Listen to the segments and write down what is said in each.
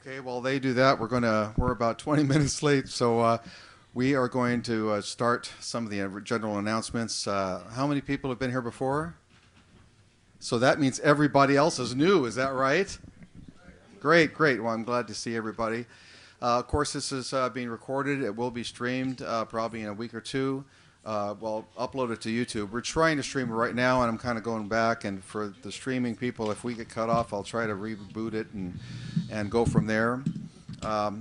Okay, while they do that, we're about 20 minutes late, so we are going to start some of the general announcements. How many people have been here before? So that means everybody else is new, is that right? Great, great. Well, I'm glad to see everybody. Of course, this is being recorded. It will be streamed probably in a week or two. Well, upload it to YouTube. We're trying to stream it right now, and I'm kind of going back. And for the streaming people, if we get cut off, I'll try to reboot it and go from there.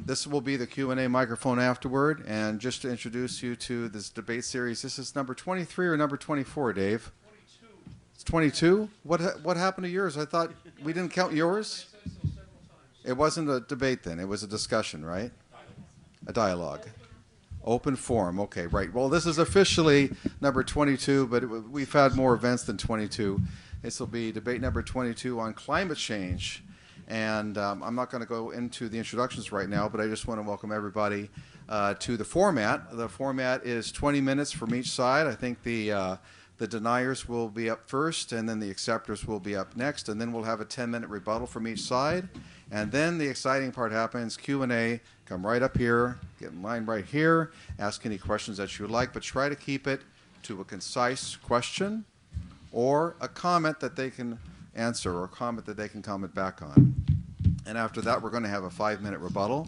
This will be the Q&A microphone afterward. And just to introduce you to this debate series, this is number 23 or number 24, Dave? 22. It's 22? What happened to yours? I thought we didn't count yours? It wasn't a debate then. It was a discussion, right? A dialogue. Open forum. Okay, right. Well, this is officially number 22, but we've had more events than 22. This will be debate number 22 on climate change. And I'm not going to go into the introductions right now, but I just want to welcome everybody to the format. The format is 20 minutes from each side. I think the deniers will be up first, and then the acceptors will be up next, and then we'll have a 10-minute rebuttal from each side. And then the exciting part happens, Q&A. Come right up here, get in line right here, ask any questions that you would like, but try to keep it to a concise question or a comment that they can answer or a comment that they can comment back on. And after that, we're going to have a 5-minute rebuttal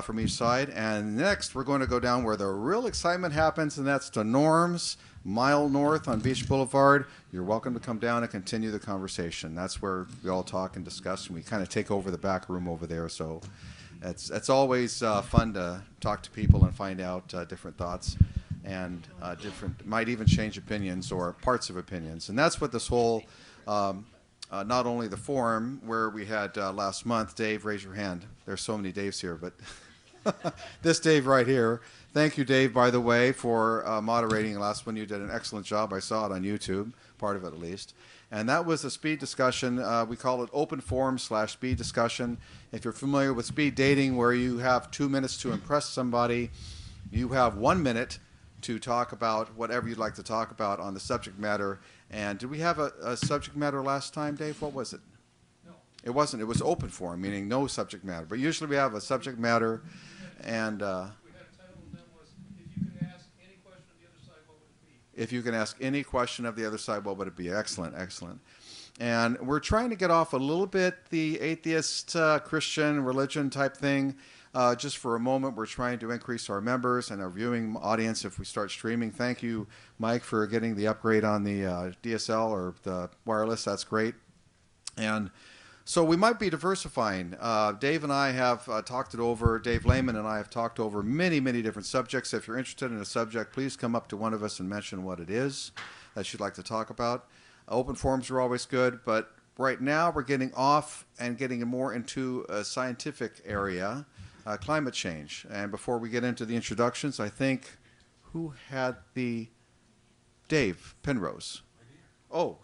from each side. And next, we're going to go down where the real excitement happens, and that's to Norm's, mile north on Beach Boulevard. You're welcome to come down and continue the conversation. That's where we all talk and discuss, and we kind of take over the back room over there. So it's always fun to talk to people and find out different thoughts and might even change opinions or parts of opinions. And that's what this whole, not only the forum where we had last month. Dave, raise your hand. There's so many Daves here, but this Dave right here. Thank you, Dave, by the way, for moderating the last one. You did an excellent job. I saw it on YouTube, part of it at least. And that was a speed discussion. We call it open forum / speed discussion. If you're familiar with speed dating, where you have 2 minutes to impress somebody, you have 1 minute to talk about whatever you'd like to talk about on the subject matter. And did we have a subject matter last time, Dave? What was it? No. It wasn't. It was open forum, meaning no subject matter. But usually we have a subject matter and... If you can ask any question of the other side, what would it be? Excellent, excellent. And we're trying to get off a little bit the atheist, Christian, religion type thing. Just for a moment, we're trying to increase our members and our viewing audience if we start streaming. Thank you, Mike, for getting the upgrade on the DSL or the wireless. That's great. And so we might be diversifying. Dave and I have talked it over. Dave Lehman and I have talked over many, many different subjects. If you're interested in a subject, please come up to one of us and mention what it is that you'd like to talk about. Open forums are always good, but right now we're getting off and getting more into a scientific area, climate change. And before we get into the introductions, I think, who had the... Dave Penrose. Oh,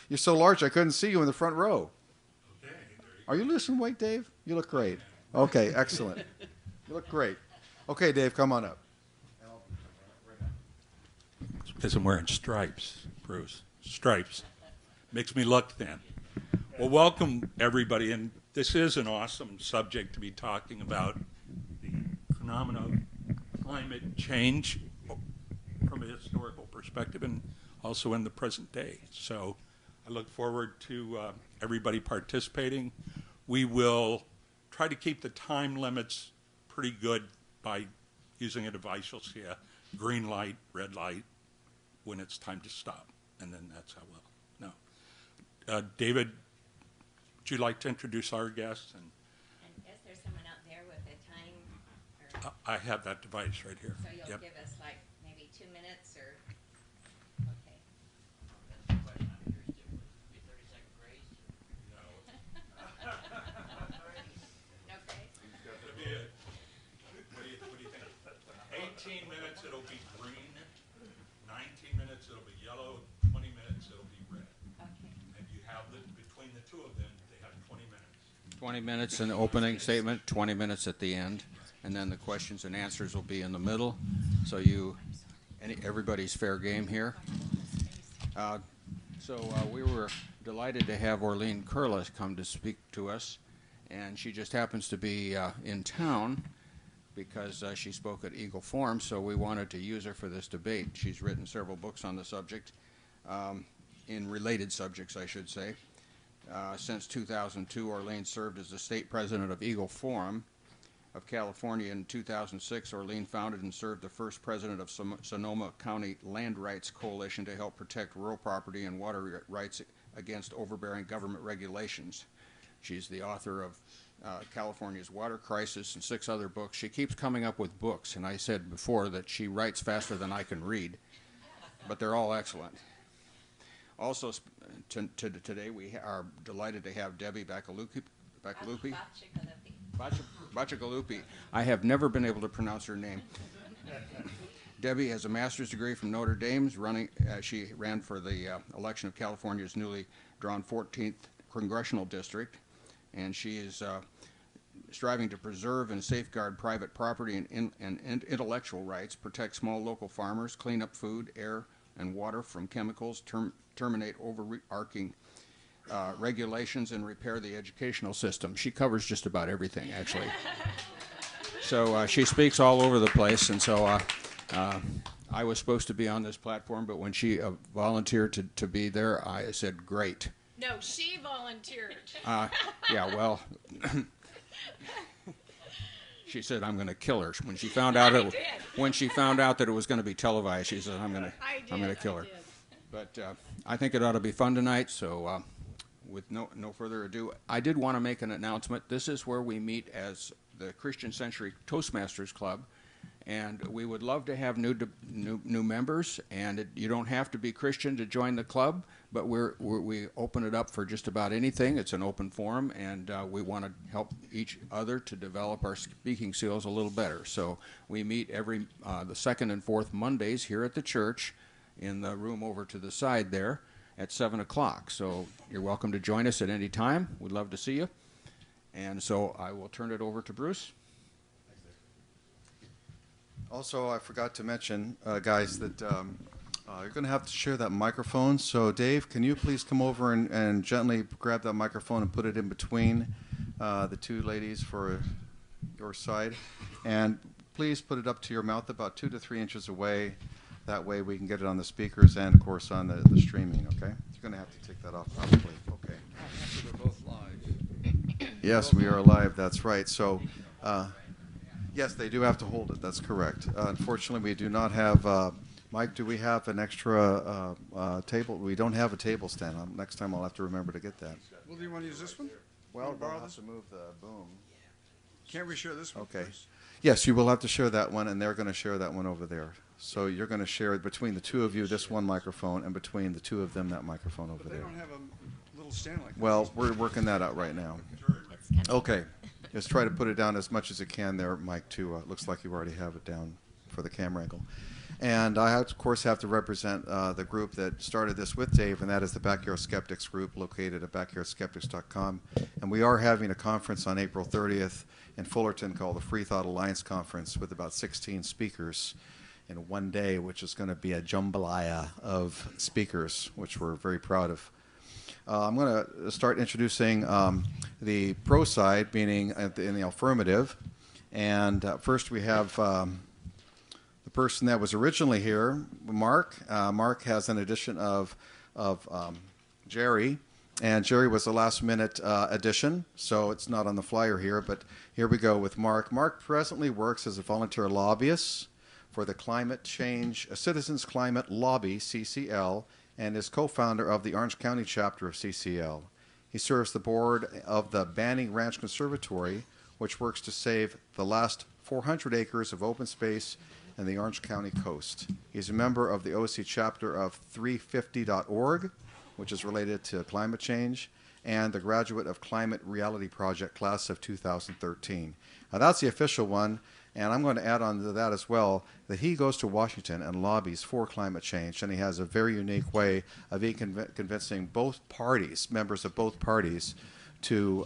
you're so large I couldn't see you in the front row. Are you losing weight, Dave? You look great. Okay, excellent. You look great. Okay, Dave, come on up. Because I'm wearing stripes, Bruce. Stripes. Makes me look thin. Well, welcome, everybody. And this is an awesome subject to be talking about, the phenomena of climate change from a historical perspective and also in the present day. So I look forward to everybody participating. We will try to keep the time limits pretty good by using a device. You'll see a green light, red light when it's time to stop, and then that's how we'll know. David, would you like to introduce our guests? And is there someone out there with a time? I have that device right here. So you'll give us like maybe 2 minutes or... It'll be green, 19 minutes it'll be yellow, 20 minutes it'll be red. Okay. And you have between the two of them, they have 20 minutes. 20 minutes in the opening statement, 20 minutes at the end, and then the questions and answers will be in the middle. So everybody's fair game here. We were delighted to have Orleans Koehle come to speak to us, and she just happens to be in town because she spoke at Eagle Forum, so we wanted to use her for this debate. She's written several books on the subject, in related subjects, I should say. Since 2002, Orleans served as the state president of Eagle Forum of California. In 2006, Orleans founded and served the first president of Sonoma County Land Rights Coalition to help protect rural property and water rights against overbearing government regulations. She's the author of California's Water Crisis and 6 other books. She keeps coming up with books, and I said before that she writes faster than I can read, but they're all excellent. Also, today we are delighted to have Debbie Bacigalupi. Bacigalupi. I have never been able to pronounce her name. Debbie has a master's degree from Notre Dame. She ran for the election of California's newly drawn 14th congressional district, and she is striving to preserve and safeguard private property and intellectual rights, protect small local farmers, clean up food, air, and water from chemicals, terminate overarching regulations, and repair the educational system. She covers just about everything, actually. So she speaks all over the place, and so I was supposed to be on this platform, but when she volunteered to be there, I said, great. No, she volunteered. Yeah, well, she said, I'm going to kill her. When she found out that it was going to be televised, she said, I'm going to kill her. But I think it ought to be fun tonight, so with no further ado, I did want to make an announcement. This is where we meet as the Christian Century Toastmasters Club, and we would love to have new members, and you don't have to be Christian to join the club, but we open it up for just about anything. It's an open forum, and we want to help each other to develop our speaking skills a little better. So we meet every the second and fourth Mondays here at the church in the room over to the side there at 7 o'clock. So you're welcome to join us at any time. We'd love to see you. And so I will turn it over to Bruce. Also, I forgot to mention, guys, that you're going to have to share that microphone. So, Dave, can you please come over and gently grab that microphone and put it in between the two ladies for your side? And please put it up to your mouth about 2 to 3 inches away. That way we can get it on the speakers and, of course, on the streaming, okay? You're going to have to take that off probably. Okay. We're both live. Yes, we are live. That's right. So, yes, they do have to hold it. That's correct. Unfortunately, we do not have. Mike, do we have an extra table? We don't have a table stand. Next time I'll have to remember to get that. Well, do you want to use this one? Well, borrow we'll have this? to move the boom. Can't we share this one? Okay. First? Yes, you will have to share that one, and they're going to share that one over there. So you're going to share it between the two of you, this one microphone, and between the two of them, that microphone over But they there. don't have a little stand like that. Well, we're working that out right now. It's kind of Okay. Just try to put it down as much as you can there, Mike, too. Looks like you already have it down for the camera angle. And I, of course, have to represent the group that started this with Dave, and that is the Backyard Skeptics group located at backyardskeptics.com. And we are having a conference on April 30th in Fullerton called the Free Thought Alliance Conference with about 16 speakers in one day, which is going to be a jambalaya of speakers, which we're very proud of. I'm going to start introducing the pro side, meaning in the affirmative. And first we have the person that was originally here, Mark. Mark has an addition of Jere. And Jere was a last-minute addition, so it's not on the flyer here. But here we go with Mark. Mark presently works as a volunteer lobbyist for the Climate Change Citizens Climate Lobby, CCL, and is co-founder of the Orange County chapter of CCL. He serves the board of the Banning Ranch Conservatory, which works to save the last 400 acres of open space in the Orange County coast. He's a member of the OC chapter of 350.org, which is related to climate change, and the graduate of Climate Reality Project class of 2013. Now that's the official one, and I'm going to add on to that as well that he goes to Washington and lobbies for climate change, and he has a very unique way of convincing both parties, members of both parties, to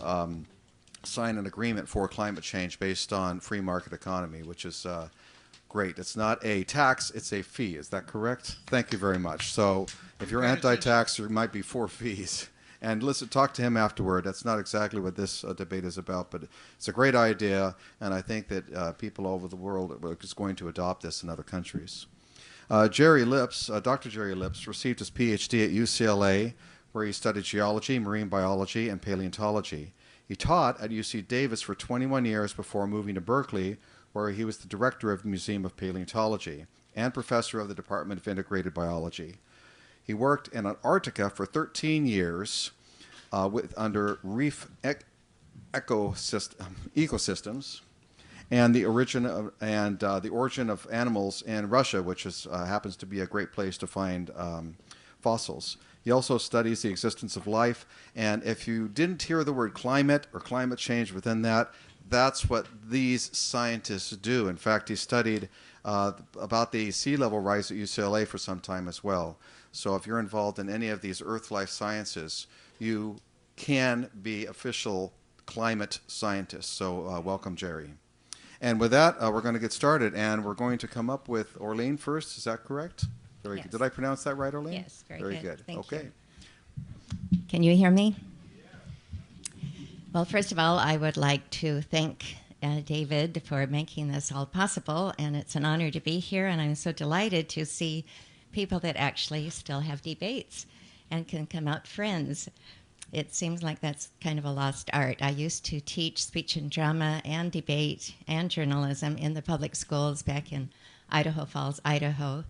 sign an agreement for climate change based on free market economy, which is great. It's not a tax, it's a fee. Is that correct? Thank you very much. So if you're anti-tax, there might be 4 fees. and listen, talk to him afterward. That's not exactly what this debate is about, but it's a great idea, and I think that people all over the world are just going to adopt this in other countries. Jere Lips, Dr. Jere Lips, received his PhD at UCLA, where he studied geology, marine biology, and paleontology. He taught at UC Davis for 21 years before moving to Berkeley, where he was the director of the Museum of Paleontology and professor of the Department of Integrated Biology. He worked in Antarctica for 13 years under reef ecosystems and the origin of animals in Russia, which happens to be a great place to find fossils. He also studies the existence of life, and if you didn't hear the word climate or climate change within that, that's what these scientists do. In fact, he studied about the sea level rise at UCLA for some time as well. So if you're involved in any of these earth life sciences, you can be official climate scientists. So welcome, Jere. And with that, we're going to get started, and we're going to come up with Orleans first. Is that correct? Very Yes. good. Did I pronounce that right, Orleans? Yes, very good. Thank okay. you. Can you hear me? Well, first of all, I would like to thank David for making this all possible, and it's an honor to be here, and I'm so delighted to see people that actually still have debates and can come out friends. It seems like that's kind of a lost art. I used to teach speech and drama and debate and journalism in the public schools back in Idaho Falls, Idaho.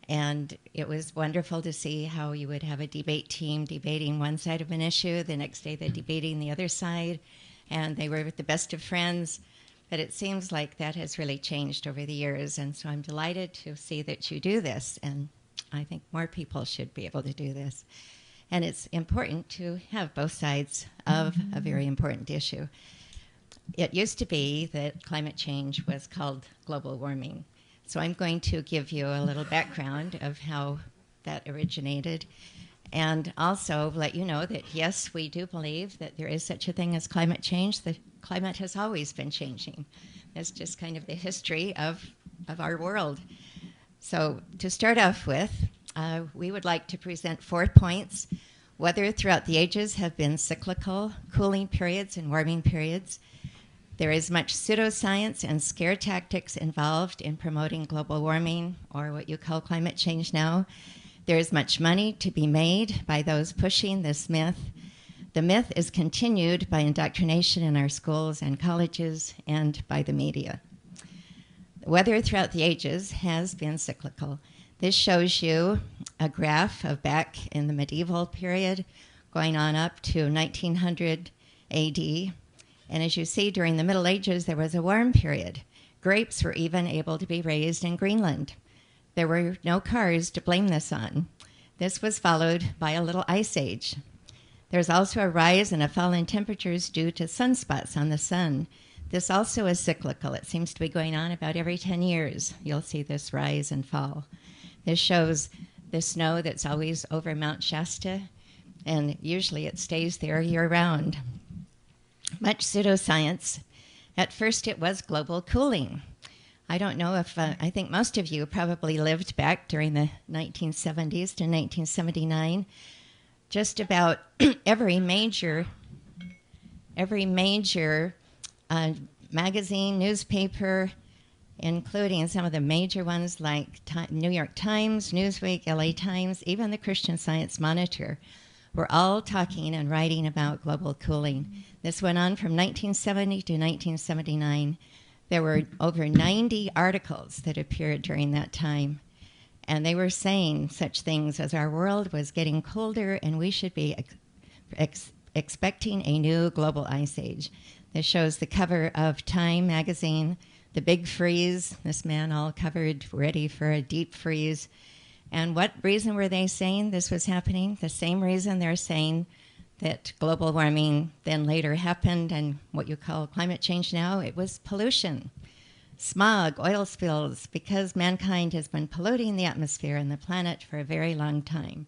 And it was wonderful to see how you would have a debate team debating one side of an issue, the next day they're debating the other side, and they were the best of friends. But it seems like that has really changed over the years, and so I'm delighted to see that you do this, and I think more people should be able to do this. And it's important to have both sides of a very important issue. It used to be that climate change was called global warming. So I'm going to give you a little background of how that originated, and also let you know that, yes, we do believe that there is such a thing as climate change. The climate has always been changing. That's just kind of the history of our world. So to start off with, we would like to present 4 points. Weather throughout the ages have been cyclical, cooling periods and warming periods. There is much pseudoscience and scare tactics involved in promoting global warming, or what you call climate change now. There is much money to be made by those pushing this myth. The myth is continued by indoctrination in our schools and colleges and by the media. The weather throughout the ages has been cyclical. This shows you a graph of back in the medieval period going on up to 1900 AD. And as you see, during the Middle Ages, there was a warm period. Grapes were even able to be raised in Greenland. There were no cars to blame this on. This was followed by a little ice age. There's also a rise and a fall in temperatures due to sunspots on the sun. This also is cyclical. It seems to be going on about every 10 years. You'll see this rise and fall. This shows the snow that's always over Mount Shasta, and usually it stays there year-round. Much pseudoscience. At first, it was global cooling. I don't know if, I think most of you probably lived back during the 1970s to 1979. Just about every major magazine, newspaper, including some of the major ones like New York Times, Newsweek, LA Times, even the Christian Science Monitor, were all talking and writing about global cooling. This went on from 1970 to 1979. There were over 90 articles that appeared during that time, and they were saying such things as our world was getting colder and we should be expecting a new global ice age. This shows the cover of Time magazine, the big freeze, this man all covered, ready for a deep freeze. And what reason were they saying this was happening? The same reason they're saying that global warming then later happened and what you call climate change now. It was pollution, smog, oil spills, because mankind has been polluting the atmosphere and the planet for a very long time.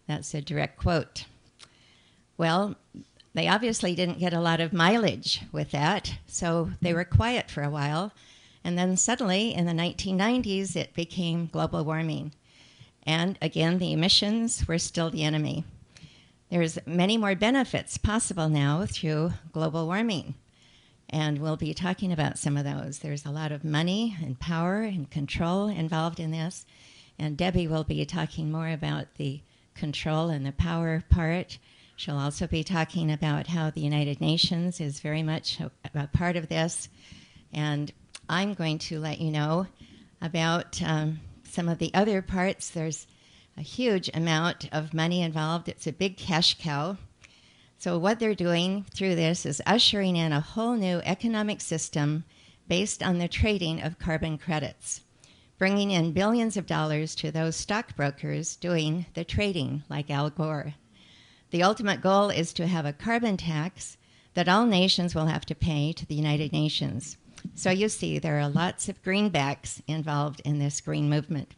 That's a direct quote. Well, they obviously didn't get a lot of mileage with that, so they were quiet for a while. And then suddenly, in the 1990s, it became global warming. And again, the emissions were still the enemy. there's many more benefits possible now through global warming. And we'll be talking about some of those. There's a lot of money and power and control involved in this. And Debbie will be talking more about the control and the power part. She'll also be talking about how the United Nations is very much a part of this. And I'm going to let you know about some of the other parts. There's a huge amount of money involved. It's a big cash cow. So what they're doing through this is ushering in a whole new economic system based on the trading of carbon credits, bringing in billions of dollars to those stockbrokers doing the trading, like Al Gore. The ultimate goal is to have a carbon tax that all nations will have to pay to the United Nations. So you see, there are lots of greenbacks involved in this green movement.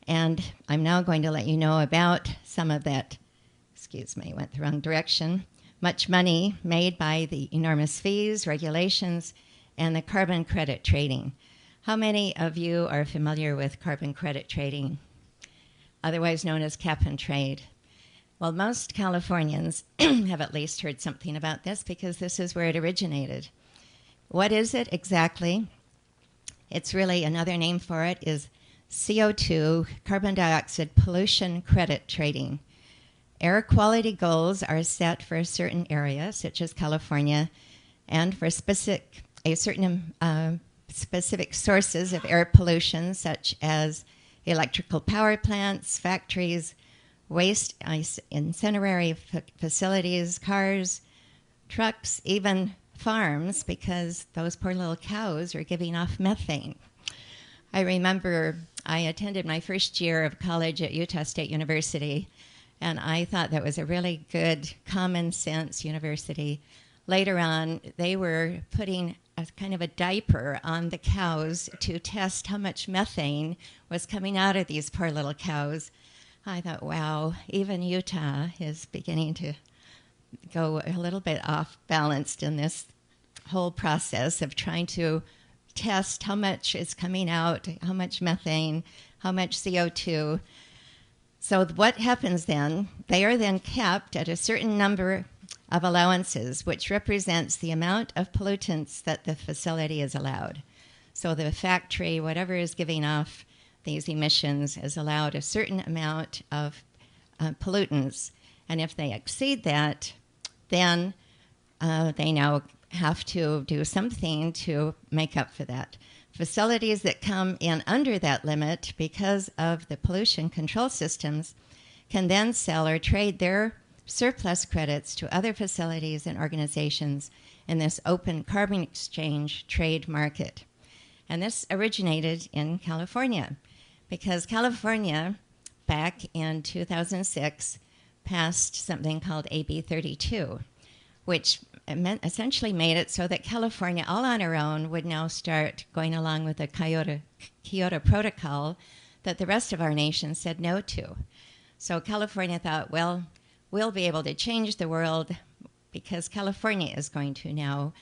And I'm now going to let you know about some of that, went the wrong direction, much money made by the enormous fees, regulations, and the carbon credit trading. How many of you are familiar with carbon credit trading, otherwise known as cap and trade? Well, most Californians have at least heard something about this because this is where it originated. What is it exactly? It's really, another name for it is CO2, carbon dioxide pollution credit trading. Air quality goals are set for a certain area, such as California, and for specific sources of air pollution, such as electrical power plants, factories, waste incinerary facilities, cars, trucks, even farms, because those poor little cows are giving off methane. I remember I attended my first year of college at Utah State University, and I thought that was a really good common sense university. Later on, they were putting a kind of a diaper on the cows to test how much methane was coming out of these poor little cows. I thought, wow, even Utah is beginning to go a little bit off balanced in this whole process of trying to test how much is coming out, how much methane, how much CO2. So what happens then, they are then capped at a certain number of allowances, which represents the amount of pollutants that the facility is allowed. So the factory, whatever is giving off these emissions, is allowed a certain amount of pollutants. And if they exceed that, then they now have to do something to make up for that. Facilities that come in under that limit because of the pollution control systems can then sell or trade their surplus credits to other facilities and organizations in this open carbon exchange trade market. And this originated in California because California, back in 2006, passed something called AB 32, which essentially made it so that California, all on her own, would now start going along with the Kyoto Protocol that the rest of our nation said no to. So California thought, well, we'll be able to change the world because California is going to now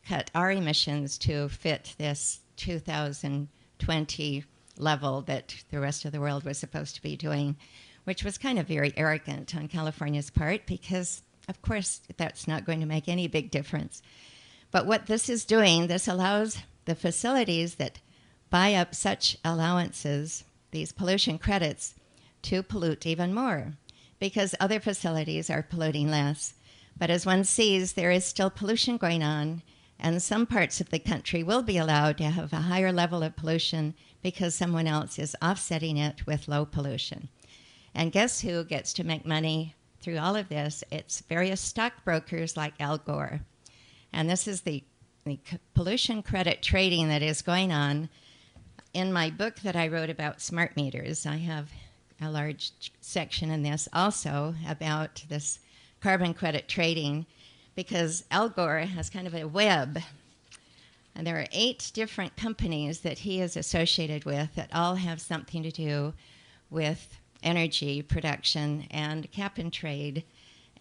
cut our emissions to fit this 2020 level that the rest of the world was supposed to be doing, which was kind of very arrogant on California's part because, of course, that's not going to make any big difference. But what this is doing, this allows the facilities that buy up such allowances, these pollution credits, to pollute even more because other facilities are polluting less. But as one sees, there is still pollution going on, and some parts of the country will be allowed to have a higher level of pollution because someone else is offsetting it with low pollution. And guess who gets to make money through all of this? It's various stockbrokers like Al Gore. And this is the pollution credit trading that is going on. In my book that I wrote about smart meters, I have a large section in this also about this carbon credit trading because Al Gore has kind of a web. And there are 8 different companies that he is associated with that all have something to do with energy production and cap and trade.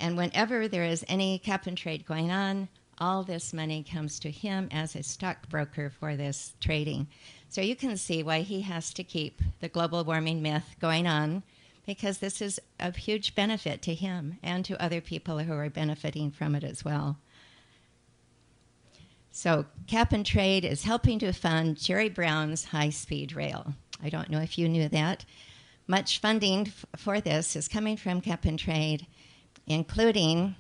And whenever there is any cap and trade going on, all this money comes to him as a stockbroker for this trading. So you can see why he has to keep the global warming myth going on because this is of huge benefit to him and to other people who are benefiting from it as well. So Cap and Trade is helping to fund Jerry Brown's high-speed rail. I don't know if you knew that. Much funding for this is coming from Cap and Trade, including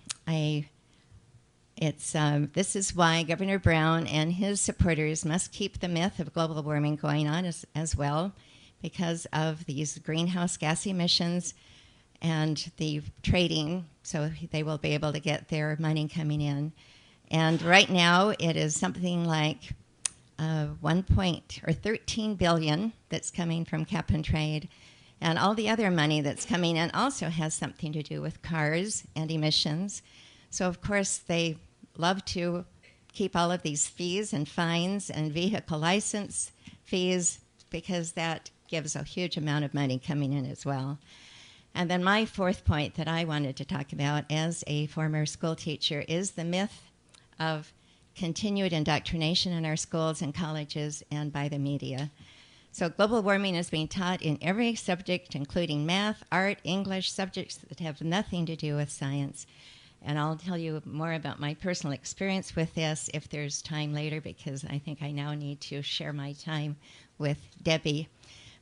this is why Governor Brown and his supporters must keep the myth of global warming going on as well, because of these greenhouse gas emissions and the trading, so they will be able to get their money coming in. And right now it is something like 13 billion that's coming from Cap and Trade. And all the other money that's coming in also has something to do with cars and emissions. So, of course, they love to keep all of these fees and fines and vehicle license fees, because that gives a huge amount of money coming in as well. And then my fourth point that I wanted to talk about as a former school teacher is the myth of continued indoctrination in our schools and colleges and by the media. So global warming is being taught in every subject, including math, art, English, subjects that have nothing to do with science. And I'll tell you more about my personal experience with this if there's time later, because I think I now need to share my time with Debbie.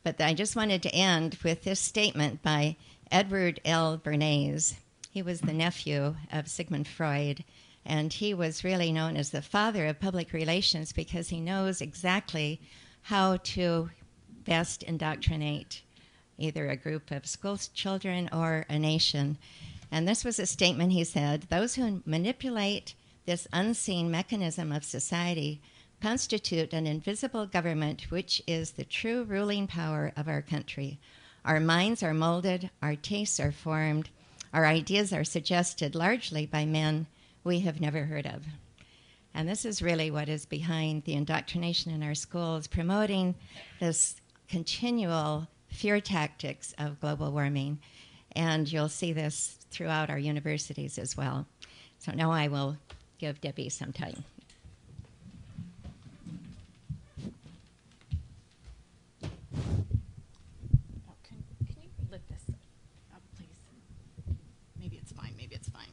But I just wanted to end with this statement by Edward L. Bernays. He was the nephew of Sigmund Freud, and he was really known as the father of public relations because he knows exactly how to best indoctrinate either a group of school children or a nation. And this was a statement he said: "Those who manipulate this unseen mechanism of society constitute an invisible government which is the true ruling power of our country. Our minds are molded, our tastes are formed, our ideas are suggested largely by men we have never heard of." And this is really what is behind the indoctrination in our schools, promoting this continual fear tactics of global warming. And you'll see this throughout our universities as well. So now I will give Debbie some time. Can you lift this up, please? Maybe it's fine. Maybe it's fine.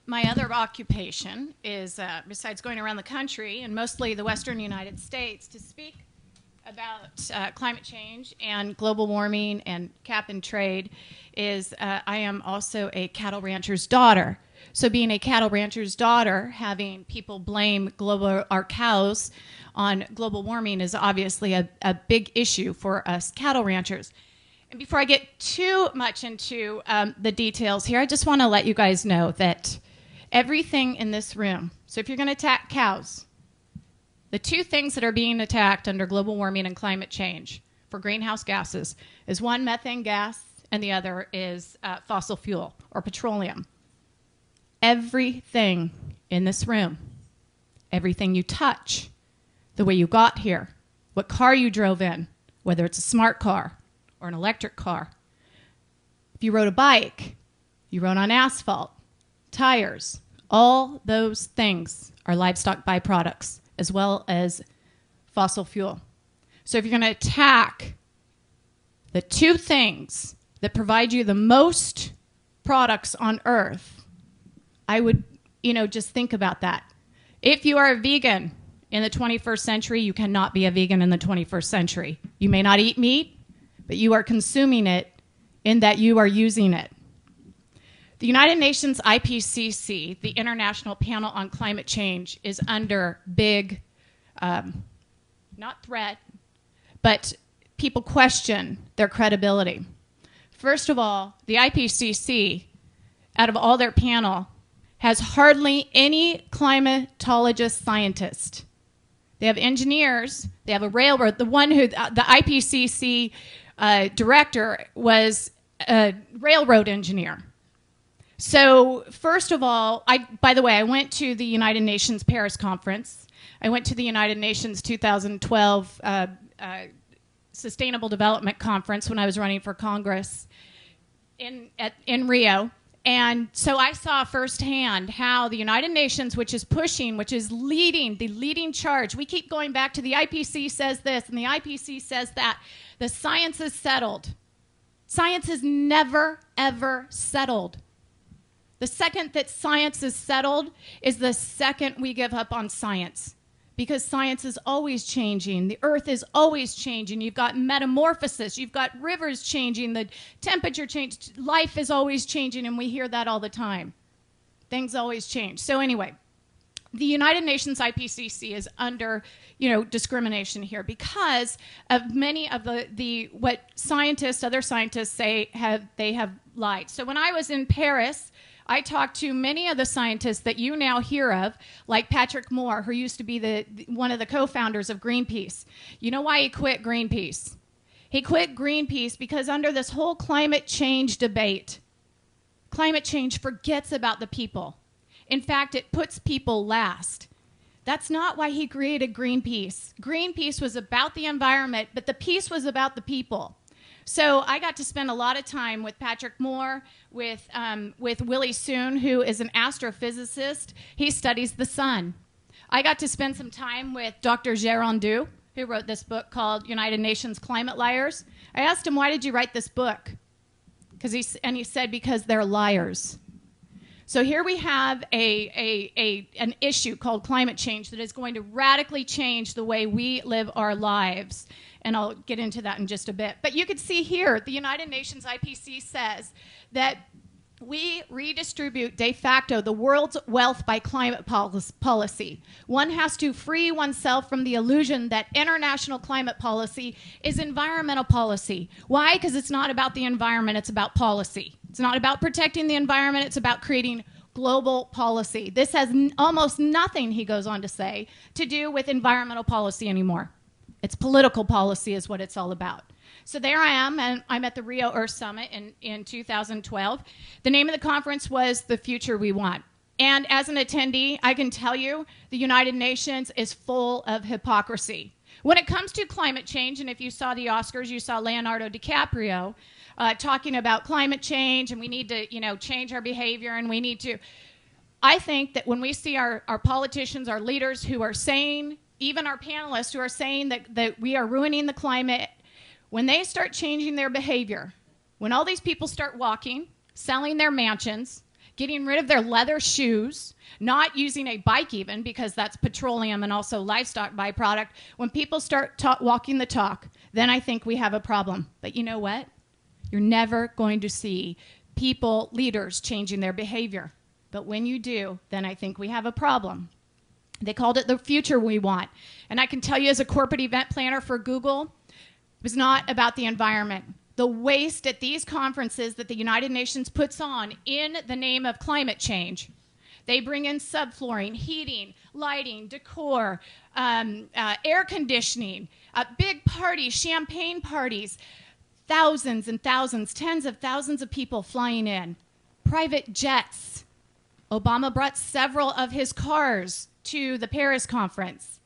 My other occupation is, besides going around the country and mostly the western United States, to speak about climate change and global warming and cap and trade, is I am also a cattle rancher's daughter. So being a cattle rancher's daughter, having people blame our cows on global warming is obviously a big issue for us cattle ranchers. And before I get too much into the details here, I just want to let you guys know that everything in this room, so if you're going to attack cows, the two things that are being attacked under global warming and climate change for greenhouse gases is one, methane gas, and the other is fossil fuel or petroleum. Everything in this room, everything you touch, the way you got here, what car you drove in, whether it's a smart car or an electric car. If you rode a bike, you rode on asphalt, tires, all those things are livestock byproducts as well as fossil fuel. So if you're going to attack the two things that provide you the most products on Earth, I would, just think about that. If you are a vegan in the 21st century, you cannot be a vegan in the 21st century. You may not eat meat, but you are consuming it in that you are using it. The United Nations IPCC, the International Panel on Climate Change, is under big, not threat, but people question their credibility. First of all, the IPCC, out of all their panel, has hardly any climatologist scientist. They have engineers, they have a railroad. The one who, the IPCC director was a railroad engineer. So first of all, by the way, I went to the United Nations Paris Conference. I went to the United Nations 2012 Sustainable Development Conference when I was running for Congress in Rio. And so I saw firsthand how the United Nations, which is pushing, which is leading, the leading charge. We keep going back to the IPC says this and the IPC says that. The science is settled. Science is never, ever settled. The second that science is settled is the second we give up on science. Because science is always changing. The earth is always changing. You've got metamorphosis. You've got rivers changing. The temperature change. Life is always changing, and we hear that all the time. Things always change. So anyway, the United Nations IPCC is under, discrimination here because of many of the what other scientists say they have lied. So when I was in Paris, I talked to many of the scientists that you now hear of, like Patrick Moore, who used to be one of the co-founders of Greenpeace. You know why he quit Greenpeace? He quit Greenpeace because under this whole climate change debate, climate change forgets about the people. In fact, it puts people last. That's not why he created Greenpeace. Greenpeace was about the environment, but the peace was about the people. So I got to spend a lot of time with Patrick Moore, with Willie Soon, who is an astrophysicist. He studies the sun. I got to spend some time with Dr. Jere, who wrote this book called United Nations Climate Liars. I asked him, why did you write this book? He said, because they're liars. So here we have an issue called climate change that is going to radically change the way we live our lives. And I'll get into that in just a bit. But you can see here, the United Nations IPC says that we redistribute de facto the world's wealth by climate policy. One has to free oneself from the illusion that international climate policy is environmental policy. Why? Because it's not about the environment, it's about policy. It's not about protecting the environment, it's about creating global policy. This has almost nothing, he goes on to say, to do with environmental policy anymore. It's political policy is what it's all about. So there I am, and I'm at the Rio Earth Summit in 2012. The name of the conference was The Future We Want. And as an attendee, I can tell you the United Nations is full of hypocrisy. When it comes to climate change, and if you saw the Oscars, you saw Leonardo DiCaprio talking about climate change, and we need to, change our behavior, and we need to. I think that when we see our politicians, our leaders who are saying, even our panelists who are saying that we are ruining the climate, when they start changing their behavior, when all these people start walking, selling their mansions, getting rid of their leather shoes, not using a bike even because that's petroleum and also livestock byproduct, when people start walking the talk, then I think we have a problem. But you know what? You're never going to see people, leaders, changing their behavior. But when you do, then I think we have a problem. They called it The Future We Want. And I can tell you as a corporate event planner for Google, it was not about the environment. The waste at these conferences that the United Nations puts on in the name of climate change. They bring in subflooring, heating, lighting, decor, air conditioning, big parties, champagne parties, thousands and thousands, tens of thousands of people flying in, private jets. Obama brought several of his cars to the Paris conference.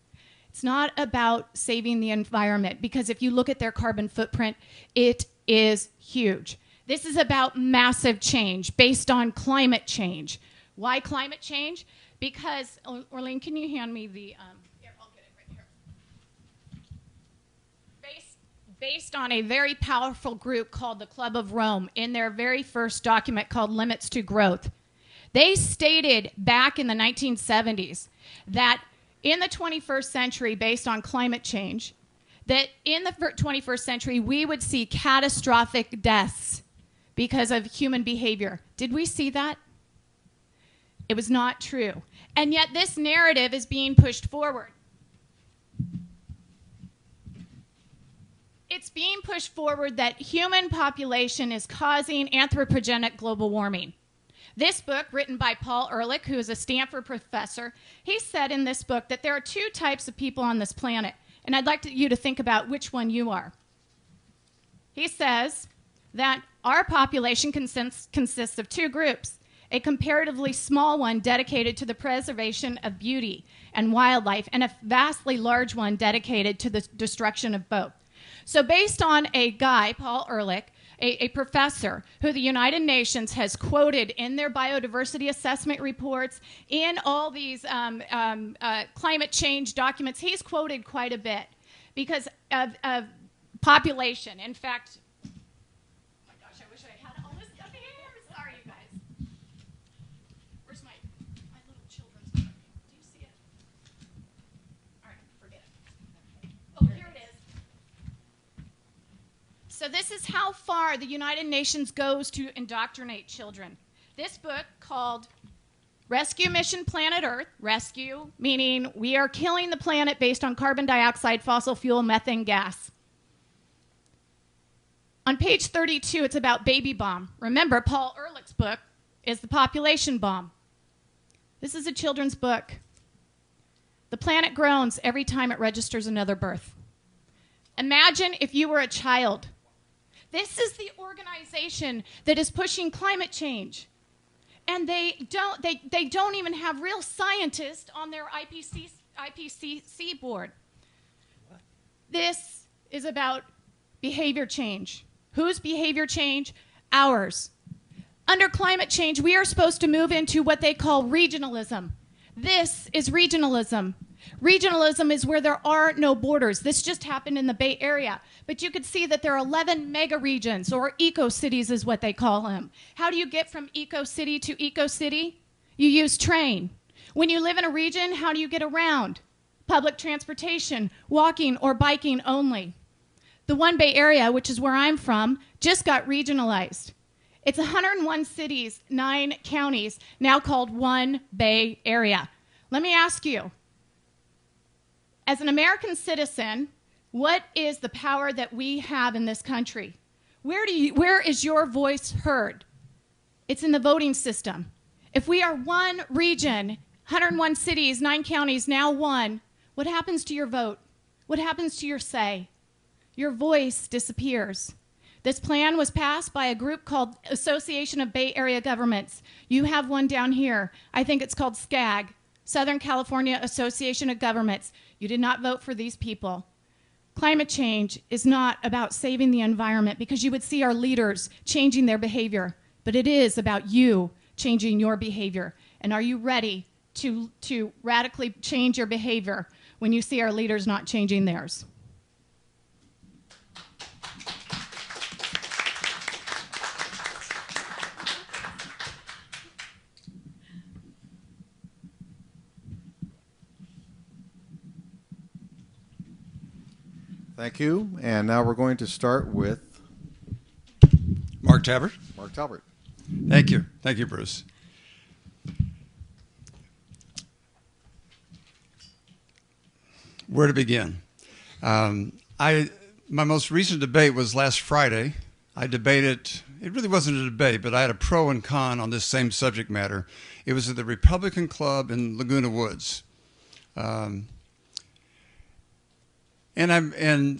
It's not about saving the environment because if you look at their carbon footprint, it is huge. This is about massive change based on climate change. Why climate change? Because, Orleans, can you hand me the, here, I'll get it right here. Based on a very powerful group called the Club of Rome in their very first document called Limits to Growth. They stated back in the 1970s that in the 21st century, based on climate change, that in the 21st century, we would see catastrophic deaths because of human behavior. Did we see that? It was not true. And yet this narrative is being pushed forward. It's being pushed forward that human population is causing anthropogenic global warming. This book, written by Paul Ehrlich, who is a Stanford professor, he said in this book that there are two types of people on this planet, and I'd like you to think about which one you are. He says that our population consists of two groups, a comparatively small one dedicated to the preservation of beauty and wildlife, and a vastly large one dedicated to the destruction of both. So based on a guy, Paul Ehrlich, a professor who the United Nations has quoted in their biodiversity assessment reports, in all these climate change documents. He's quoted quite a bit because of population. In fact, oh my gosh, I wish I had all this stuff here. Sorry, you guys. Where's my little children's book? Do you see it? All right, forget it. Oh, here it is. So this is how far the United Nations goes to indoctrinate children. This book, called Rescue Mission Planet Earth, rescue meaning we are killing the planet based on carbon dioxide, fossil fuel, methane gas. On page 32, it's about baby bomb. Remember, Paul Ehrlich's book is The Population Bomb. This is a children's book. The planet groans every time it registers another birth. Imagine if you were a child. This is the organization that is pushing climate change. And they don't even have real scientists on their IPCC board. What? This is about behavior change. Whose behavior change? Ours. Under climate change, we are supposed to move into what they call regionalism. This is regionalism. Regionalism is where there are no borders. This just happened in the Bay Area. But you could see that there are 11 mega regions, or eco-cities is what they call them. How do you get from eco-city to eco-city? You use train. When you live in a region, how do you get around? Public transportation, walking or biking only. The One Bay Area, which is where I'm from, just got regionalized. It's 101 cities, 9 counties, now called One Bay Area. Let me ask you, as an American citizen, what is the power that we have in this country? Where is your voice heard? It's in the voting system. If we are one region, 101 cities, 9 counties, now one, what happens to your vote? What happens to your say? Your voice disappears. This plan was passed by a group called Association of Bay Area Governments. You have one down here. I think it's called SCAG, Southern California Association of Governments. You did not vote for these people. Climate change is not about saving the environment, because you would see our leaders changing their behavior, but it is about you changing your behavior. And are you ready to radically change your behavior when you see our leaders not changing theirs? Thank you. And now we're going to start with Mark Tabbert. Mark Tabbert. Thank you. Thank you, Bruce. Where to begin? My most recent debate was last Friday. I debated, it really wasn't a debate, but I had a pro and con on this same subject matter. It was at the Republican Club in Laguna Woods. And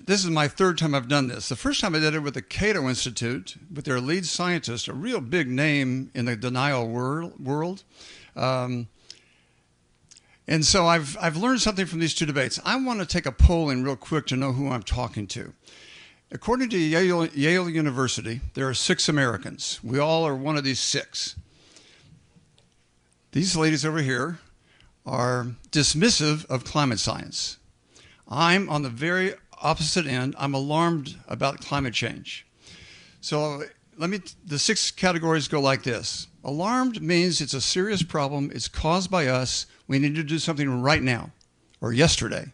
this is my third time I've done this. The first time I did it with the Cato Institute, with their lead scientist, a real big name in the denial world. And so I've learned something from these two debates. I want to take a poll in real quick to know who I'm talking to. According to Yale University, there are 6 Americans. We all are one of these 6. These ladies over here are dismissive of climate science. I'm on the very opposite end. I'm alarmed about climate change. So the 6 categories go like this. Alarmed means it's a serious problem. It's caused by us. We need to do something right now or yesterday.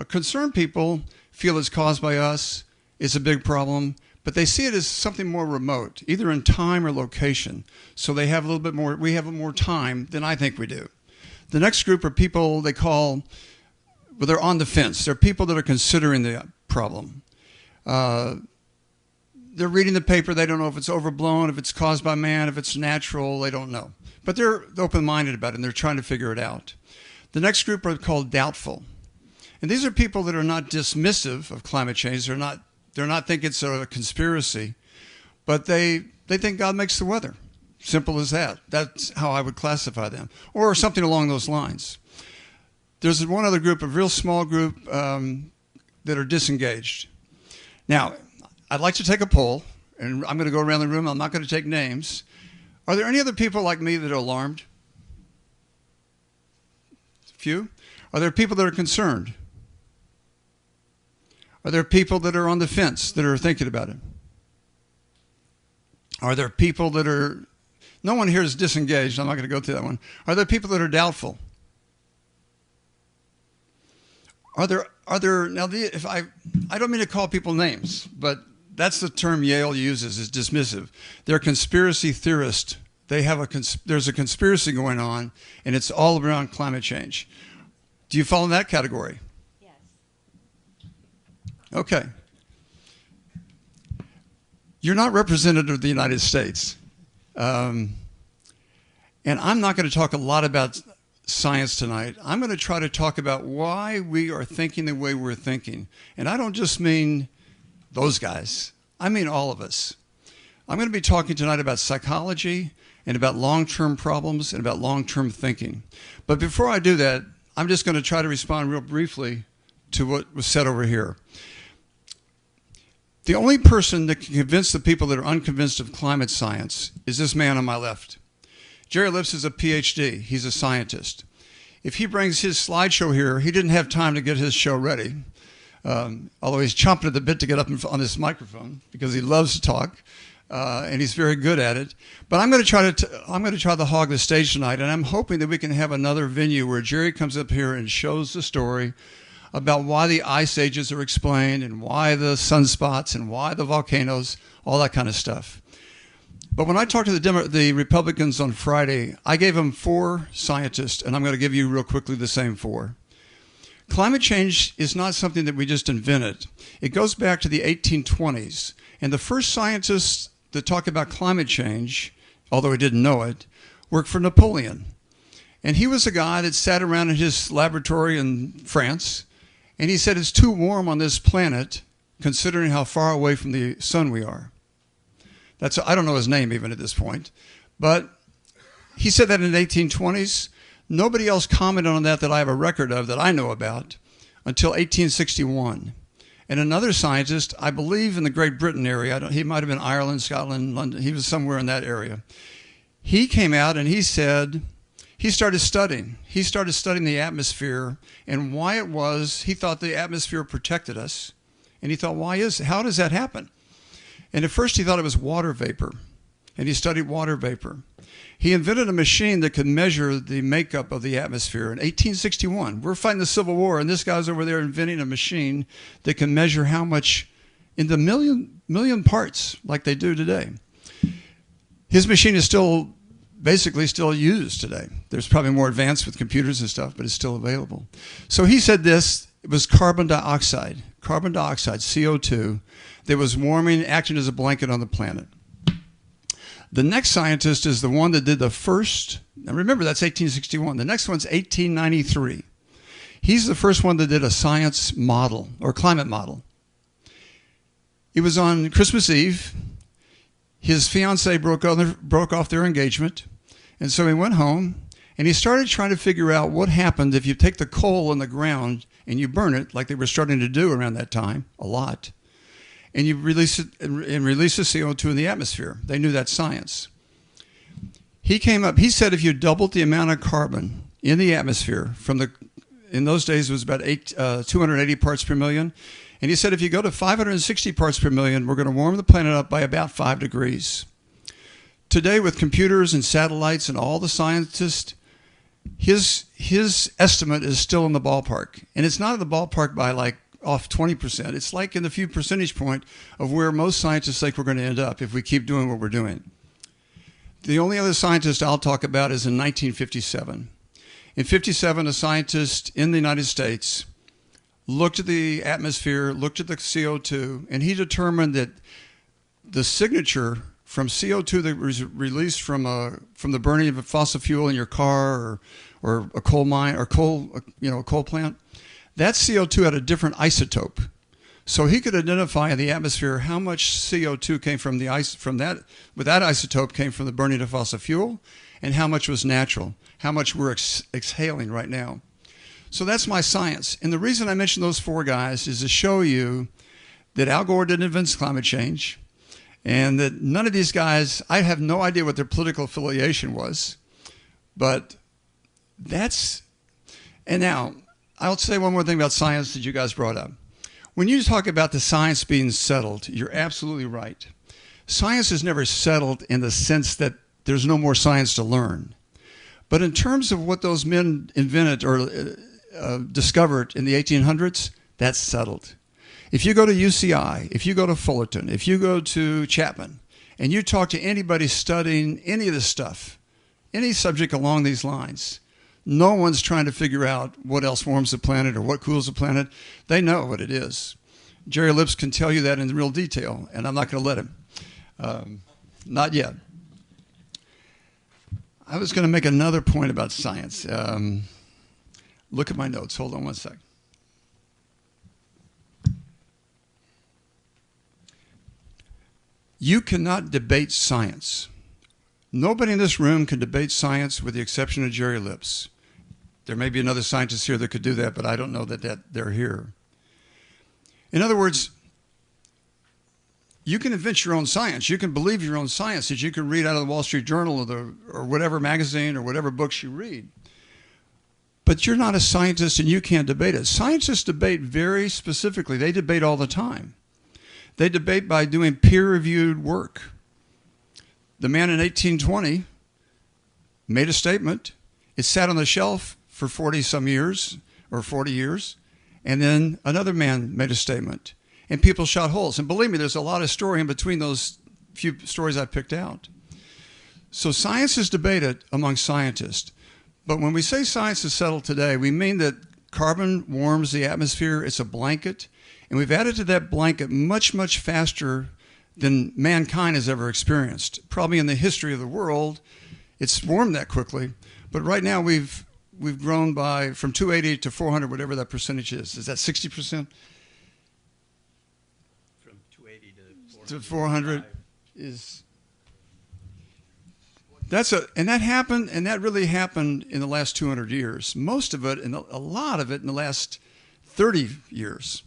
Concerned people feel it's caused by us. It's a big problem, but they see it as something more remote, either in time or location. So they have a little bit more, we have more time than I think we do. The next group are people they call, well, they're on the fence. They're people that are considering the problem. They're reading the paper. They don't know if it's overblown, if it's caused by man, if it's natural. They don't know. But they're open-minded about it, and they're trying to figure it out. The next group are called doubtful. And these are people that are not dismissive of climate change. They're not thinking it's a conspiracy, but they think God makes the weather. Simple as that. That's how I would classify them, or something along those lines. There's one other group, a real small group, that are disengaged. Now, I'd like to take a poll, and I'm going to go around the room. I'm not going to take names. Are there any other people like me that are alarmed? Few. Are there people that are concerned? Are there people that are on the fence that are thinking about it? Are there people that are, no one here is disengaged. I'm not going to go through that one. Are there people that are doubtful? Are there, now if I don't mean to call people names, but that's the term Yale uses, is dismissive. They're conspiracy theorists. They have there's a conspiracy going on, and it's all around climate change. Do you fall in that category? Yes. Okay. You're not representative of the United States. And I'm not going to talk a lot about science tonight. I'm going to try to talk about why we are thinking the way we're thinking. And I don't just mean those guys. I mean all of us. I'm going to be talking tonight about psychology and about long-term problems and about long-term thinking. But before I do that, I'm just going to try to respond real briefly to what was said over here. The only person that can convince the people that are unconvinced of climate science is this man on my left. Jere Lips is a PhD. He's a scientist. If he brings his slideshow here, he didn't have time to get his show ready, although he's chomping at the bit to get up on this microphone because he loves to talk, and he's very good at it. But I'm going to try to hog the stage tonight, and I'm hoping that we can have another venue where Jere comes up here and shows the story about why the ice ages are explained and why the sunspots and why the volcanoes, all that kind of stuff. But when I talked to the Republicans on Friday, I gave them 4 scientists, and I'm going to give you real quickly the same 4. Climate change is not something that we just invented. It goes back to the 1820s, and the first scientists that talk about climate change, although he didn't know it, worked for Napoleon. And he was a guy that sat around in his laboratory in France, and he said it's too warm on this planet considering how far away from the sun we are. I don't know his name even at this point, but he said that in the 1820s. Nobody else commented on that I have a record of that I know about until 1861. And another scientist, I believe in the Great Britain area, he might have been Ireland, Scotland, London, he was somewhere in that area. He came out and he said, he started studying the atmosphere and why it was, he thought the atmosphere protected us. And he thought, how does that happen? And at first he thought it was water vapor, and he studied water vapor. He invented a machine that could measure the makeup of the atmosphere in 1861. We're fighting the Civil War, and this guy's over there inventing a machine that can measure how much in the million parts like they do today. His machine is basically still used today. There's probably more advanced with computers and stuff, but it's still available. So he said it was carbon dioxide, CO2, that was warming, acting as a blanket on the planet. The next scientist is the one that did the first, now remember that's 1861, the next one's 1893. He's the first one that did a science model, or climate model. It was on Christmas Eve. His fiancée broke off their engagement, and so he went home, and he started trying to figure out what happened if you take the coal in the ground and you burn it, like they were starting to do around that time, a lot, and you release it and release the CO2 in the atmosphere. They knew that science. He said if you doubled the amount of carbon in the atmosphere in those days it was about 280 parts per million, and he said if you go to 560 parts per million, we're going to warm the planet up by about 5 degrees. Today with computers and satellites and all the scientists, his estimate is still in the ballpark, and it's not in the ballpark by like off 20%. It's like in the few percentage point of where most scientists think we're going to end up if we keep doing what we're doing. The only other scientist I'll talk about is in 1957. In 57, a scientist in the United States looked at the atmosphere, looked at the CO2, and he determined that the signature from CO2 that was released from the burning of a fossil fuel in your car or a coal mine or a coal plant, that CO2 had a different isotope. So he could identify in the atmosphere how much CO2 came from with that isotope came from the burning of fossil fuel and how much was natural, how much we're exhaling right now. So that's my science. And the reason I mention those 4 guys is to show you that Al Gore didn't invent climate change. And that none of these guys, I have no idea what their political affiliation was, but that's, and now I'll say one more thing about science that you guys brought up. When you talk about the science being settled, you're absolutely right. Science is never settled in the sense that there's no more science to learn. But in terms of what those men invented or discovered in the 1800s, that's settled. If you go to UCI, if you go to Fullerton, if you go to Chapman, and you talk to anybody studying any of this stuff, any subject along these lines, no one's trying to figure out what else warms the planet or what cools the planet. They know what it is. Jere Lips can tell you that in real detail, and I'm not going to let him. Not yet. I was going to make another point about science. Look at my notes. Hold on one sec. You cannot debate science. Nobody in this room can debate science with the exception of Jere Lips. There may be another scientist here that could do that, but I don't know that they're here. In other words, you can invent your own science. You can believe your own science that you can read out of the Wall Street Journal or whatever magazine or whatever books you read. But you're not a scientist and you can't debate it. Scientists debate very specifically. They debate all the time. They debate by doing peer-reviewed work. The man in 1820 made a statement. It sat on the shelf for 40-some years or 40 years. And then another man made a statement. And people shot holes. And believe me, there's a lot of story in between those few stories I picked out. So science is debated among scientists. But when we say science is settled today, we mean that carbon warms the atmosphere. It's a blanket. And we've added to that blanket much, much faster than mankind has ever experienced. Probably in the history of the world, it's warmed that quickly. But right now we've grown by from 280 to 400, whatever that percentage is. Is that 60%? From 280 to 400 is. And that really happened in the last 200 years. Most of it, and a lot of it in the last 30 years.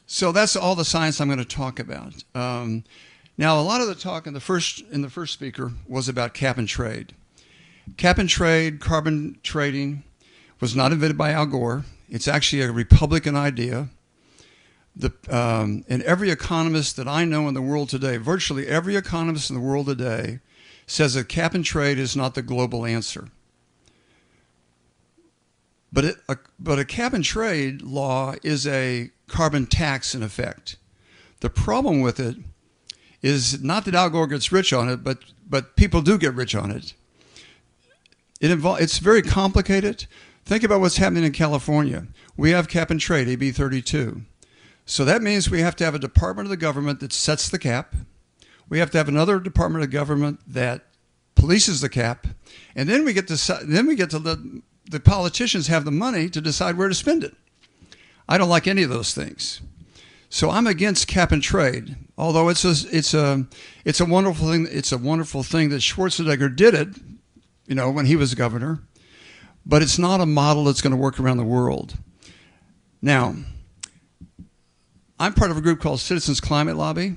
So that's all the science I'm going to talk about. Now, a lot of the talk in the first speaker was about cap and trade. Cap and trade, carbon trading, was not invented by Al Gore. It's actually a Republican idea. And every economist that I know in the world today, virtually every economist in the world today, says that cap and trade is not the global answer. But a cap and trade law is a carbon tax in effect. The problem with it is not that Al Gore gets rich on it, but people do get rich on it. It's very complicated. Think about what's happening in California. We have cap and trade, AB 32. So that means we have to have a department of the government that sets the cap. We have to have another department of government that polices the cap, and then we get to the politicians have the money to decide where to spend it. I don't like any of those things. So I'm against cap and trade, although it's a wonderful thing. It's a wonderful thing that Schwarzenegger did it, when he was governor. But it's not a model that's going to work around the world. Now, I'm part of a group called Citizens Climate Lobby.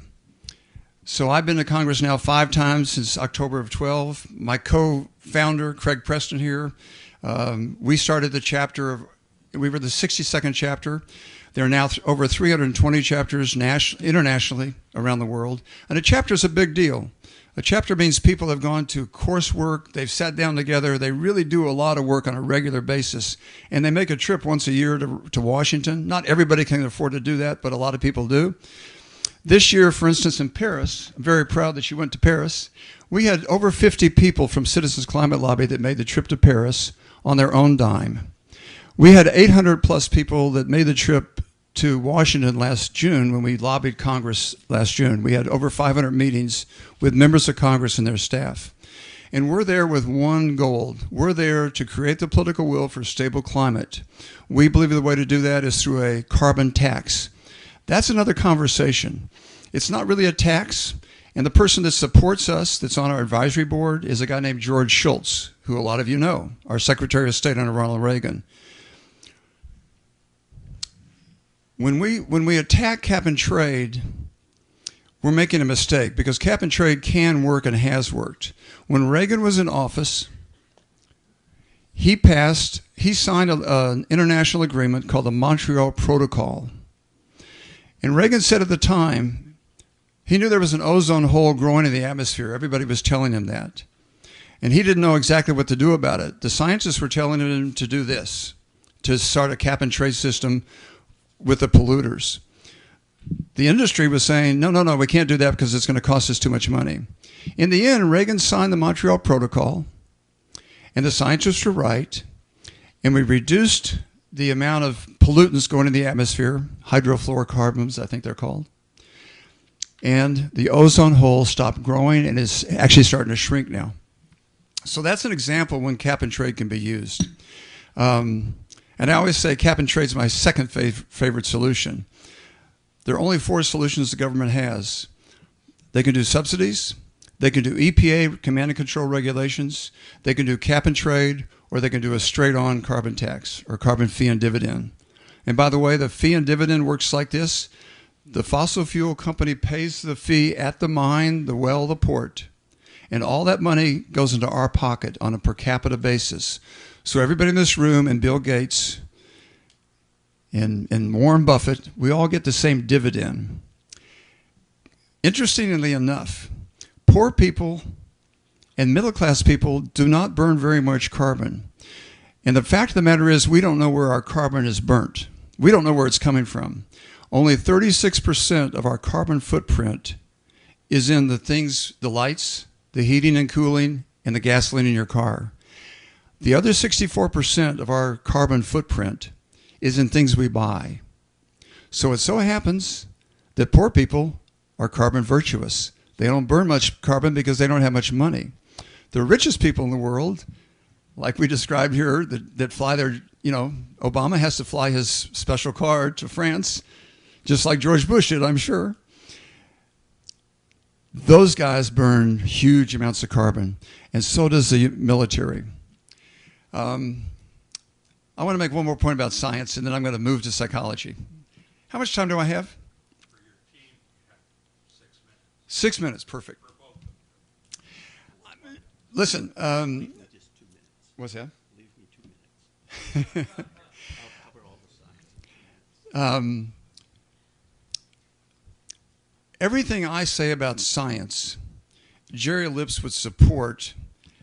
So I've been to Congress now 5 times since October of 12. My co-founder, Craig Preston here, we started the chapter we were the 62nd chapter. There are now over 320 chapters internationally around the world. And a chapter is a big deal. A chapter means people have gone to coursework, they've sat down together, they really do a lot of work on a regular basis, and they make a trip once a year to Washington. Not everybody can afford to do that, but a lot of people do. This year, for instance, in Paris, I'm very proud that you went to Paris. We had over 50 people from Citizens Climate Lobby that made the trip to Paris on their own dime. We had 800 plus people that made the trip to Washington last June when we lobbied Congress last June. We had over 500 meetings with members of Congress and their staff. And we're there with one goal. We're there to create the political will for a stable climate. We believe the way to do that is through a carbon tax. That's another conversation. It's not really a tax. And the person that supports us, that's on our advisory board, is a guy named George Shultz, who a lot of you know, our Secretary of State under Ronald Reagan. When we attack cap and trade, we're making a mistake because cap and trade can work and has worked. When Reagan was in office, he signed an international agreement called the Montreal Protocol. And Reagan said at the time, he knew there was an ozone hole growing in the atmosphere. Everybody was telling him that. And he didn't know exactly what to do about it. The scientists were telling him to do this, to start a cap and trade system with the polluters. The industry was saying, no, we can't do that because it's going to cost us too much money. In the end, Reagan signed the Montreal Protocol, and the scientists were right, and we reduced the amount of pollutants going in the atmosphere, hydrofluorocarbons, I think they're called, and the ozone hole stopped growing and is actually starting to shrink now. So that's an example when cap and trade can be used. And I always say cap and trade is my second favorite solution. There are only 4 solutions the government has. They can do subsidies, they can do EPA command and control regulations, they can do cap and trade, or they can do a straight-on carbon tax or carbon fee and dividend. And by the way, the fee and dividend works like this. The fossil fuel company pays the fee at the mine, the well, the port, and all that money goes into our pocket on a per capita basis. So everybody in this room and Bill Gates and Warren Buffett, we all get the same dividend. Interestingly enough, poor people and middle-class people do not burn very much carbon. And the fact of the matter is we don't know where our carbon is burnt. We don't know where it's coming from. Only 36% of our carbon footprint is in the things, the lights, the heating and cooling, and the gasoline in your car. The other 64% of our carbon footprint is in things we buy. So it so happens that poor people are carbon virtuous. They don't burn much carbon because they don't have much money. The richest people in the world, like we described here, that fly their, Obama has to fly his special car to France, just like George Bush did, I'm sure. Those guys burn huge amounts of carbon, and so does the military. I want to make one more point about science, and then I'm going to move to psychology. How much time do I have? For your team, you have 6 minutes. 6 minutes, perfect. For both of them. Listen, Just 2 minutes. what's that? Leave me 2 minutes. I'll cover all the science. Everything I say about science, Jere Lips would support,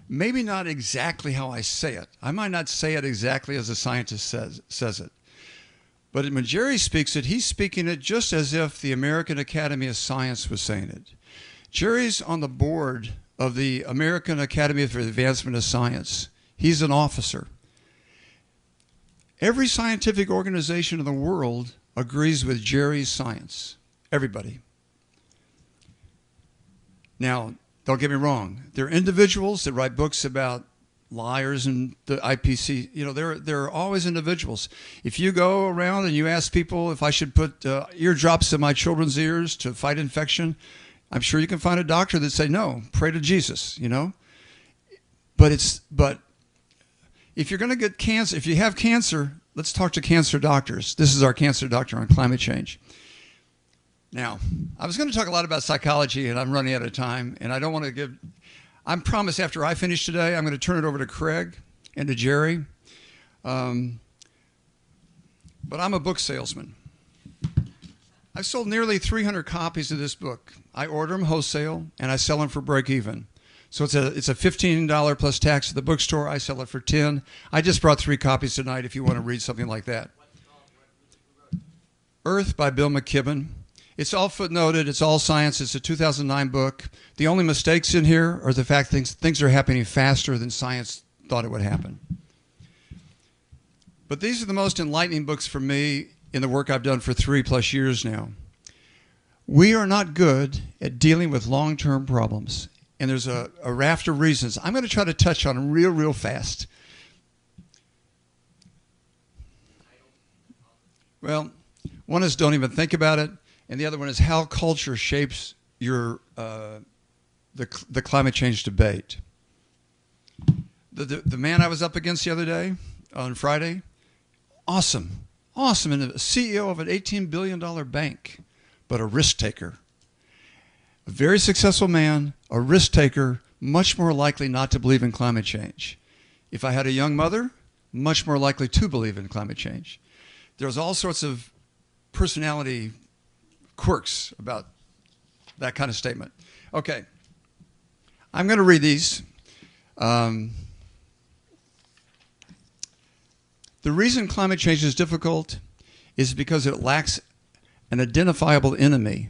maybe not exactly how I say it. I might not say it exactly as a scientist says it. But when Jere speaks it, he's speaking it just as if the American Academy of Science was saying it. Jere's on the board of the American Academy for the Advancement of Science. He's an officer. Every scientific organization in the world agrees with Jere's science. Everybody. Now, don't get me wrong. There are individuals that write books about liars and the IPC. There are always individuals. If you go around and you ask people if I should put eardrops in my children's ears to fight infection, I'm sure you can find a doctor that say no. Pray to Jesus. But if you're going to get cancer, if you have cancer, let's talk to cancer doctors. This is our cancer doctor on climate change. Now, I was going to talk a lot about psychology, and I'm running out of time, and I don't want to give... I promise after I finish today, I'm going to turn it over to Craig and to Jere. But I'm a book salesman. I've sold nearly 300 copies of this book. I order them wholesale, and I sell them for break even. So it's a $15 plus tax at the bookstore. I sell it for $10. I just brought 3 copies tonight if you want to read something like that. Earth by Bill McKibben. It's all footnoted. It's all science. It's a 2009 book. The only mistakes in here are the fact things are happening faster than science thought it would happen. But these are the most enlightening books for me in the work I've done for 3+ years now. We are not good at dealing with long-term problems. And there's a raft of reasons. I'm going to try to touch on them real fast. Well, one is don't even think about it. And the other one is how culture shapes your the climate change debate. The man I was up against the other day on Friday, awesome, and a CEO of an $18 billion bank, but a risk taker. a very successful man, a risk taker, much more likely not to believe in climate change. If I had a young mother, much more likely to believe in climate change. There's all sorts of personality quirks about that kind of statement. Okay, I'm going to read these. The reason climate change is difficult is because it lacks an identifiable enemy.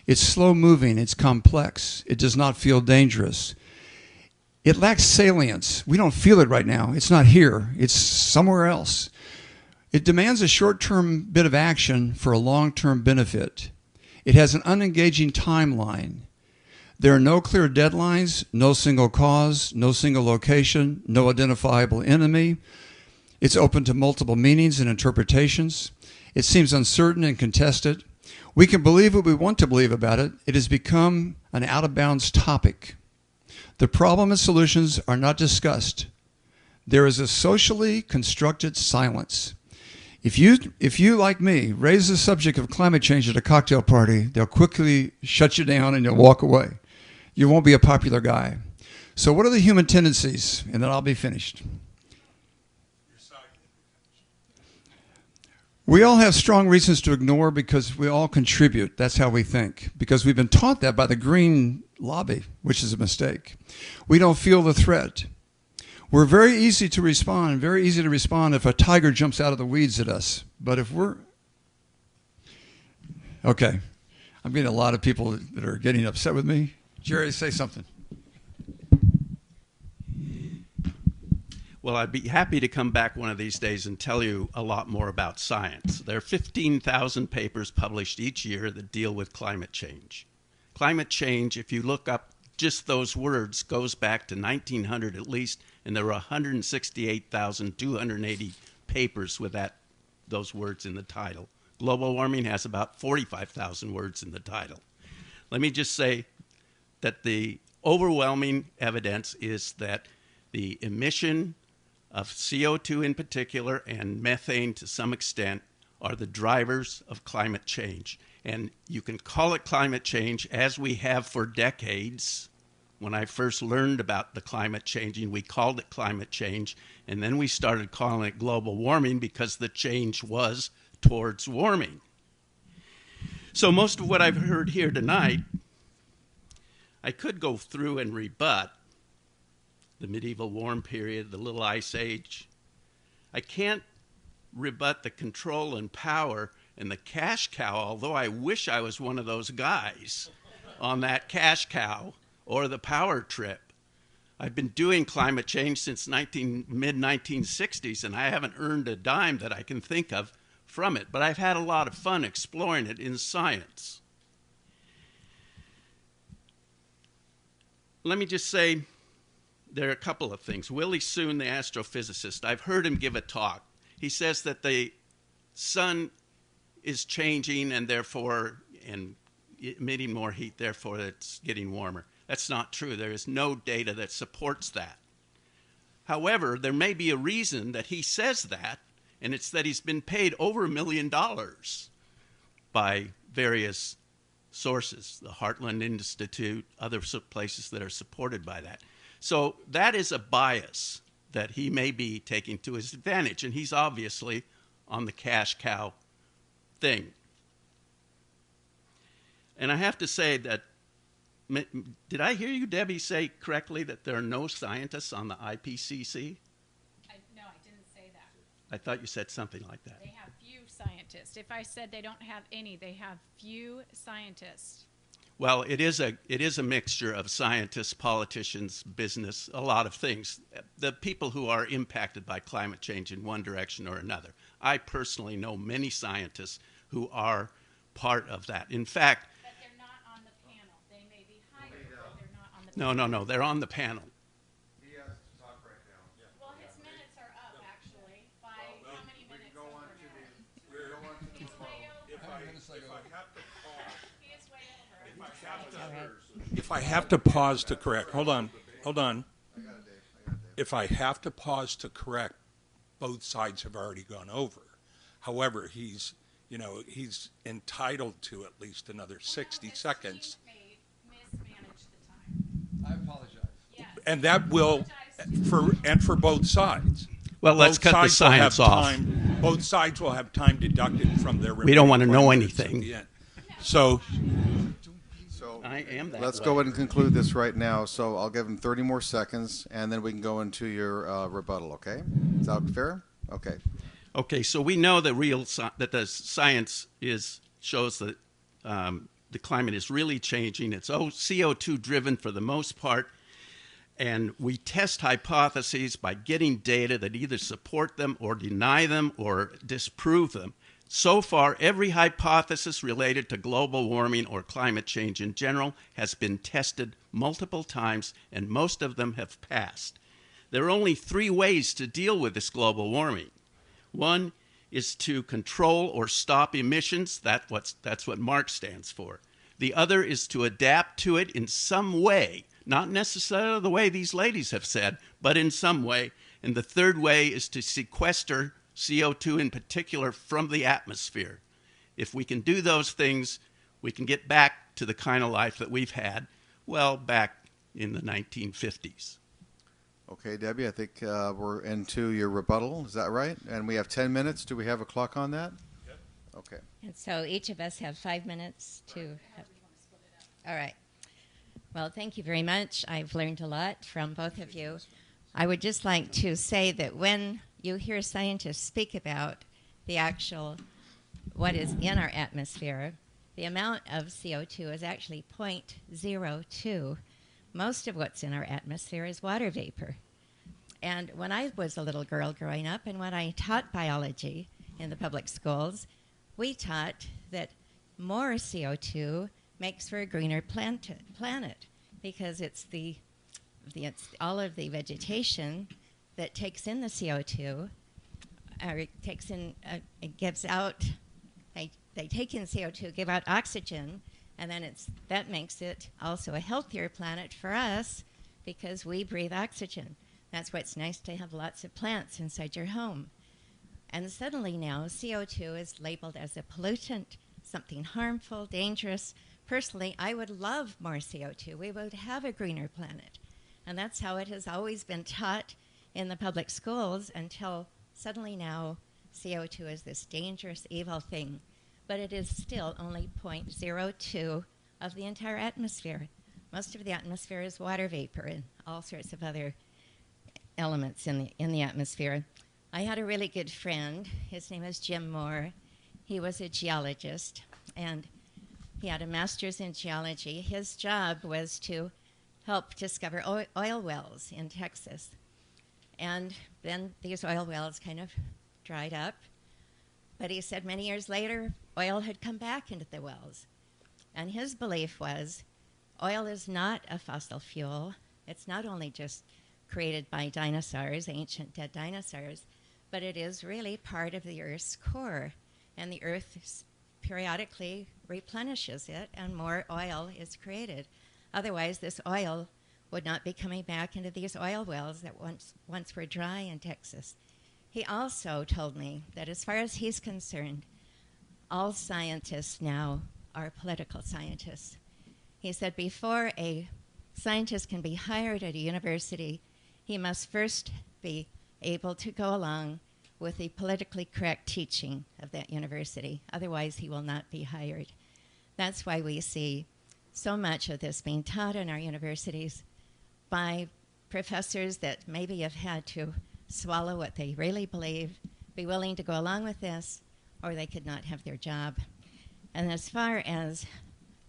It's slow-moving, it's complex, it does not feel dangerous. It lacks salience. We don't feel it right now. It's not here. It's somewhere else. It demands a short-term bit of action for a long-term benefit. It has an unengaging timeline. There are no clear deadlines, no single cause, no single location, no identifiable enemy. It's open to multiple meanings and interpretations. It seems uncertain and contested. We can believe what we want to believe about it. It has become an out-of-bounds topic. The problem and solutions are not discussed. There is a socially constructed silence. If you, like me, raise the subject of climate change at a cocktail party, they'll quickly shut you down and you'll walk away. You won't be a popular guy. So what are the human tendencies? And then I'll be finished. We all have strong reasons to ignore because we all contribute. That's how we think. Because we've been taught that by the green lobby, which is a mistake. We don't feel the threat. We're very easy to respond if a tiger jumps out of the weeds at us. But if we're... Okay. I'm getting a lot of people that are getting upset with me. Jere, say something. Well, I'd be happy to come back one of these days and tell you a lot more about science. There are 15,000 papers published each year that deal with climate change. Climate change, if you look up just those words, goes back to 1900 at least, and there were 168,280 papers with those words in the title. Global warming has about 45,000 words in the title. Let me just say that the overwhelming evidence is that the emission of CO2 in particular and methane to some extent are the drivers of climate change. And you can call it climate change as we have for decades. When I first learned about the climate changing, we called it climate change, and then we started calling it global warming because the change was towards warming. So most of what I've heard here tonight, I could go through and rebut the medieval warm period, the Little Ice Age. I can't rebut the control and power and the cash cow, although I wish I was one of those guys on that cash cow or the power trip. I've been doing climate change since mid-1960s, and I haven't earned a dime that I can think of from it, but I've had a lot of fun exploring it in science. Let me just say, there are a couple of things. Willie Soon, the astrophysicist, I've heard him give a talk. He says that the sun is changing and therefore emitting more heat, therefore it's getting warmer. That's not true. There is no data that supports that. However, there may be a reason that he says that, and it's that he's been paid over $1 million by various sources, the Heartland Institute, other places that are supported by that. So that is a bias that he may be taking to his advantage, and he's obviously on the cash cow thing. And I have to say that, did I hear you, Debbie, say correctly that there are no scientists on the IPCC? No, I didn't say that. I thought you said something like that. They have few scientists. If I said they don't have any, they have few scientists. Well, it is a mixture of scientists, politicians, business, a lot of things. The people who are impacted by climate change in one direction or another. I personally know many scientists who are part of that. In fact, but they're not on the panel. They may be hired, but they're not on the panel. No, they're on the panel. He has to talk right now. Well, his minutes are up, actually. By how many minutes? Go on to the... He's way over. He is way over. If I have to pause to correct, hold on. If I have to pause to correct, both sides have already gone over. However, he's entitled to at least another 60 seconds. Miss and that will, for both sides. Well, let's Both cut the sides will have science off. both sides will have time deducted from their. We don't want to know remaining 20 minutes anything. at the end. So So I am that let's way. go ahead and conclude this right now. So I'll give them 30 more seconds, and then we can go into your rebuttal. Okay? Is that fair? Okay. Okay, so we know that that the science shows that the climate is really changing. It's CO2 driven for the most part, and we test hypotheses by getting data that either support them or deny them or disprove them. So far, every hypothesis related to global warming or climate change in general has been tested multiple times, and most of them have passed. There are only 3 ways to deal with this global warming. One is to control or stop emissions. That's what MARC stands for. The other is to adapt to it in some way, not necessarily the way these ladies have said, but in some way. And the third way is to sequester CO2 in particular from the atmosphere. If we can do those things, we can get back to the kind of life that we've had, well, back in the 1950s. Okay, Debbie, I think we're into your rebuttal. Is that right? And we have 10 minutes. Do we have a clock on that? Yep. Okay. And so each of us have 5 minutes to have. All right. Well, thank you very much. I've learned a lot from both of you. I would just like to say that when you hear scientists speak about the actual, what is in our atmosphere, the amount of CO2 is actually 0.02. Most of what's in our atmosphere is water vapor. And when I was a little girl growing up and when I taught biology in the public schools, we taught that more CO2 makes for a greener planet because it's all of the vegetation that takes in the CO2, or it gives out, they take in CO2, give out oxygen, and then that makes it also a healthier planet for us because we breathe oxygen. That's why it's nice to have lots of plants inside your home. And suddenly now CO2 is labeled as a pollutant, something harmful, dangerous. Personally, I would love more CO2. We would have a greener planet. And that's how it has always been taught in the public schools until suddenly now CO2 is this dangerous, evil thing. But it is still only 0.02 of the entire atmosphere. Most of the atmosphere is water vapor and all sorts of other elements in the atmosphere. I had a really good friend. His name is Jim Moore. He was a geologist, and he had a master's in geology. His job was to help discover oil wells in Texas. And then these oil wells kind of dried up. But he said many years later, oil had come back into the wells. And his belief was oil is not a fossil fuel. It's not only just created by dinosaurs, ancient dead dinosaurs, but it is really part of the Earth's core. And the Earth periodically replenishes it, and more oil is created. Otherwise, this oil would not be coming back into these oil wells that once were dry in Texas. He also told me that as far as he's concerned, all scientists now are political scientists. He said before a scientist can be hired at a university, he must first be able to go along with the politically correct teaching of that university. Otherwise, he will not be hired. That's why we see so much of this being taught in our universities by professors that maybe have had to swallow what they really believe, be willing to go along with this, or they could not have their job. And as far as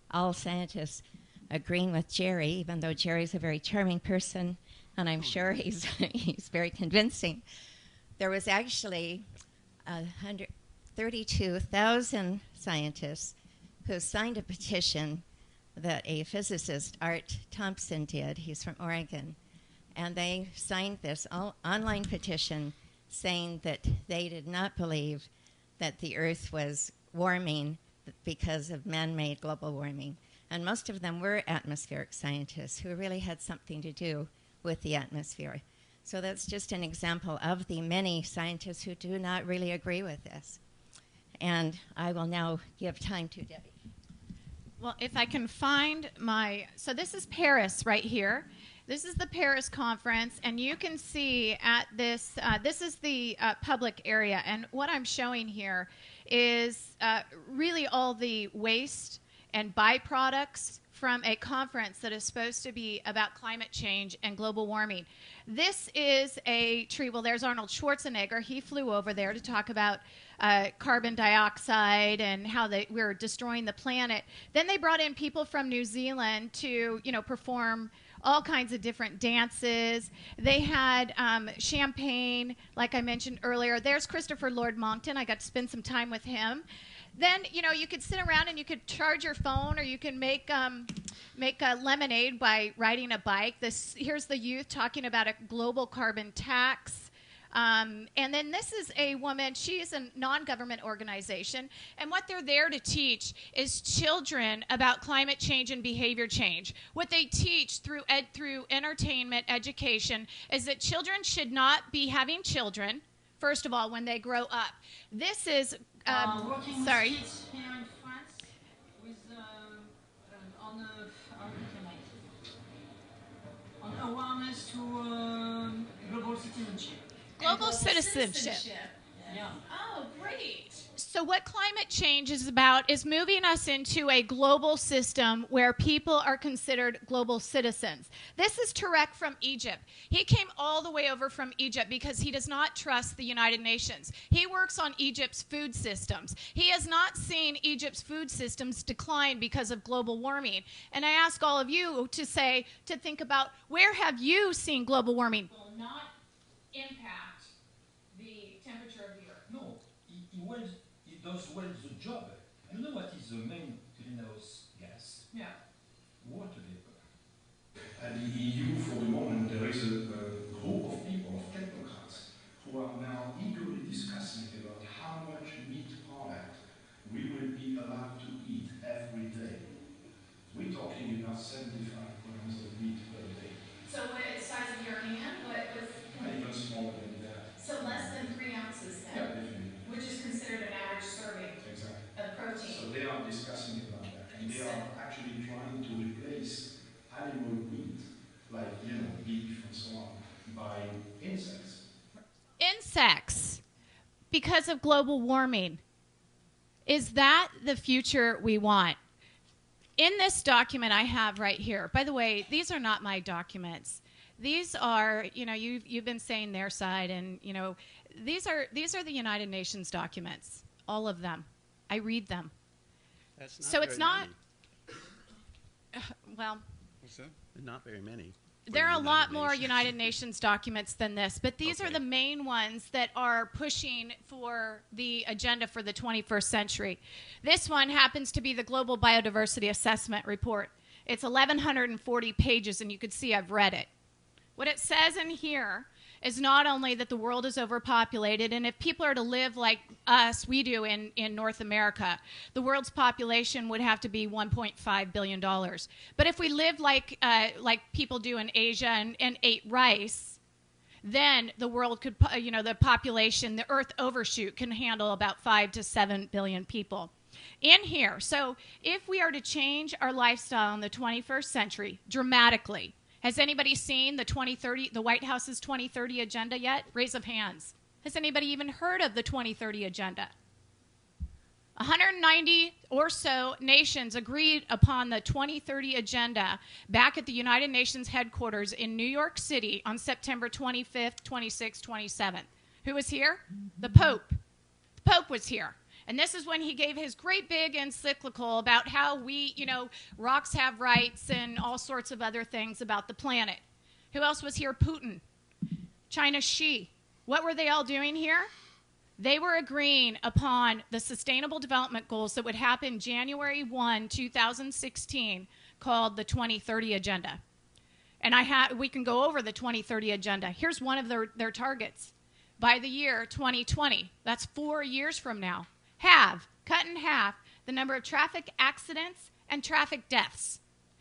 all scientists agreeing with Jere, even though Jere's a very charming person, and I'm sure he's very convincing, there was actually 132,000 scientists who signed a petition that a physicist, Art Thompson, did. He's from Oregon. And they signed this online petition saying that they did not believe that the Earth was warming because of man-made global warming. And most of them were atmospheric scientists who really had something to do with the atmosphere. So that's just an example of the many scientists who do not really agree with this. And I will now give time to Debbie. Well, if I can find so this is Paris right here. This is the Paris conference, and you can see at this, this is the public area, and what I'm showing here is really all the waste and byproducts from a conference that is supposed to be about climate change and global warming. This is a tree. Well, there's Arnold Schwarzenegger. He flew over there to talk about carbon dioxide and how we're destroying the planet. Then they brought in people from New Zealand to, perform all kinds of different dances. They had champagne, like I mentioned earlier. There's Christopher Lord Monckton. I got to spend some time with him. Then, you could sit around and you could charge your phone, or you can make a lemonade by riding a bike. Here's the youth talking about a global carbon tax. And then this is a woman. She is a non-government organization, and what they're there to teach is children about climate change and behavior change. What they teach through entertainment education is that children should not be having children, first of all, when they grow up. This is working with kids here in France with on awareness to global citizenship. Global citizenship. Yeah. Oh, great. So what climate change is about is moving us into a global system where people are considered global citizens. This is Tarek from Egypt. He came all the way over from Egypt because he does not trust the United Nations. He works on Egypt's food systems. He has not seen Egypt's food systems decline because of global warming. And I ask all of you to think about, where have you seen global warming? Will not impact the temperature of the Earth. No, it does well the job. I don't know what is the main greenhouse gas. Yeah. Water vapor. At the EU, for the moment, there is a group of people, of technocrats, who are now eagerly discussing about how much meat product we will be allowed to eat every day. We're talking about 75 grams of meat per day. So what is the size of your hand? Even smaller than that. So less than 3 ounces then? Yeah, definitely. Which is considered an average serving of protein. So they are discussing about that, and they are actually trying to replace animal meat, like beef and so on, by insects. Insects, because of global warming. Is that the future we want? In this document I have right here, by the way, these are not my documents. These are, you've been saying their side, and these are the United Nations documents, all of them. I read them. That's not so it's not. Well, what's that? Not very many. There are a lot more United Nations documents than this, but these are the main ones that are pushing for the agenda for the 21st century. This one happens to be the Global Biodiversity Assessment Report. It's 1,140 pages, and you can see I've read it. What it says in here is not only that the world is overpopulated, and if people are to live like us, we do in North America, the world's population would have to be $1.5 billion. But if we lived like people do in Asia and ate rice, then the world could, the population, the Earth overshoot can handle about 5 to 7 billion people. In here, so if we are to change our lifestyle in the 21st century dramatically, has anybody seen the White House's 2030 agenda yet? Raise of hands. Has anybody even heard of the 2030 agenda? 190 or so nations agreed upon the 2030 agenda back at the United Nations headquarters in New York City on September 25th, 26th, 27th. Who was here? The Pope. The Pope was here. And this is when he gave his great big encyclical about how we, rocks have rights and all sorts of other things about the planet. Who else was here? Putin. China's Xi. What were they all doing here? They were agreeing upon the Sustainable Development Goals that would happen January 1, 2016, called the 2030 Agenda. And we can go over the 2030 Agenda. Here's one of their targets. By the year 2020, that's 4 years from now, cut in half the number of traffic accidents and traffic deaths.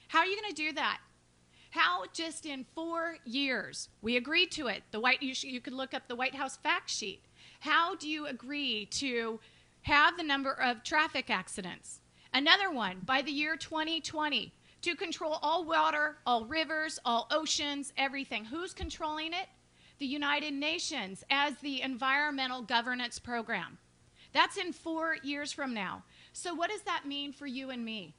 How are you going to do that? How just in 4 years? We agreed to it. You could look up the White House fact sheet. How do you agree to have the number of traffic accidents? Another one, by the year 2020, to control all water, all rivers, all oceans, everything. Who's controlling it? The United Nations as the Environmental Governance Program. That's in 4 years from now. So what does that mean for you and me?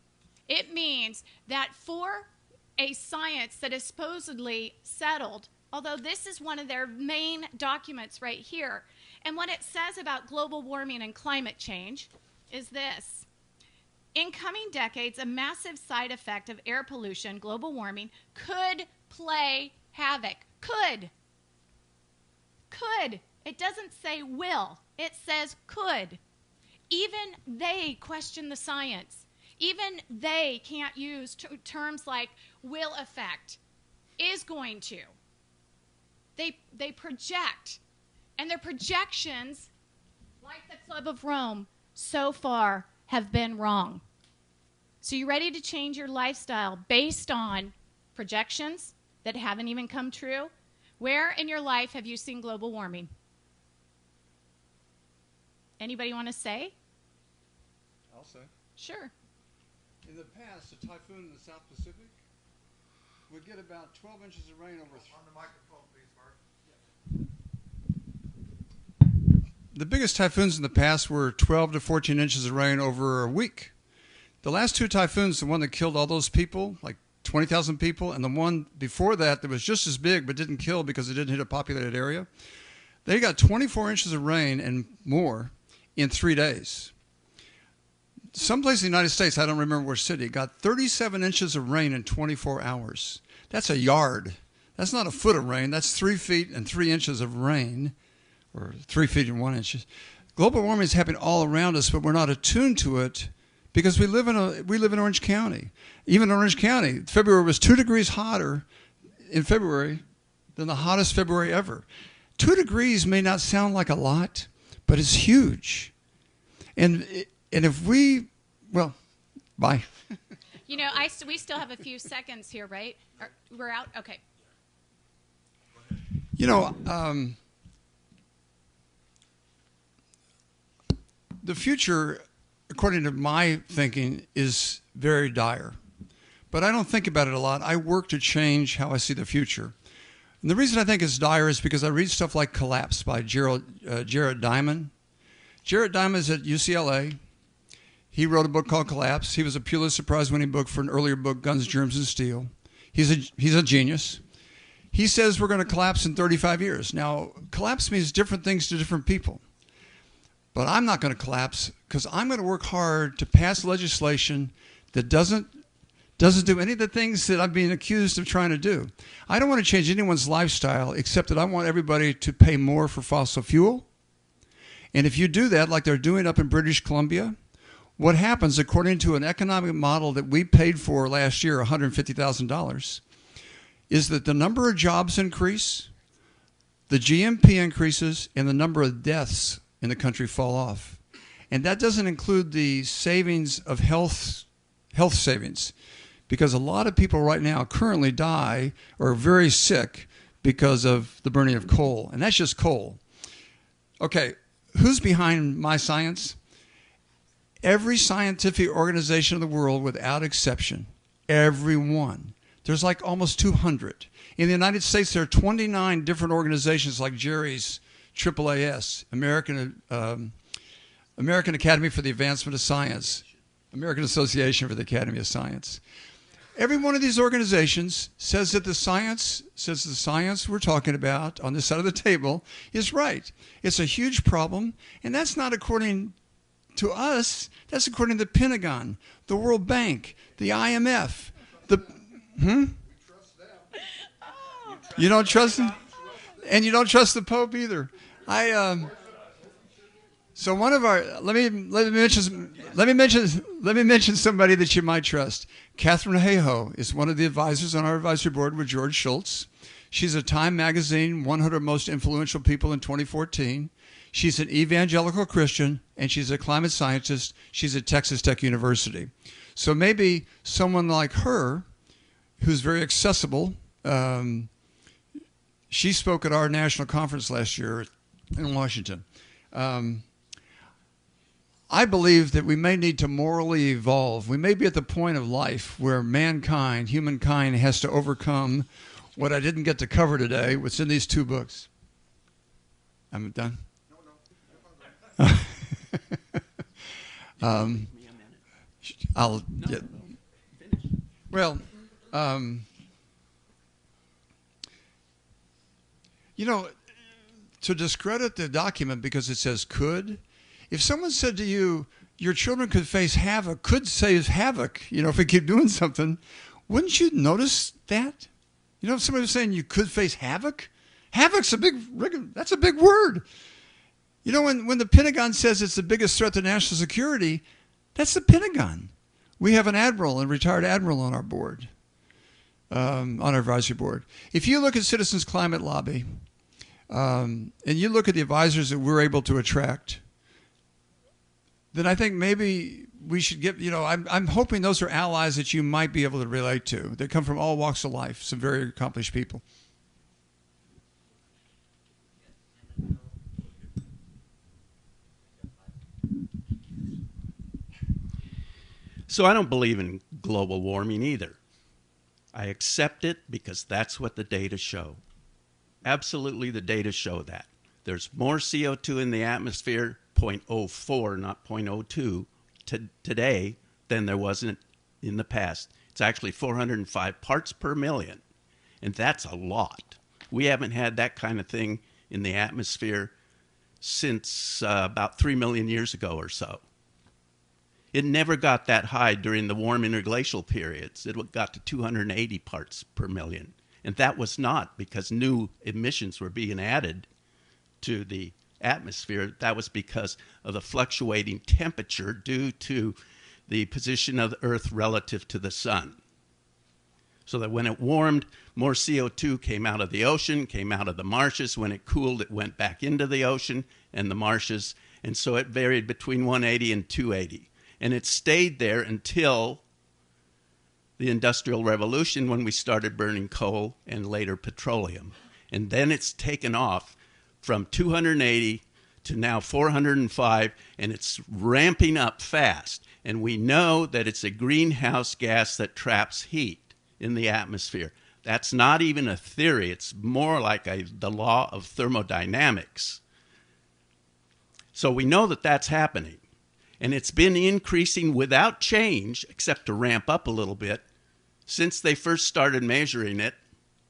It means that for a science that is supposedly settled, although this is one of their main documents right here, and what it says about global warming and climate change is this. In coming decades, a massive side effect of air pollution, global warming, could play havoc. Could. Could. It doesn't say will. It says could. Even they question the science. Even they can't use terms like will affect, is going to. They project. And their projections, like the Club of Rome, so far have been wrong. So you ready to change your lifestyle based on projections that haven't even come true? Where in your life have you seen global warming? Anybody want to say? I'll say. Sure. In the past, a typhoon in the South Pacific would get about 12 inches of rain over. On the microphone, please, Mark. The biggest typhoons in the past were 12 to 14 inches of rain over a week. The last two typhoons, the one that killed all those people, like 20,000 people, and the one before that that was just as big but didn't kill because it didn't hit a populated area, they got 24 inches of rain and more in 3 days. Someplace in the United States, I don't remember which city, got 37 inches of rain in 24 hours. That's a yard. That's not a foot of rain. That's 3 feet and 3 inches of rain, or 3 feet and 1 inch. Global warming is happening all around us, but we're not attuned to it because we live in Orange County. Even in Orange County, February was 2 degrees hotter in February than the hottest February ever. 2 degrees may not sound like a lot, but it's huge. And if we, well, bye. You know, we still have a few seconds here, right? We're out? Okay. You know, the future, according to my thinking, is very dire. But I don't think about it a lot. I work to change how I see the future. And the reason I think it's dire is because I read stuff like Collapse by Jere Diamond. Jere Diamond is at UCLA. He wrote a book called Collapse. He was a Pulitzer Prize-winning book for an earlier book, Guns, Germs, and Steel. He's a genius. He says we're going to collapse in 35 years. Now, collapse means different things to different people. But I'm not going to collapse because I'm going to work hard to pass legislation that doesn't do any of the things that I'm being accused of trying to do. I don't want to change anyone's lifestyle except that I want everybody to pay more for fossil fuel. And if you do that, like they're doing up in British Columbia, what happens, according to an economic model that we paid for last year, $150,000, is that the number of jobs increase, the GMP increases, and the number of deaths in the country fall off. And that doesn't include the savings of health savings, because a lot of people right now currently die or are very sick because of the burning of coal, and that's just coal. Okay, who's behind my science? Every scientific organization in the world, without exception, every one. There's like almost 200. In the United States, there are 29 different organizations like Jere's AAAS, American Academy for the Advancement of Science, American Association for the Academy of Science. Every one of these organizations says that the science we're talking about on this side of the table is right. It's a huge problem, and that's not according to us. That's according to the Pentagon, the World Bank, the IMF. You don't trust them? And you don't trust the Pope either. So one of our let me mention somebody that you might trust. Catherine Hayhoe is one of the advisors on our advisory board with George Shultz. She's a Time Magazine 100 Most Influential People in 2014. She's an evangelical Christian, and she's a climate scientist. She's at Texas Tech University. So maybe someone like her, who's very accessible, she spoke at our national conference last year in Washington. I I believe that we may need to morally evolve. We may be at the point of life where mankind, humankind, has to overcome what I didn't get to cover today, what's in these 2 books. I'm done? I'll get, well, you know, to discredit the document because it says could, if someone said to you, your children could face havoc, could save havoc, you know, if we keep doing something, wouldn't you notice that? You know, if somebody was saying you could face havoc, havoc's that's a big word. You know, when the Pentagon says it's the biggest threat to national security, that's the Pentagon. We have an admiral, a retired admiral on our board, on our advisory board. If you look at Citizens Climate Lobby, and you look at the advisors that we're able to attract, then I think maybe we should get, you know, I'm hoping those are allies that you might be able to relate to. They come from all walks of life, some very accomplished people. So I don't believe in global warming either. I accept it because that's what the data show. Absolutely, the data show that. There's more CO2 in the atmosphere, 0.04, not 0.02, today than there was in the past. It's actually 405 parts per million, and that's a lot. We haven't had that kind of thing in the atmosphere since about 3 million years ago or so. It never got that high during the warm interglacial periods. It got to 280 parts per million. And that was not because new emissions were being added to the atmosphere. That was because of the fluctuating temperature due to the position of the Earth relative to the sun. So that when it warmed, more CO2 came out of the ocean, came out of the marshes. When it cooled, it went back into the ocean and the marshes. And so it varied between 180 and 280. And it stayed there until the Industrial Revolution, when we started burning coal and later petroleum. And then it's taken off from 280 to now 405, and it's ramping up fast. And we know that it's a greenhouse gas that traps heat in the atmosphere. That's not even a theory. It's more like the law of thermodynamics. So we know that that's happening. And it's been increasing without change, except to ramp up a little bit, since they first started measuring it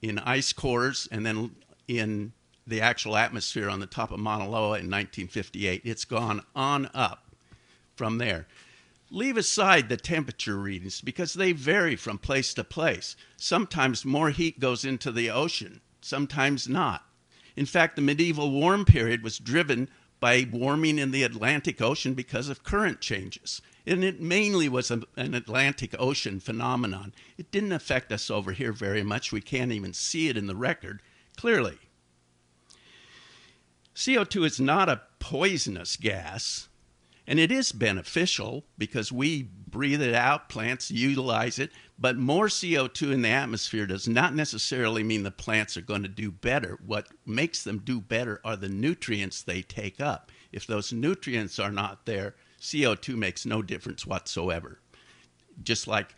in ice cores and then in the actual atmosphere on the top of Mauna Loa in 1958. It's gone on up from there. Leave aside the temperature readings because they vary from place to place. Sometimes more heat goes into the ocean, sometimes not. In fact, the medieval warm period was driven by warming in the Atlantic Ocean because of current changes. And it mainly was an Atlantic Ocean phenomenon. It didn't affect us over here very much. We can't even see it in the record clearly. CO2 is not a poisonous gas, and it is beneficial because we breathe it out, plants utilize it, but more CO2 in the atmosphere does not necessarily mean the plants are going to do better. What makes them do better are the nutrients they take up. If those nutrients are not there, CO2 makes no difference whatsoever. Just like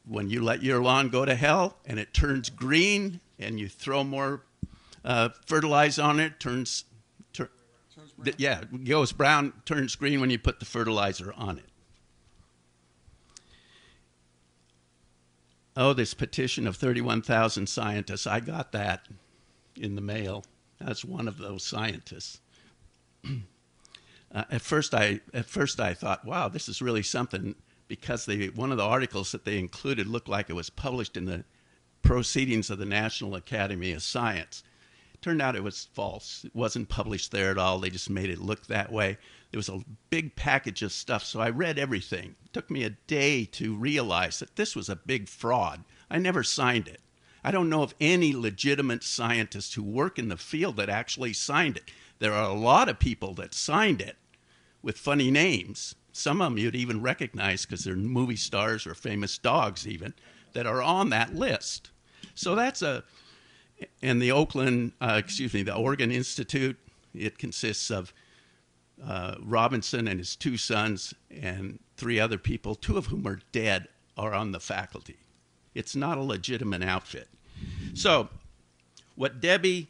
when you let your lawn go to hell and it turns green and you throw more fertilizer on it, it goes brown, turns green when you put the fertilizer on it. Oh, this petition of 31,000 scientists. I got that in the mail. That's one of those scientists. At first I thought, wow, this is really something, because one of the articles that they included looked like it was published in the Proceedings of the National Academy of Science. Turned out it was false. It wasn't published there at all. They just made it look that way. There was a big package of stuff, so I read everything. It took me a day to realize that this was a big fraud. I never signed it. I don't know of any legitimate scientists who work in the field that actually signed it. There are a lot of people that signed it with funny names. Some of them you'd even recognize because they're movie stars or famous dogs even that are on that list. So that's and the the Oregon Institute, it consists of Robinson and his 2 sons and 3 other people, 2 of whom are dead, are on the faculty. It's not a legitimate outfit. So what Debbie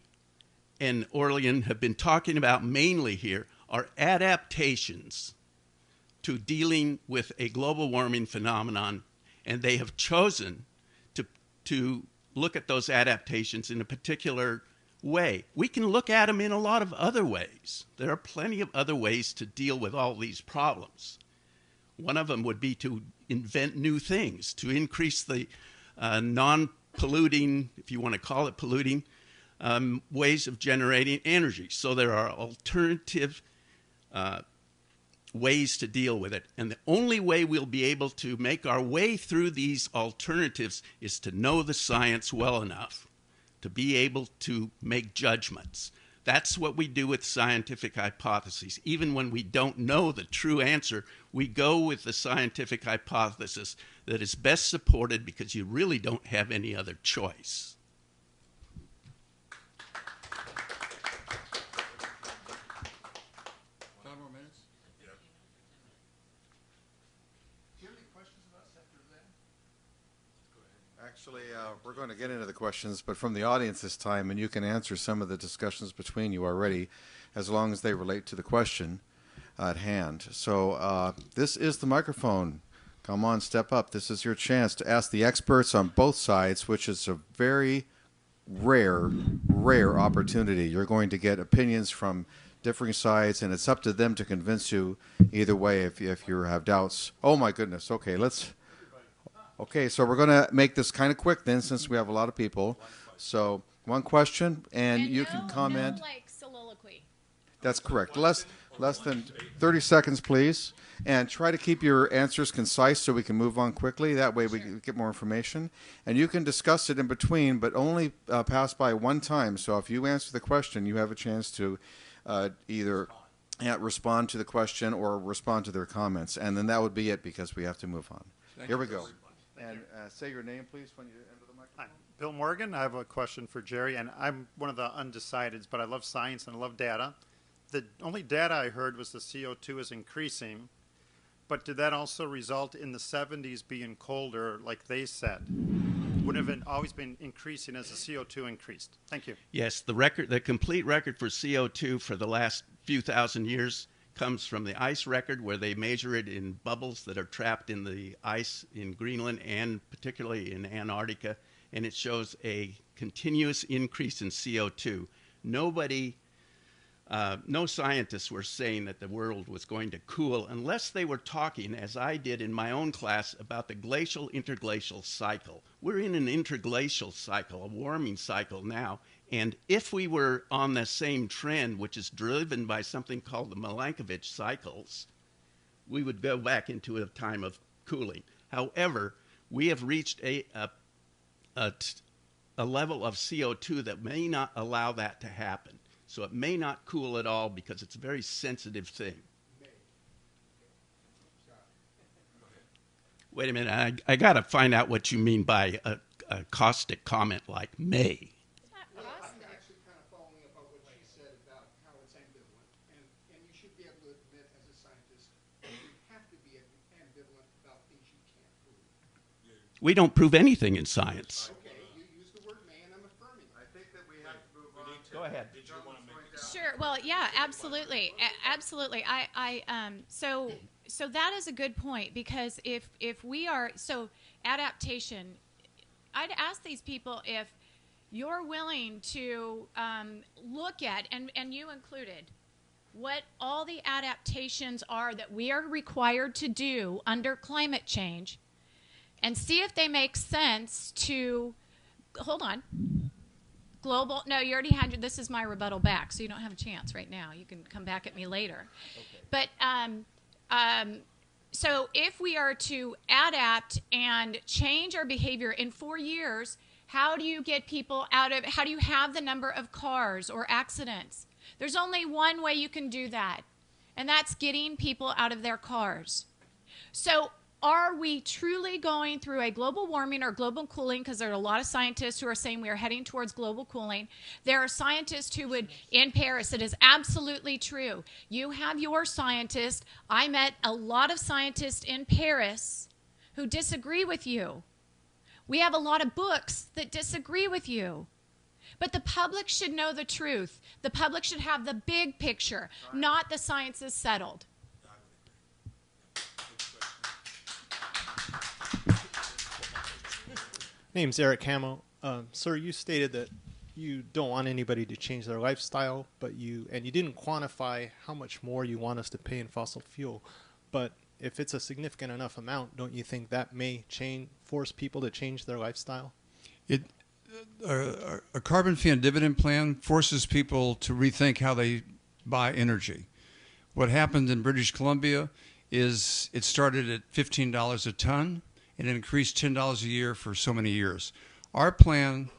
and Orleans have been talking about mainly here are adaptations to dealing with a global warming phenomenon, and they have chosen to look at those adaptations in a particular way. We can look at them in a lot of other ways. There are plenty of other ways to deal with all these problems. One of them would be to invent new things, to increase the non-polluting, if you want to call it polluting, ways of generating energy. So there are alternative ways to deal with it. And the only way we'll be able to make our way through these alternatives is to know the science well enough to be able to make judgments. That's what we do with scientific hypotheses. Even when we don't know the true answer, we go with the scientific hypothesis that is best supported because you really don't have any other choice. 5 more minutes? Yeah. Do you have any questions of us after that? Actually, we're going to get into the questions, but from the audience this time, and you can answer some of the discussions between you already, as long as they relate to the question at hand. So this is the microphone. Come on, step up. This is your chance to ask the experts on both sides, which is a very rare opportunity. You're going to get opinions from differing sides, and it's up to them to convince you either way if you have doubts. Oh, my goodness. Okay, so we're going to make this kind of quick then, since we have a lot of people. So 1 question, and you can comment. No, like soliloquy. That's correct. Less than 30 seconds, please. And try to keep your answers concise so we can move on quickly. That way we can get more information. And you can discuss it in between, but only pass by 1 time. So if you answer the question, you have a chance to either respond to the question or respond to their comments. And then that would be it, because we have to move on. Here we go. And say your name, please, when you enter the microphone. Hi, Bill Morgan. I have a question for Jere, and I'm one of the undecideds, but I love science and I love data. The only data I heard was the CO2 is increasing, but did that also result in the 70s being colder, like they said? Would have always been increasing as the CO2 increased? Thank you. Yes, the complete record for CO2 for the last few thousand years comes from the ice record, where they measure it in bubbles that are trapped in the ice in Greenland and particularly in Antarctica, and it shows a continuous increase in CO2. No scientists were saying that the world was going to cool unless they were talking, as I did in my own class, about the glacial interglacial cycle. We're in an interglacial cycle, a warming cycle now, and if we were on the same trend, which is driven by something called the Milankovitch cycles, we would go back into a time of cooling. However, we have reached a level of CO2 that may not allow that to happen. So it may not cool at all because it's a very sensitive thing. Wait a minute, I got to find out what you mean by a caustic comment like may. It's not caustic. I'm actually kind of following up on what she said about how it's ambivalent. And you should be able to admit as a scientist, you have to be ambivalent about things you can't prove. We don't prove anything in science. Okay, you use the word may, and I'm affirming. I think that we have to move on. Go ahead. Sure. Well, yeah, absolutely, absolutely. So that is a good point, because if we are adaptation, I'd ask these people if you're willing to look at, and you included, what all the adaptations are that we are required to do under climate change, and see if they make sense to. Hold on. Global, no, you already had this is my rebuttal back, so you don't have a chance right now. You can come back at me later. Okay. But so if we are to adapt and change our behavior in 4 years, how do you get people how do you have the number of cars or accidents? There's only one way you can do that, and that's getting people out of their cars. So Are we truly going through a global warming or global cooling? Because there are a lot of scientists who are saying we are heading towards global cooling. There are scientists who would, in Paris, it is absolutely true. You have your scientist. I met a lot of scientists in Paris who disagree with you. We have a lot of books that disagree with you. But the public should know the truth. The public should have the big picture, not the science is settled. Name's Eric Hamill. Sir, you stated that you don't want anybody to change their lifestyle, but you didn't quantify how much more you want us to pay in fossil fuel. But if it's a significant enough amount, don't you think that may force people to change their lifestyle? A carbon fee and dividend plan forces people to rethink how they buy energy. What happened in British Columbia is it started at $15 a ton and it increased $10 a year for so many years. Our plan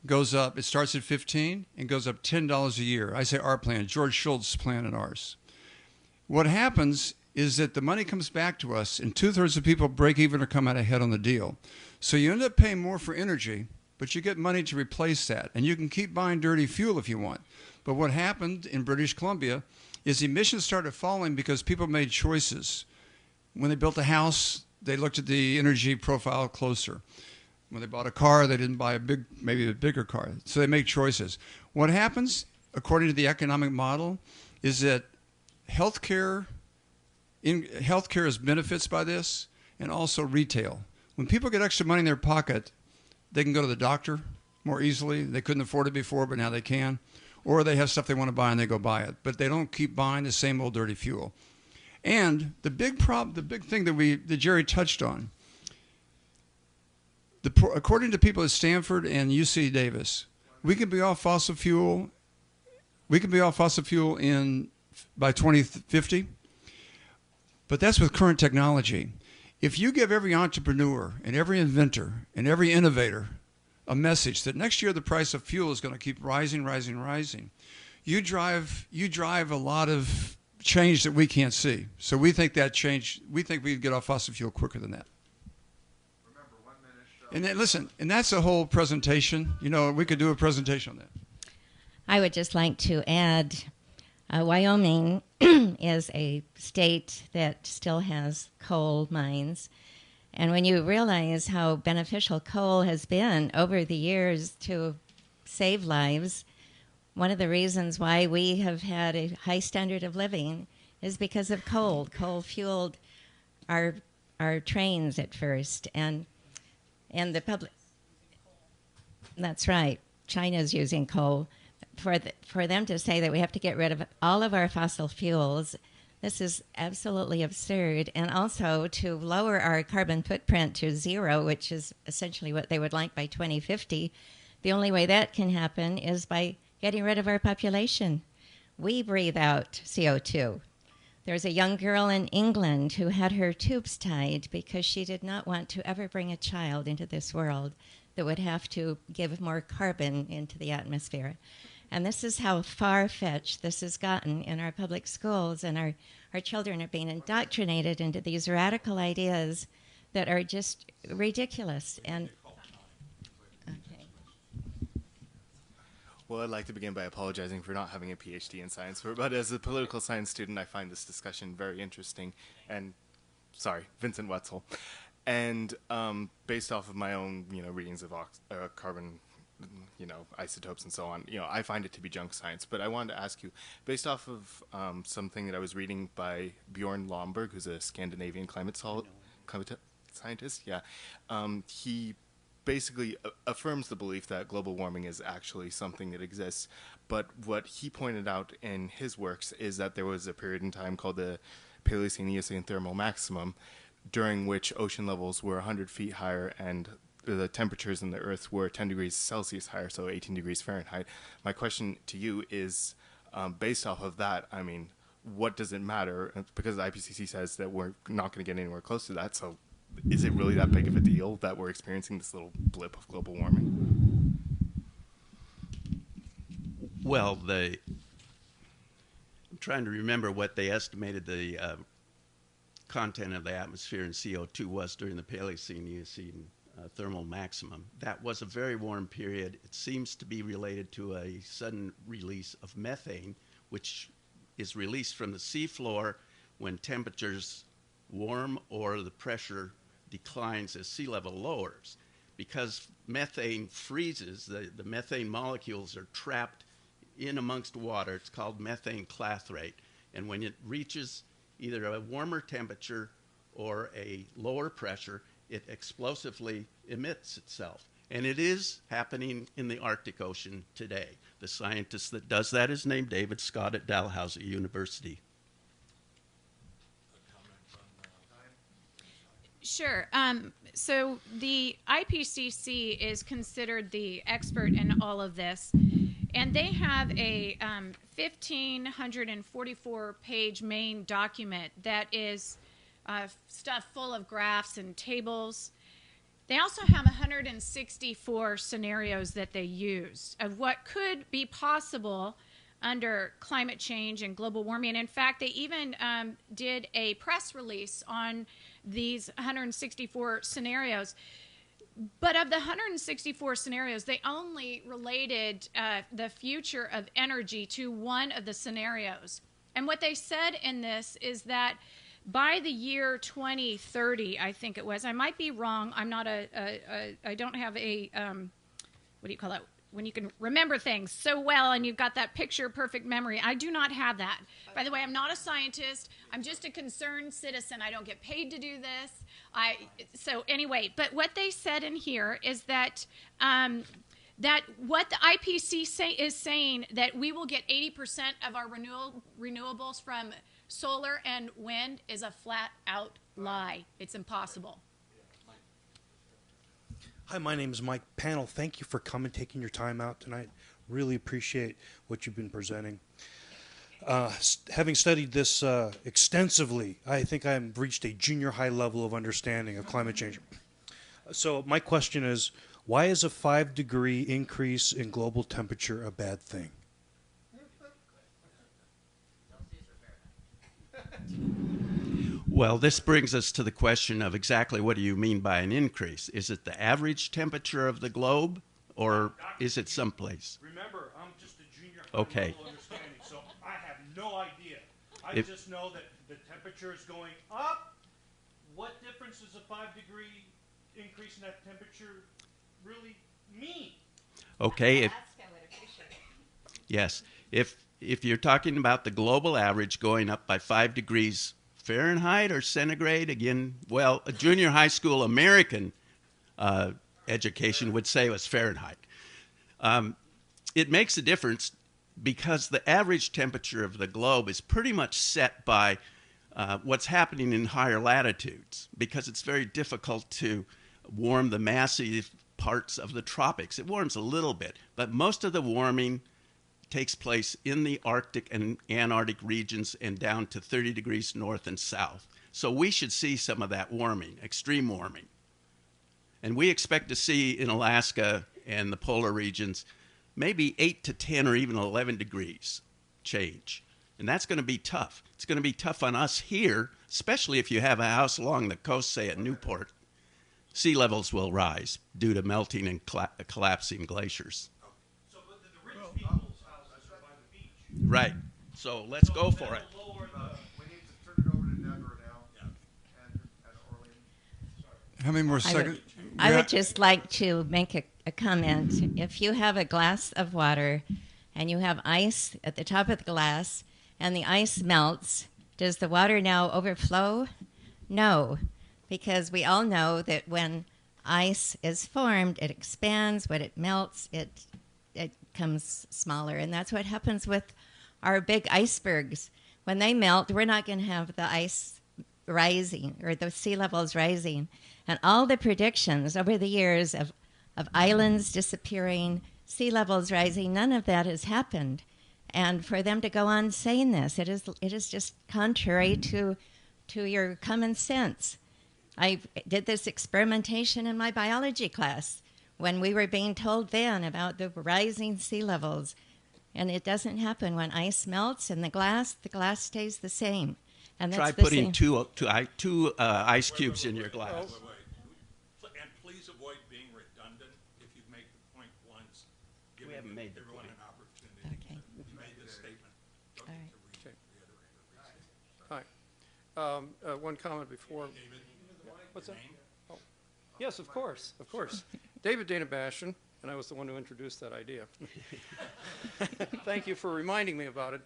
goes up, it starts at 15 and goes up $10 a year. I say our plan, George Shultz's plan and ours. What happens is that the money comes back to us and 2/3 of people break even or come out ahead on the deal. So you end up paying more for energy, but you get money to replace that. And you can keep buying dirty fuel if you want. But what happened in British Columbia is emissions started falling because people made choices. When they built a house, they looked at the energy profile closer. When they bought a car, they didn't buy maybe a bigger car. So they make choices. What happens, according to the economic model, is that healthcare is benefits by this, and also retail. When people get extra money in their pocket, they can go to the doctor more easily. They couldn't afford it before, but now they can. Or they have stuff they want to buy and they go buy it. But they don't keep buying the same old dirty fuel. And the big thing that Jere touched on, according to people at Stanford and UC Davis, we can be off fossil fuel. We can be off fossil fuel by 2050. But that's with current technology. If you give every entrepreneur and every inventor and every innovator a message that next year the price of fuel is going to keep rising, you drive a lot of change that we can't see. So we think we can get off fossil fuel quicker than that. Remember, 1 minute show. And then, listen, and that's a whole presentation. You know, we could do a presentation on that. I would just like to add, Wyoming is a state that still has coal mines. And when you realize how beneficial coal has been over the years to save lives, one of the reasons why we have had a high standard of living is because of coal. Coal fueled our trains at first, and the public. That's right. China's using coal. For them to say that we have to get rid of all of our fossil fuels, this is absolutely absurd. And also to lower our carbon footprint to zero, which is essentially what they would like by 2050, the only way that can happen is by getting rid of our population. We breathe out CO2. There's a young girl in England who had her tubes tied because she did not want to ever bring a child into this world that would have to give more carbon into the atmosphere. And this is how far-fetched this has gotten in our public schools, and our children are being indoctrinated into these radical ideas that are just ridiculous. And okay. Well, I'd like to begin by apologizing for not having a PhD in science, but as a political science student, I find this discussion very interesting. And, Vincent Wetzel. And based off of my own, readings of carbon, isotopes and so on, I find it to be junk science. But I wanted to ask you, based off of something that I was reading by Bjorn Lomborg, who's a Scandinavian climate scientist, he basically affirms the belief that global warming is actually something that exists. But what he pointed out in his works is that there was a period in time called the Paleocene-Eocene thermal maximum, during which ocean levels were 100 feet higher and the temperatures in the Earth were 10 degrees Celsius higher, so 18 degrees Fahrenheit. My question to you is, based off of that, what does it matter? Because the IPCC says that we're not going to get anywhere close to that, so is it really that big of a deal that we're experiencing this little blip of global warming? Well, I'm trying to remember what they estimated the content of the atmosphere in CO2 was during the Paleocene-Eocene thermal maximum. That was a very warm period. It seems to be related to a sudden release of methane, which is released from the seafloor when temperatures warm or the pressure declines as sea level lowers. Because methane freezes, the methane molecules are trapped in amongst water. It's called methane clathrate. And when it reaches either a warmer temperature or a lower pressure, it explosively emits itself. And it is happening in the Arctic Ocean today. The scientist that does that is named David Scott at Dalhousie University. Sure. So the IPCC is considered the expert in all of this, and they have a 1,544-page main document that is stuff full of graphs and tables. They also have 164 scenarios that they use of what could be possible under climate change and global warming. In fact, they even did a press release on these 164 scenarios. But of the 164 scenarios, they only related the future of energy to one of the scenarios. And what they said in this is that by the year 2030, I think it was, I might be wrong, I'm not I don't have a, what do you call that? When you can remember things so well and you've got that picture perfect memory. I do not have that. By the way, I'm not a scientist. I'm just a concerned citizen. I don't get paid to do this. So anyway, but what they said in here is that that what the IPCC is saying, that we will get 80% of our renewables from solar and wind, is a flat out lie. It's impossible. Hi, my name is Mike Panel. Thank you for coming, taking your time out tonight. Really appreciate what you've been presenting. Having studied this extensively, I think I've reached a junior high level of understanding of climate change. So my question is, why is a 5-degree increase in global temperature a bad thing? Well, this brings us to the question of exactly what do you mean by an increase? Is it the average temperature of the globe, or is it someplace? Remember, I'm just a junior high level understanding, so I have no idea. I just know that the temperature is going up. What difference does a 5-degree increase in that temperature really mean? Okay. Yes. If you're talking about the global average going up by 5 degrees Fahrenheit or centigrade, again, well, a junior high school American education would say it was Fahrenheit. It makes a difference because the average temperature of the globe is pretty much set by what's happening in higher latitudes, because it's very difficult to warm the massive parts of the tropics. It warms a little bit, but most of the warming takes place in the Arctic and Antarctic regions and down to 30 degrees north and south. So we should see some of that warming, extreme warming. And we expect to see in Alaska and the polar regions maybe 8 to 10 or even 11 degrees change. And that's going to be tough. It's going to be tough on us here, especially if you have a house along the coast, say at Newport. Sea levels will rise due to melting and collapsing glaciers. So, but the rich people's houses are by the beach. Right. So let's go for it. We need to turn it over to Deborah now. And Orleans. How many more seconds? I would just like to make a comment. If you have a glass of water and you have ice at the top of the glass and the ice melts, does the water now overflow? No, because we all know that when ice is formed, it expands. When it melts, it comes smaller. And that's what happens with our big icebergs. When they melt, we're not going to have the ice rising or the sea levels rising. And all the predictions over the years of islands disappearing, sea levels rising, none of that has happened. And for them to go on saying this, it is just contrary to your common sense. I did this experimentation in my biology class when we were being told then about the rising sea levels. And it doesn't happen when ice melts in the glass stays the same. And that's Try the putting same. two ice cubes in your glass. And please avoid being redundant. If you make the point once, give haven't made the everyone point. an opportunity Okay. to make this statement. All right. Hi. One comment before. What's that? Oh. Yes, of course, of course. David Dana Bastion, and I was the one who introduced that idea. Thank you for reminding me about it.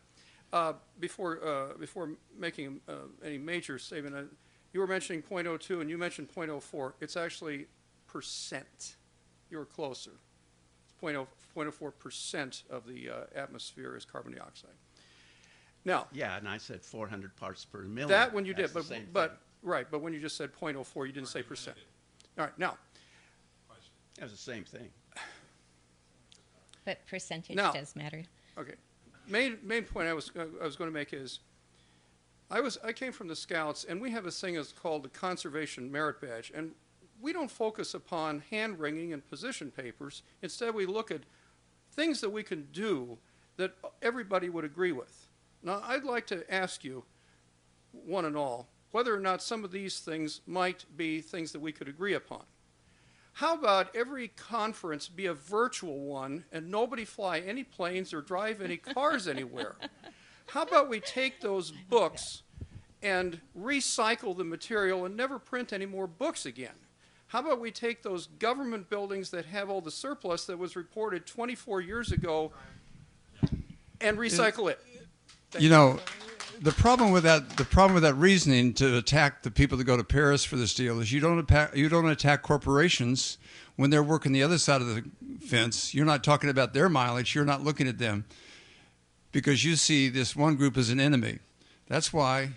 Before making any major statement, you were mentioning 0.02 and you mentioned 0.04. It's actually percent. You were closer. It's 0.04% of the atmosphere is carbon dioxide. Now, Yeah, and I said 400 parts per million. that one you That's did, the same but thing. right, but when you just said 0.04, you didn't say percent. All right, now, That's the same thing. But percentage Now- does matter. okay. Main point I was going to make is, I came from the Scouts, and we have a thing that's called the Conservation Merit Badge, and we don't focus upon hand wringing and position papers. Instead, we look at things that we can do that everybody would agree with. Now, I'd like to ask you, one and all, whether or not some of these things might be things that we could agree upon. How about every conference be a virtual one and nobody fly any planes or drive any cars anywhere? How about we take those books and recycle the material and never print any more books again? How about we take those government buildings that have all the surplus that was reported 24 years ago and recycle it? You know, the problem with that reasoning to attack the people that go to Paris for this deal is you don't attack corporations when they're working the other side of the fence. You're not talking about their mileage. You're not looking at them because you see this one group as an enemy. That's why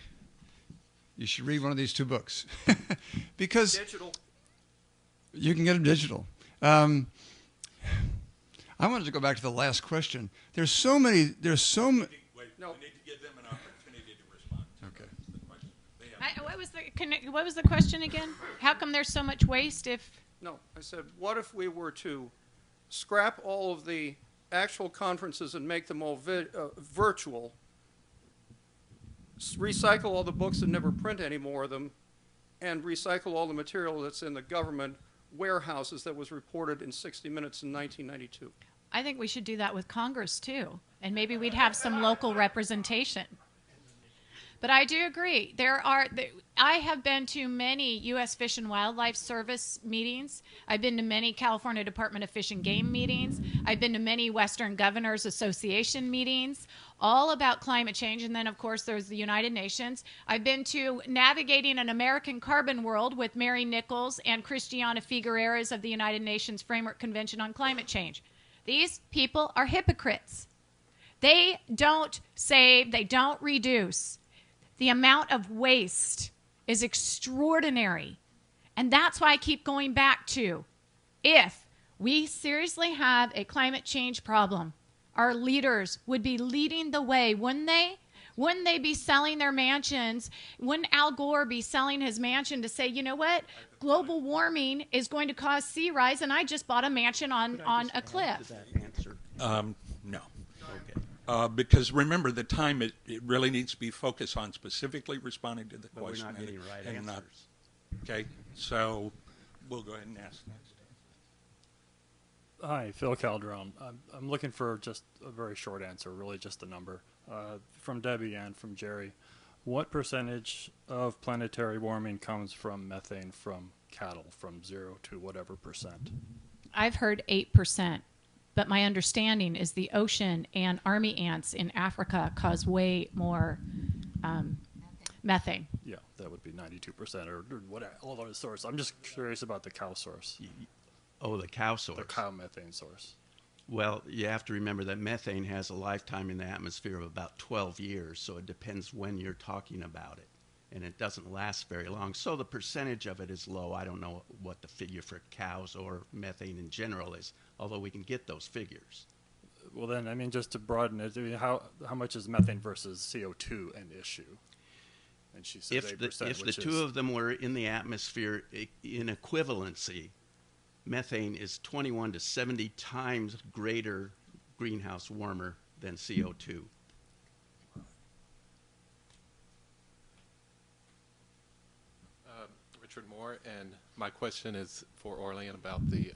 you should read one of these two books because Digital. you can get them digital. I wanted to go back to the last question. There's so many. No. We need to give them an opportunity to respond to Okay. the question. They have What was the question again? How come there's so much waste if... No, I said, what if we were to scrap all of the actual conferences and make them all virtual, recycle all the books and never print any more of them, and recycle all the material that's in the government warehouses that was reported in 60 Minutes in 1992? I think we should do that with Congress, too. And maybe we'd have some local representation. But I do agree. I have been to many U.S. Fish and Wildlife Service meetings. I've been to many California Department of Fish and Game meetings. I've been to many Western Governors Association meetings, all about climate change. And then, of course, there's the United Nations. I've been to Navigating an American Carbon World with Mary Nichols and Christiana Figueres of the United Nations Framework Convention on Climate Change. These people are hypocrites. They don't save, they don't reduce. The amount of waste is extraordinary. And that's why I keep going back to, if we seriously have a climate change problem, our leaders would be leading the way, wouldn't they? Wouldn't they be selling their mansions? Wouldn't Al Gore be selling his mansion to say, you know what, global warming is going to cause sea rise, and I just bought a mansion on a cliff? No. Okay. Because remember, the time it really needs to be focused on specifically responding to the But question. we're not getting right and not- answers. okay, so we'll go ahead and ask next. Hi, Phil Calderon. I'm looking for just a very short answer, really just a number. From Debbie and from Jere, what percentage of planetary warming comes from methane from cattle, from 0 to whatever percent? I've heard 8%, but my understanding is the ocean and army ants in Africa cause way more methane. Yeah, that would be 92% or whatever, all those sources. I'm just curious about the cow source. Oh, the cow source. The cow methane source. Well, you have to remember that methane has a lifetime in the atmosphere of about 12 years, so it depends when you're talking about it. And it doesn't last very long. So the percentage of it is low. I don't know what the figure for cows or methane in general is, although we can get those figures. Well, then, I mean, just to broaden it, I mean, how much is methane versus CO2 an issue? And she says If 8%, the which two is, of them were in the atmosphere in equivalency, methane is 21 to 70 times greater greenhouse warmer than CO2. Richard Moore, and my question is for Orlean about the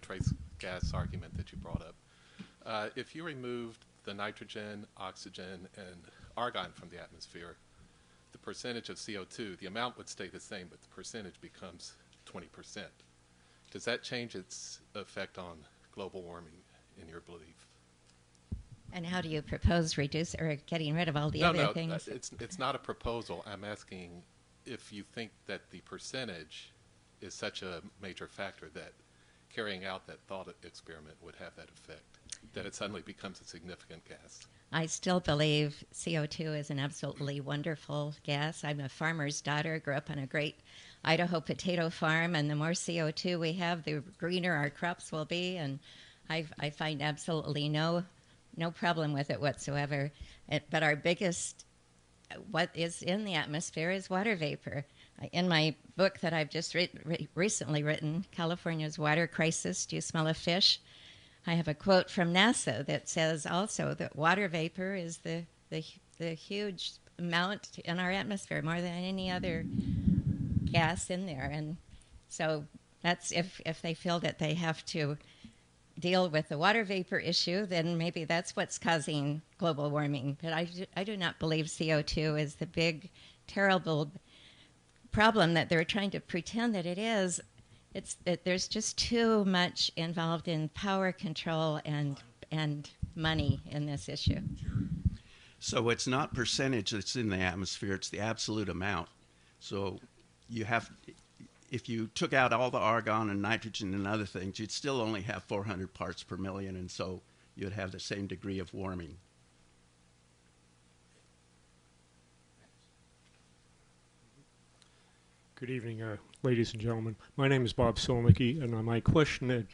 trace gas argument that you brought up. If you removed the nitrogen, oxygen, and argon from the atmosphere, the percentage of CO2, the amount would stay the same, but the percentage becomes 20%. Does that change its effect on global warming, in your belief? And how do you propose reduce or getting rid of all the other things? It's not a proposal. I'm asking if you think that the percentage is such a major factor that carrying out that thought experiment would have that effect, that it suddenly becomes a significant gas. I still believe CO2 is an absolutely wonderful gas. I'm a farmer's daughter, grew up on a great Idaho potato farm, and the more CO2 we have, the greener our crops will be, and I find absolutely no problem with it whatsoever. But our biggest, what is in the atmosphere is water vapor. In my book that I've just recently written, California's Water Crisis, Do You Smell a Fish? I have a quote from NASA that says also that water vapor is the huge amount in our atmosphere, more than any other gas in there. And so that's if they feel that they have to deal with the water vapor issue, then maybe that's what's causing global warming. But I do not believe CO2 is the big, terrible problem that they're trying to pretend that it is. It's that there's just too much involved in power control and money in this issue. So it's not percentage that's in the atmosphere, it's the absolute amount. So you have, if you took out all the argon and nitrogen and other things, you'd still only have 400 parts per million, and so you'd have the same degree of warming. Good evening, ladies and gentlemen. My name is Bob Solnicki, and my question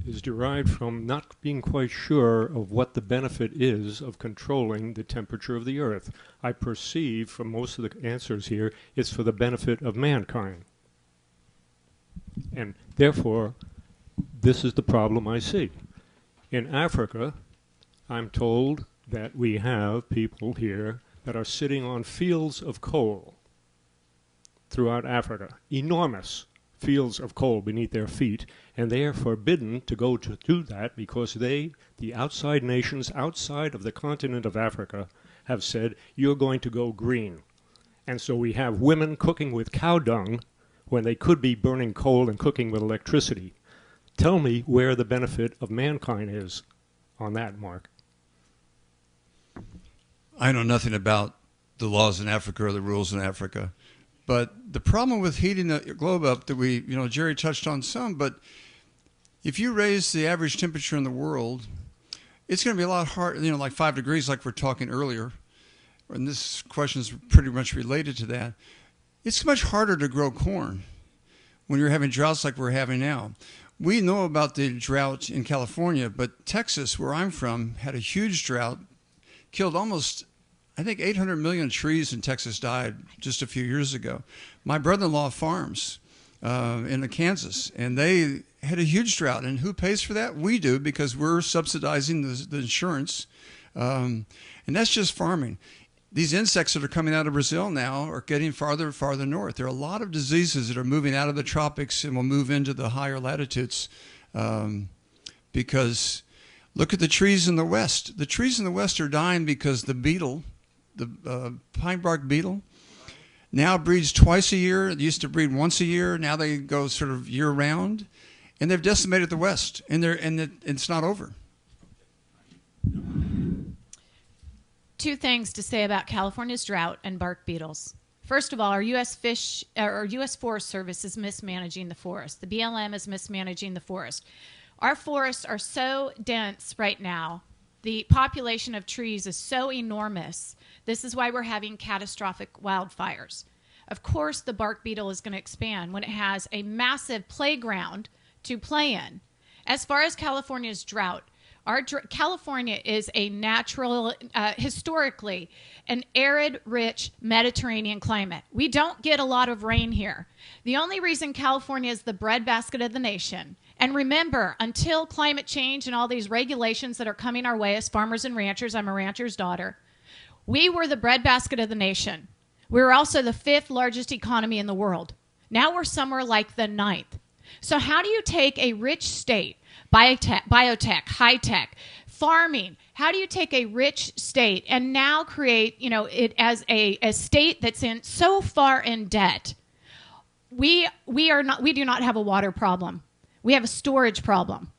is derived from not being quite sure of what the benefit is of controlling the temperature of the Earth. I perceive from most of the answers here it's for the benefit of mankind. And therefore, this is the problem I see. In Africa, I'm told that we have people here that are sitting on fields of coal throughout Africa, enormous fields of coal beneath their feet, and they are forbidden to go to do that because they, the outside nations outside of the continent of Africa, have said, you're going to go green. And so we have women cooking with cow dung when they could be burning coal and cooking with electricity. Tell me where the benefit of mankind is on that, Mark. I know nothing about the laws in Africa or the rules in Africa. But the problem with heating the globe up that Jere touched on some, but if you raise the average temperature in the world, it's going to be a lot harder, like 5 degrees like we're talking earlier. And this question is pretty much related to that. It's much harder to grow corn when you're having droughts like we're having now. We know about the drought in California, but Texas, where I'm from, had a huge drought, killed almost, I think 800 million trees in Texas died just a few years ago. My brother-in-law farms in Kansas, and they had a huge drought. And who pays for that? We do, because we're subsidizing the insurance. And that's just farming. These insects that are coming out of Brazil now are getting farther and farther north. There are a lot of diseases that are moving out of the tropics and will move into the higher latitudes because look at the trees in the west. The trees in the west are dying because the beetle, the pine bark beetle, now breeds twice a year. It used to breed once a year. Now they go sort of year round, and they've decimated the west, and it's not over. Two things to say about California's drought and bark beetles. First of all, our U.S. Forest Service is mismanaging the forest. The BLM is mismanaging the forest. Our forests are so dense right now. The population of trees is so enormous. This is why we're having catastrophic wildfires. Of course, the bark beetle is going to expand when it has a massive playground to play in. As far as California's drought, California is a natural, historically, an arid, rich Mediterranean climate. We don't get a lot of rain here. The only reason California is the breadbasket of the nation, and remember, until climate change and all these regulations that are coming our way as farmers and ranchers, I'm a rancher's daughter, we were the breadbasket of the nation. We were also the 5th largest economy in the world. Now we're somewhere like the 9th. So how do you take a rich state, biotech, high-tech, farming, how do you take a rich state and now create, it as a state that's in so far in debt? We do not have a water problem. We have a storage problem.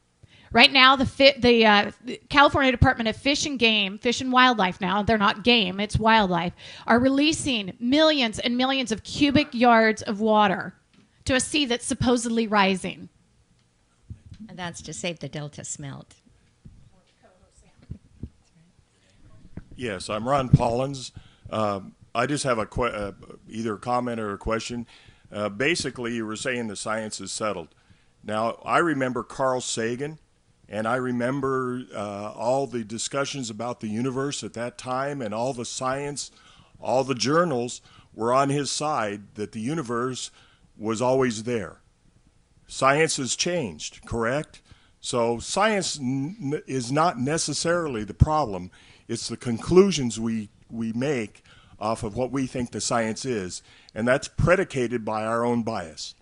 Right now, the California Department of Fish and Wildlife now, they're not game, it's wildlife, are releasing millions and millions of cubic yards of water to a sea that's supposedly rising. And that's to save the Delta smelt. Yes, I'm Ron Pollins. I just have either a comment or a question. Basically, you were saying the science is settled. Now, I remember Carl Sagan, and I remember all the discussions about the universe at that time, and all the science, all the journals were on his side that the universe was always there. Science has changed, correct? So science is not necessarily the problem. It's the conclusions we make off of what we think the science is, and that's predicated by our own bias.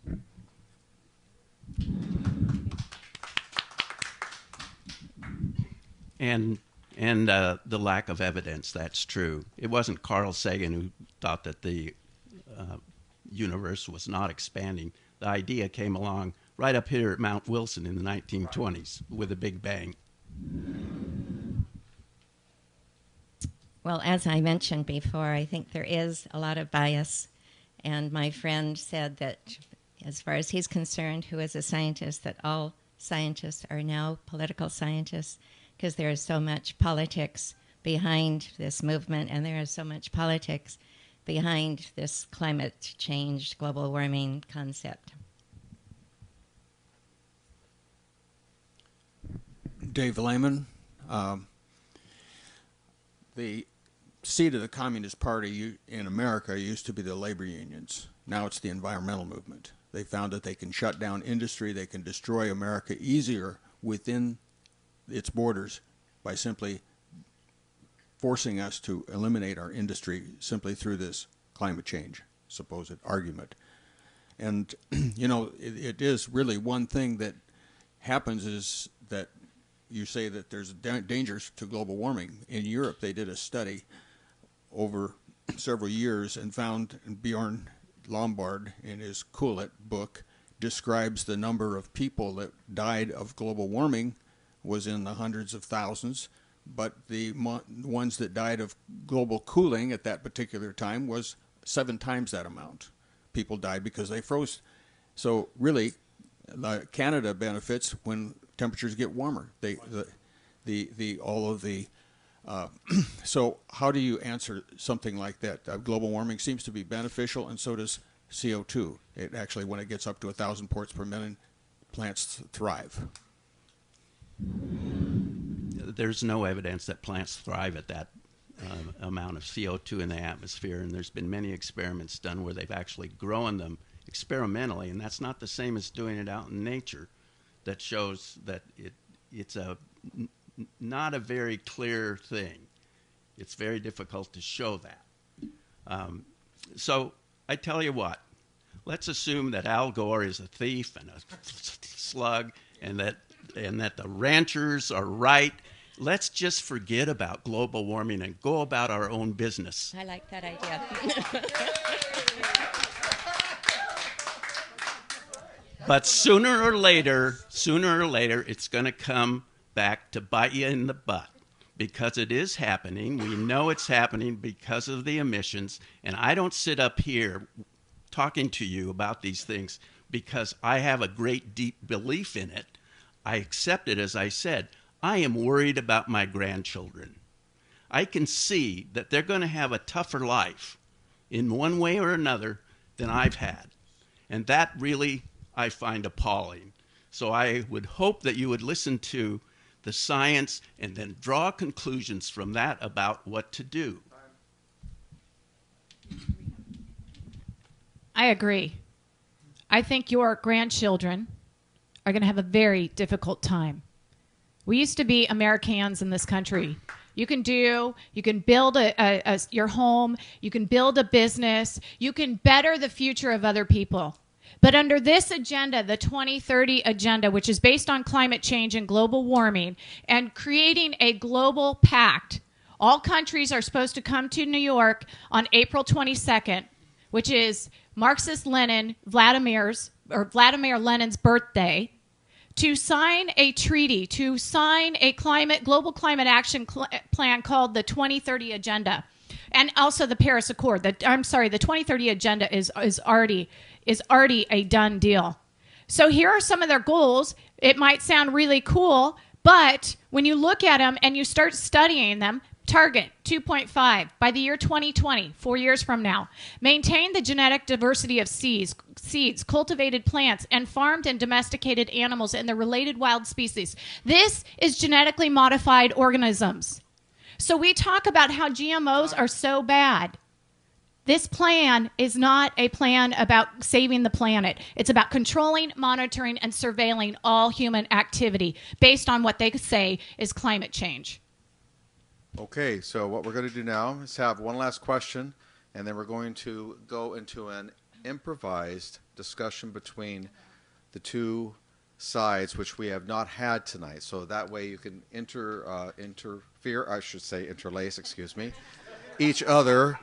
And the lack of evidence, that's true. It wasn't Carl Sagan who thought that the universe was not expanding. The idea came along right up here at Mount Wilson in the 1920s with a Big Bang. Well, as I mentioned before, I think there is a lot of bias. And my friend said that as far as he's concerned, who is a scientist, that all scientists are now political scientists because there is so much politics behind this movement, and there is so much politics behind this climate change, global warming concept. Dave Lehman. The seat of the Communist Party in America used to be the labor unions. Now it's the environmental movement. They found that they can shut down industry, they can destroy America easier within its borders by simply forcing us to eliminate our industry simply through this climate change supposed argument. And, it is really one thing that happens is that you say that there's dangers to global warming. In Europe, they did a study over several years and found Bjorn Lombard in his Koehle book describes the number of people that died of global warming was in the hundreds of thousands, but the ones that died of global cooling at that particular time was 7 times that amount. People died because they froze. So really, Canada benefits when temperatures get warmer. So how do you answer something like that? Global warming seems to be beneficial, and so does CO2. It actually, when it gets up to 1,000 parts per million, plants thrive. There's no evidence that plants thrive at that amount of CO2 in the atmosphere, and there's been many experiments done where they've actually grown them experimentally, and that's not the same as doing it out in nature. That shows that it's not a very clear thing. It's very difficult to show that. So I tell you what, let's assume that Al Gore is a thief and a slug, and that the ranchers are right. Let's just forget about global warming and go about our own business. I like that idea. But sooner or later, it's going to come back to bite you in the butt, because it is happening. We know it's happening because of the emissions. And I don't sit up here talking to you about these things because I have a great deep belief in it. I accept it, as I said. I am worried about my grandchildren. I can see that they're going to have a tougher life in one way or another than I've had. And that really I find appalling. So I would hope that you would listen to the science and then draw conclusions from that about what to do. I agree. I think your grandchildren are going to have a very difficult time. We used to be Americans in this country. You can build your home, you can build a business, you can better the future of other people. But under this agenda, the 2030 agenda, which is based on climate change and global warming, and creating a global pact, all countries are supposed to come to New York on April 22nd, which is Marxist Lenin, Vladimir Lenin's birthday, to sign a treaty, to sign a global climate action plan called the 2030 Agenda, and also the Paris Accord. The 2030 Agenda is already a done deal. So here are some of their goals. It might sound really cool, but when you look at them and you start studying them, target 2.5 by the year 2020, 4 years from now. Maintain the genetic diversity of seeds, cultivated plants, and farmed and domesticated animals and the related wild species. This is genetically modified organisms. So we talk about how GMOs are so bad. This plan is not a plan about saving the planet. It's about controlling, monitoring, and surveilling all human activity based on what they say is climate change. Okay, so what we're going to do now is have one last question, and then we're going to go into an improvised discussion between the two sides, which we have not had tonight. So that way you can interlace, each other.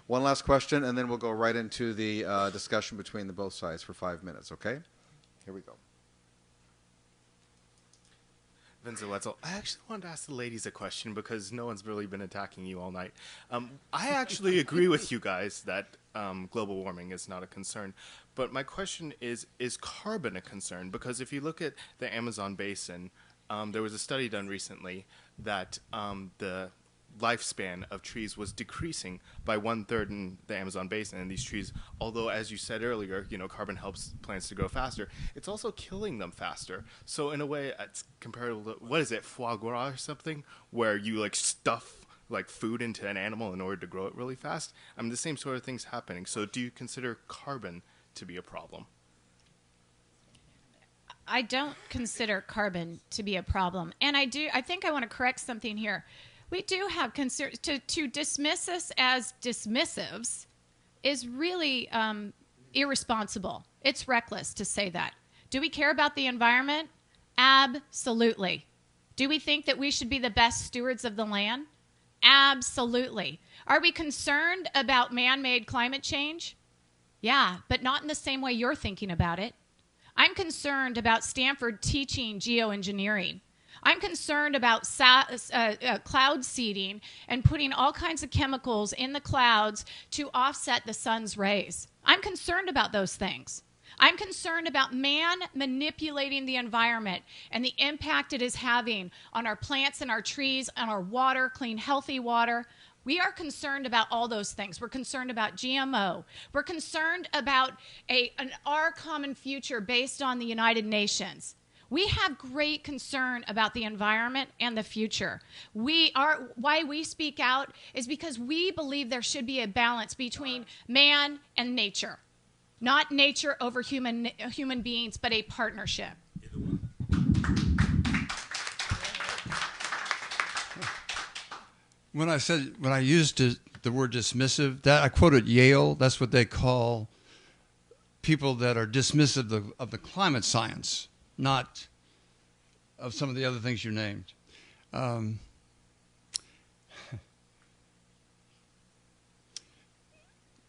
One last question, and then we'll go right into the discussion between the both sides for 5 minutes, okay? Here we go. Vincent Wetzel, I actually wanted to ask the ladies a question because no one's really been attacking you all night. I actually agree with you guys that global warming is not a concern. But my question is carbon a concern? Because if you look at the Amazon basin, there was a study done recently that the lifespan of trees was decreasing by 1/3 in the Amazon basin. And these trees, although as you said earlier, carbon helps plants to grow faster, it's also killing them faster. So in a way, it's comparable to, what is it, foie gras or something, where you stuff food into an animal in order to grow it really fast. I mean, the same sort of thing's happening. So do you consider carbon to be a problem? I don't consider carbon to be a problem. And I think I want to correct something here. We do have concern. To dismiss us as dismissives is really irresponsible. It's reckless to say that. Do we care about the environment? Absolutely. Do we think that we should be the best stewards of the land? Absolutely. Are we concerned about man-made climate change? Yeah, but not in the same way you're thinking about it. I'm concerned about Stanford teaching geoengineering. I'm concerned about cloud seeding and putting all kinds of chemicals in the clouds to offset the sun's rays. I'm concerned about those things. I'm concerned about man manipulating the environment and the impact it is having on our plants and our trees, on our water, clean, healthy water. We are concerned about all those things. We're concerned about GMO. We're concerned about our common future based on the United Nations. We have great concern about the environment and the future. Why we speak out is because we believe there should be a balance between man and nature. Not nature over human beings, but a partnership. When I used the word dismissive, that I quoted Yale. That's what they call people that are dismissive of the climate science, not of some of the other things you named.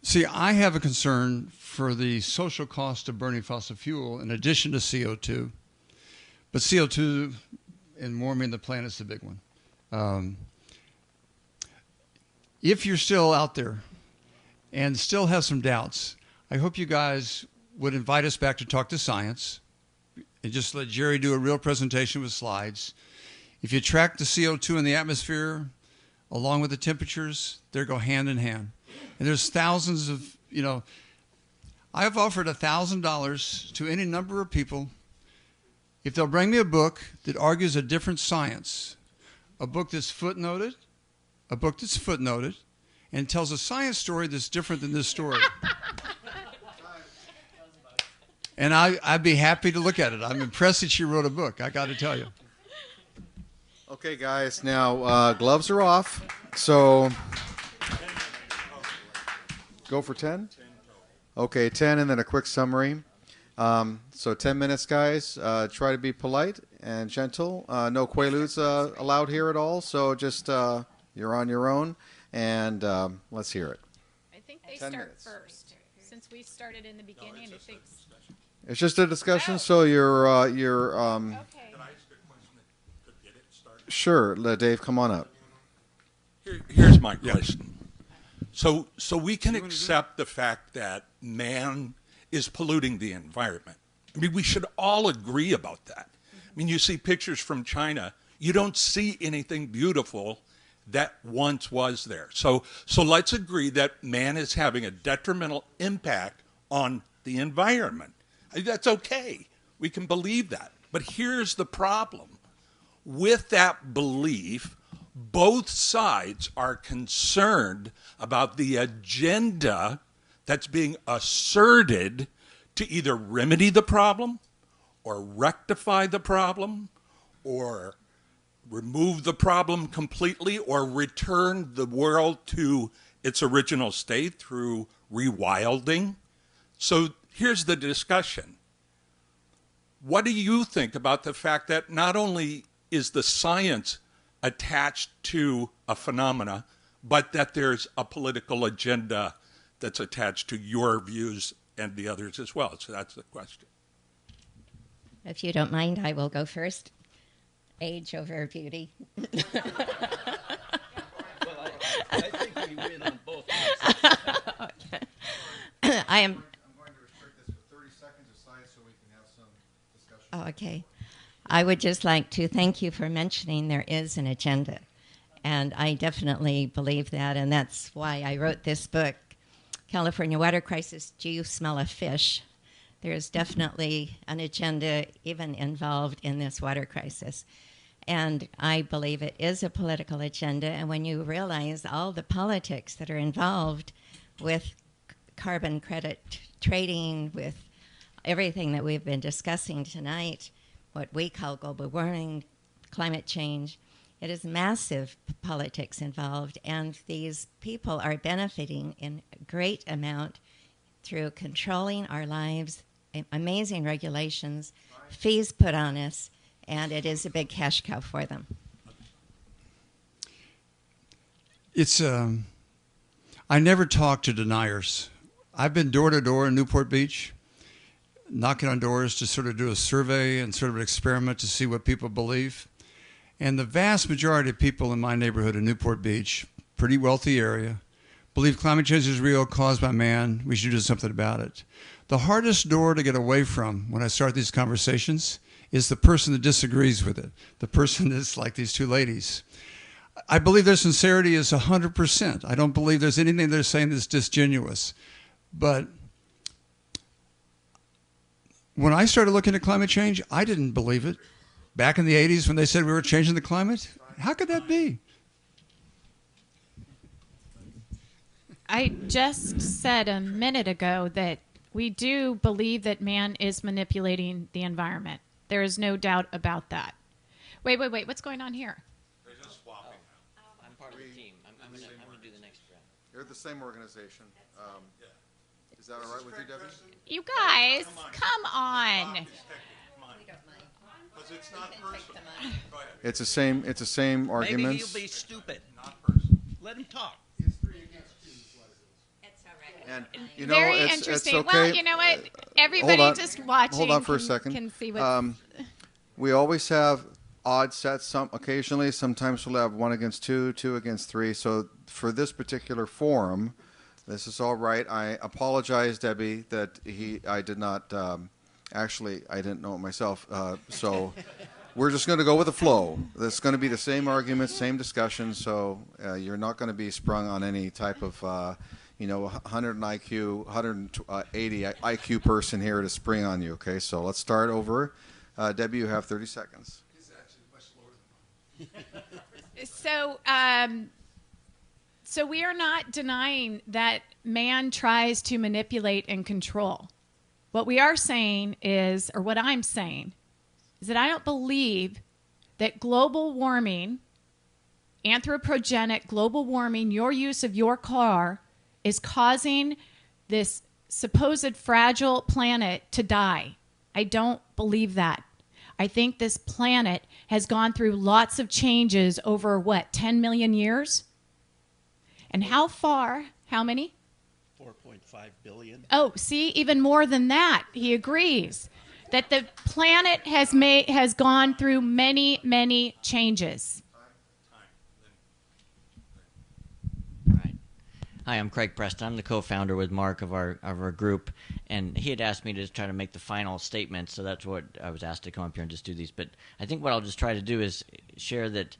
See, I have a concern for the social cost of burning fossil fuel in addition to CO2. But CO2 in warming the planet is the big one. If you're still out there and still have some doubts, I hope you guys would invite us back to Talk to Science and just let Jere do a real presentation with slides. If you track the CO2 in the atmosphere along with the temperatures, they go hand in hand. And there's thousands of, I've offered $1,000 to any number of people if they'll bring me a book that argues a different science, a book that's footnoted, and tells a science story that's different than this story. And I'd be happy to look at it. I'm impressed that she wrote a book, I got to tell you. Okay, guys, now gloves are off, so go for 10? Okay, 10 and then a quick summary. So 10 minutes, guys. Try to be polite and gentle. No quaaludes allowed here at all, so just you're on your own, and let's hear it. I think they 10 start minutes. first. Since we started in the beginning, I think. It's just a discussion, so you're Okay. Sure, Dave, come on up. Here's my question. So we can accept the fact that man is polluting the environment. I mean, we should all agree about that. I mean, you see pictures from China, you don't see anything beautiful that once was there. So let's agree that man is having a detrimental impact on the environment. That's okay. We can believe that. But here's the problem. With that belief, both sides are concerned about the agenda that's being asserted to either remedy the problem or rectify the problem or remove the problem completely or return the world to its original state through rewilding. So here's the discussion. What do you think about the fact that not only is the science attached to a phenomena, but that there's a political agenda that's attached to your views and the others as well? So that's the question. If you don't mind, I will go first. Age over beauty. I think we win on both. I am. I'm going to restrict this for 30 seconds aside so we can have some discussion. Oh, okay. I would just like to thank you for mentioning there is an agenda. And I definitely believe that. And that's why I wrote this book, California Water Crisis, Do You Smell a Fish? There's definitely an agenda even involved in this water crisis. And I believe it is a political agenda. And when you realize all the politics that are involved with carbon credit trading, with everything that we've been discussing tonight, what we call global warming, climate change, it is massive politics involved. And these people are benefiting in a great amount through controlling our lives, amazing regulations, fees put on us, and it is a big cash cow for them. It's I never talk to deniers. I've been door to door in Newport Beach, knocking on doors to sort of do a survey and sort of an experiment to see what people believe. And the vast majority of people in my neighborhood in Newport Beach, pretty wealthy area, believe climate change is real, caused by man. We should do something about it. The hardest door to get away from when I start these conversations is the person that disagrees with it, the person that's like these two ladies. I believe their sincerity is 100%. I don't believe there's anything they're saying that's disingenuous. But when I started looking at climate change, I didn't believe it. Back in the 80s when they said we were changing the climate, how could that be? I just said a minute ago that we do believe that man is manipulating the environment. There is no doubt about that. Wait. What's going on here? They're just swapping. I'm part of the team. I'm going to do the next round. You're the same organization. Is that all right with you, Debbie? You guys, come on. It's not personal. It's the same arguments. Maybe he'll be stupid. Let him talk. It's 3 against 2. It's all right. And you know, Very it's interesting. okay. Well, you know what? Everybody just watching Hold on for a second. can see what. We always have odd sets. Occasionally, sometimes we'll have 1 against 2, 2 against 3. So for this particular forum, this is all right. I apologize, Debbie, that I did not. Actually, I didn't know it myself. So we're just going to go with the flow. It's going to be the same arguments, same discussion. So you're not going to be sprung on any type of, 100 IQ, 180 IQ person here to spring on you. Okay, so let's start over. Debbie, you have 30 seconds. So we are not denying that man tries to manipulate and control. What we are saying is, or what I'm saying, is that I don't believe that global warming, anthropogenic global warming, your use of your car, is causing this supposed fragile planet to die. I don't believe that. I think this planet has gone through lots of changes over, 10 million years? And how far? How many? 4.5 billion. Oh, see, even more than that. He agrees that the planet has gone through many, many changes. Hi, I'm Craig Preston. I'm the co-founder with Mark of our group, and he had asked me to try to make the final statement, so that's what I was asked to come up here and just do these. But I think what I'll just try to do is share that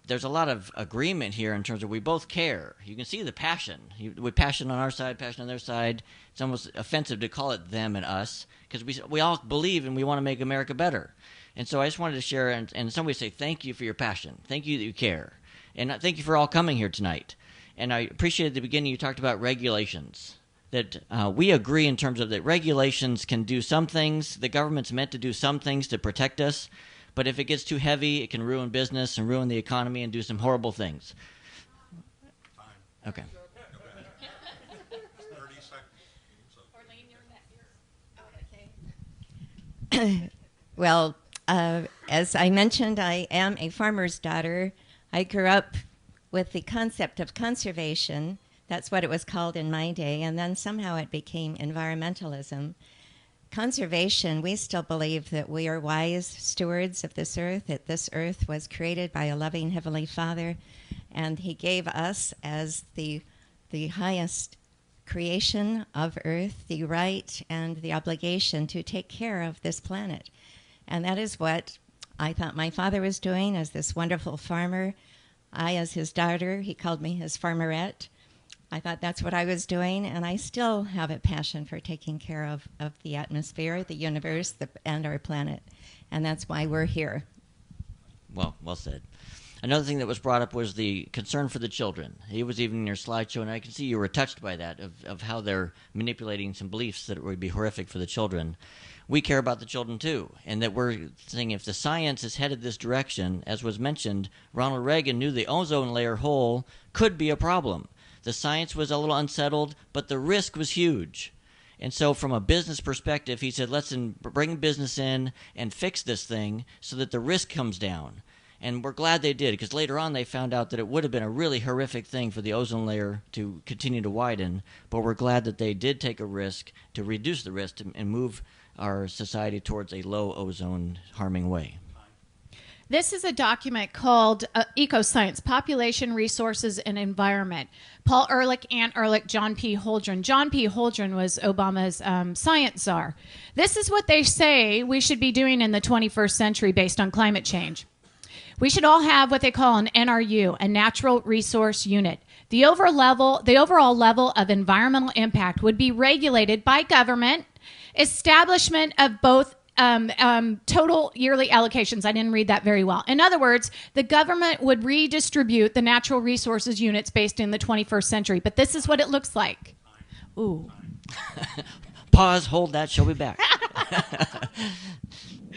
there's a lot of agreement here in terms of we both care. You can see the passion. We passion on our side, passion on their side. It's almost offensive to call it them and us, because we all believe and we want to make America better. And so I just wanted to share, and somebody say thank you for your passion. Thank you that you care. And thank you for all coming here tonight. And I appreciate at the beginning you talked about regulations, that we agree in terms of that regulations can do some things. The government's meant to do some things to protect us, but if it gets too heavy, it can ruin business and ruin the economy and do some horrible things. Okay. 30 seconds. Well, as I mentioned, I am a farmer's daughter. I grew up with the concept of conservation. That's what it was called in my day, and then somehow it became environmentalism. Conservation, we still believe that we are wise stewards of this earth, that this earth was created by a loving Heavenly Father, and He gave us, as the highest creation of earth, the right and the obligation to take care of this planet. And that is what I thought my father was doing as this wonderful farmer. I, as his daughter, he called me his farmerette. I thought that's what I was doing, and I still have a passion for taking care of the atmosphere, the universe, and our planet. And that's why we're here. Well said. Another thing that was brought up was the concern for the children. He was even in your slideshow, and I can see you were touched by that, of how they're manipulating some beliefs that would be horrific for the children. We care about the children too, and that we're saying if the science is headed this direction, as was mentioned, Ronald Reagan knew the ozone layer hole could be a problem. The science was a little unsettled, but the risk was huge. And so from a business perspective, he said, let's bring business in and fix this thing so that the risk comes down. And we're glad they did, because later on they found out that it would have been a really horrific thing for the ozone layer to continue to widen. But we're glad that they did take a risk to reduce the risk and move our society towards a low ozone harming way. This is a document called Ecoscience, Population, Resources, and Environment. Paul Ehrlich, Ann Ehrlich, John P. Holdren. John P. Holdren was Obama's science czar. This is what they say we should be doing in the 21st century based on climate change. We should all have what they call an NRU, a natural resource unit. The overall level of environmental impact would be regulated by government, establishment of both total yearly allocations. I didn't read that very well. In other words, the government would redistribute the natural resources units based in the 21st century. But this is what it looks like. Ooh. Pause, hold that, she'll be back.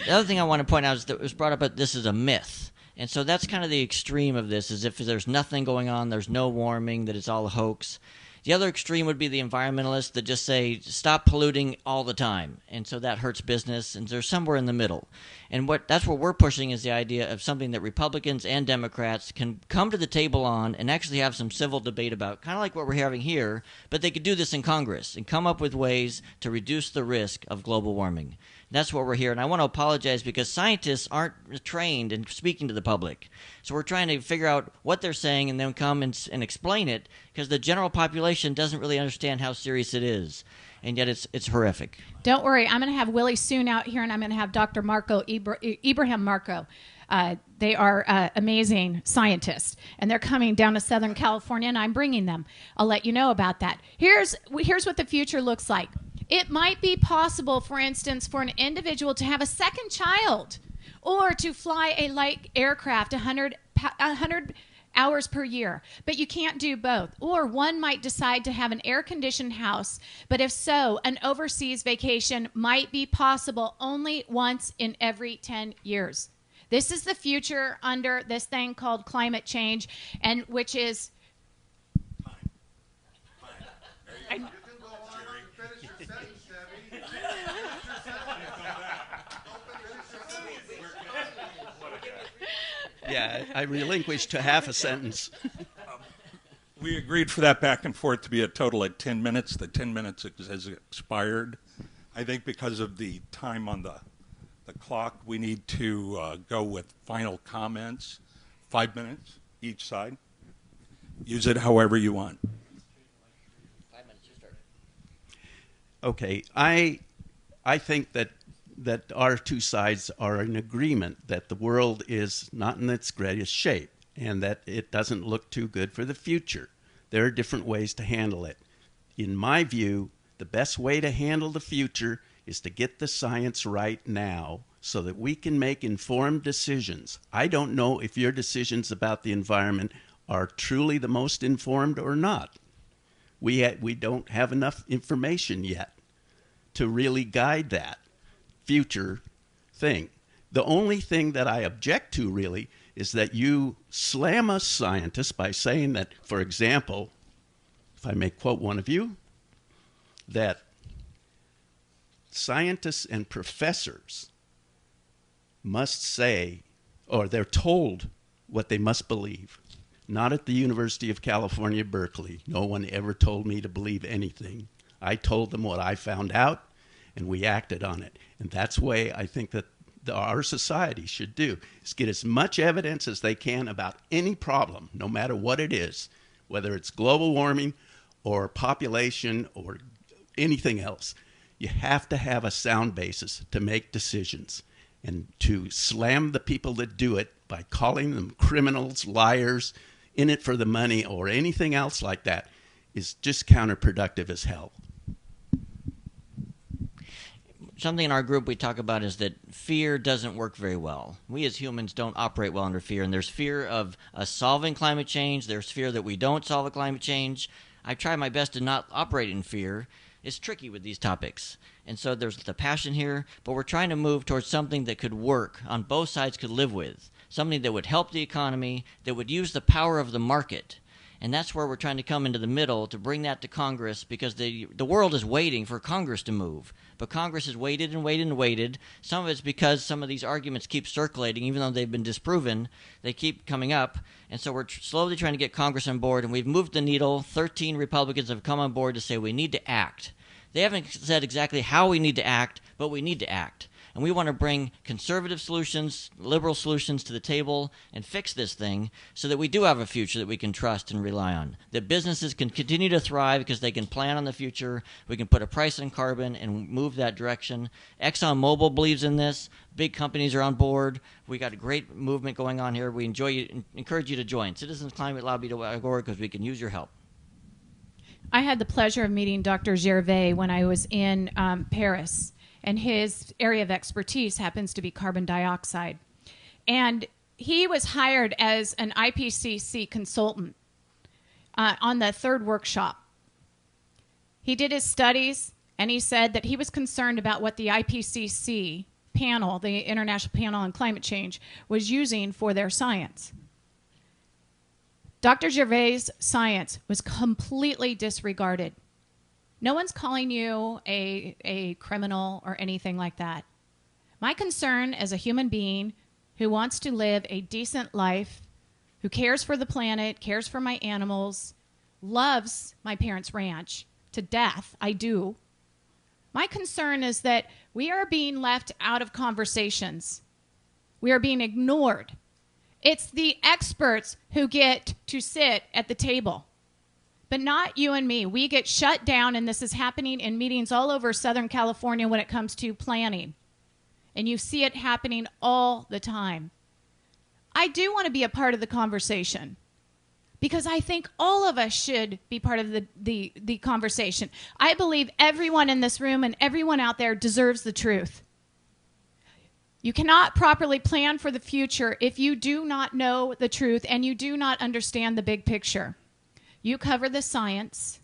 The other thing I want to point out is that it was brought up that this is a myth. And so that's kind of the extreme of this, is if there's nothing going on, there's no warming, that it's all a hoax. The other extreme would be the environmentalists that just say, stop polluting all the time. And so that hurts business, and they're somewhere in the middle. And that's what we're pushing, is the idea of something that Republicans and Democrats can come to the table on and actually have some civil debate about, kind of like what we're having here, but they could do this in Congress and come up with ways to reduce the risk of global warming. That's what we're here. And I want to apologize because scientists aren't trained in speaking to the public. So we're trying to figure out what they're saying and then come and explain it, because the general population doesn't really understand how serious it is. And yet it's horrific. Don't worry. I'm going to have Willie soon out here, and I'm going to have Dr. Ibrahim Marco. They are amazing scientists, and they're coming down to Southern California, and I'm bringing them. I'll let you know about that. Here's what the future looks like. It might be possible, for instance, for an individual to have a second child or to fly a light aircraft 100 hours per year, but you can't do both. Or one might decide to have an air-conditioned house, but if so, an overseas vacation might be possible only once in every 10 years. This is the future under this thing called climate change, and which is... Yeah, I relinquished to half a sentence. We agreed for that back and forth to be a total of 10 minutes. The 10 minutes has expired. I think because of the time on the clock, we need to go with final comments. 5 minutes each side. Use it however you want. 5 minutes, you start. Okay, I think that our two sides are in agreement that the world is not in its greatest shape and that it doesn't look too good for the future. There are different ways to handle it. In my view, the best way to handle the future is to get the science right now so that we can make informed decisions. I don't know if your decisions about the environment are truly the most informed or not. We don't have enough information yet to really guide that future thing. The only thing that I object to really is that you slam us scientists by saying that, for example, if I may quote one of you, that scientists and professors must say, or they're told what they must believe. Not at the University of California, Berkeley. No one ever told me to believe anything. I told them what I found out, and we acted on it. And that's the way I think that our society should do, is get as much evidence as they can about any problem, no matter what it is, whether it's global warming or population or anything else. You have to have a sound basis to make decisions. And to slam the people that do it by calling them criminals, liars, in it for the money, or anything else like that is just counterproductive as hell. Something in our group we talk about is that fear doesn't work very well. We as humans don't operate well under fear, and there's fear of us solving climate change. There's fear that we don't solve a climate change. I try my best to not operate in fear. It's tricky with these topics. And so there's the passion here, but we're trying to move towards something that could work, on both sides could live with, something that would help the economy, that would use the power of the market. And that's where we're trying to come into the middle to bring that to Congress, because the world is waiting for Congress to move. But Congress has waited and waited and waited. Some of it's because some of these arguments keep circulating, even though they've been disproven. They keep coming up. And so we're slowly trying to get Congress on board, and we've moved the needle. 13 Republicans have come on board to say we need to act. They haven't said exactly how we need to act, but we need to act. And we want to bring conservative solutions, liberal solutions to the table and fix this thing so that we do have a future that we can trust and rely on. That businesses can continue to thrive because they can plan on the future. We can put a price on carbon and move that direction. ExxonMobil believes in this. Big companies are on board. We got a great movement going on here. We encourage you to join. CitizensClimateLobby.org, because we can use your help. I had the pleasure of meeting Dr. Jere when I was in Paris. And his area of expertise happens to be carbon dioxide. And he was hired as an IPCC consultant on the third workshop. He did his studies, and he said that he was concerned about what the IPCC panel, the International Panel on Climate Change, was using for their science. Dr. Jere's science was completely disregarded. No one's calling you a criminal or anything like that. My concern as a human being who wants to live a decent life, who cares for the planet, cares for my animals, loves my parents' ranch to death, I do. My concern is that we are being left out of conversations. We are being ignored. It's the experts who get to sit at the table. But not you and me. We get shut down, and this is happening in meetings all over Southern California when it comes to planning. And you see it happening all the time. I do want to be a part of the conversation because I think all of us should be part of the conversation. I believe everyone in this room and everyone out there deserves the truth. You cannot properly plan for the future if you do not know the truth and you do not understand the big picture. You cover the science,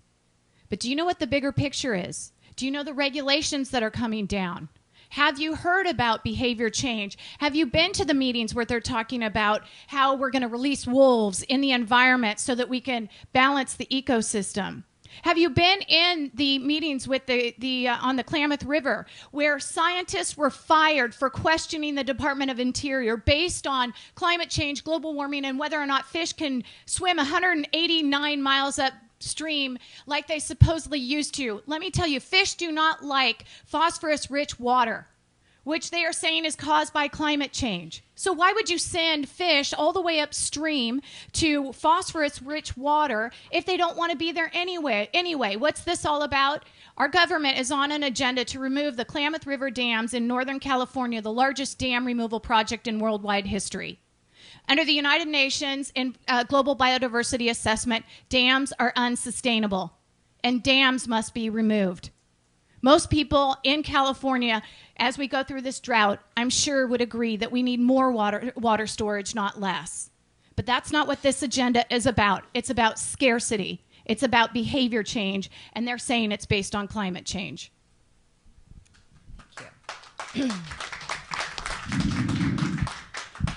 but do you know what the bigger picture is? Do you know the regulations that are coming down? Have you heard about behavior change? Have you been to the meetings where they're talking about how we're going to release wolves in the environment so that we can balance the ecosystem? Have you been in the meetings with the on the Klamath River where scientists were fired for questioning the Department of Interior based on climate change, global warming, and whether or not fish can swim 189 miles upstream like they supposedly used to? Let me tell you, fish do not like phosphorus-rich water, which they are saying is caused by climate change. So why would you send fish all the way upstream to phosphorus-rich water if they don't want to be there anyway? Anyway, what's this all about? Our government is on an agenda to remove the Klamath River dams in Northern California, the largest dam removal project in worldwide history. Under the United Nations Global Biodiversity Assessment, dams are unsustainable, and dams must be removed. Most people in California, as we go through this drought, I'm sure would agree that we need more water storage, not less. But that's not what this agenda is about. It's about scarcity. It's about behavior change, and they're saying it's based on climate change.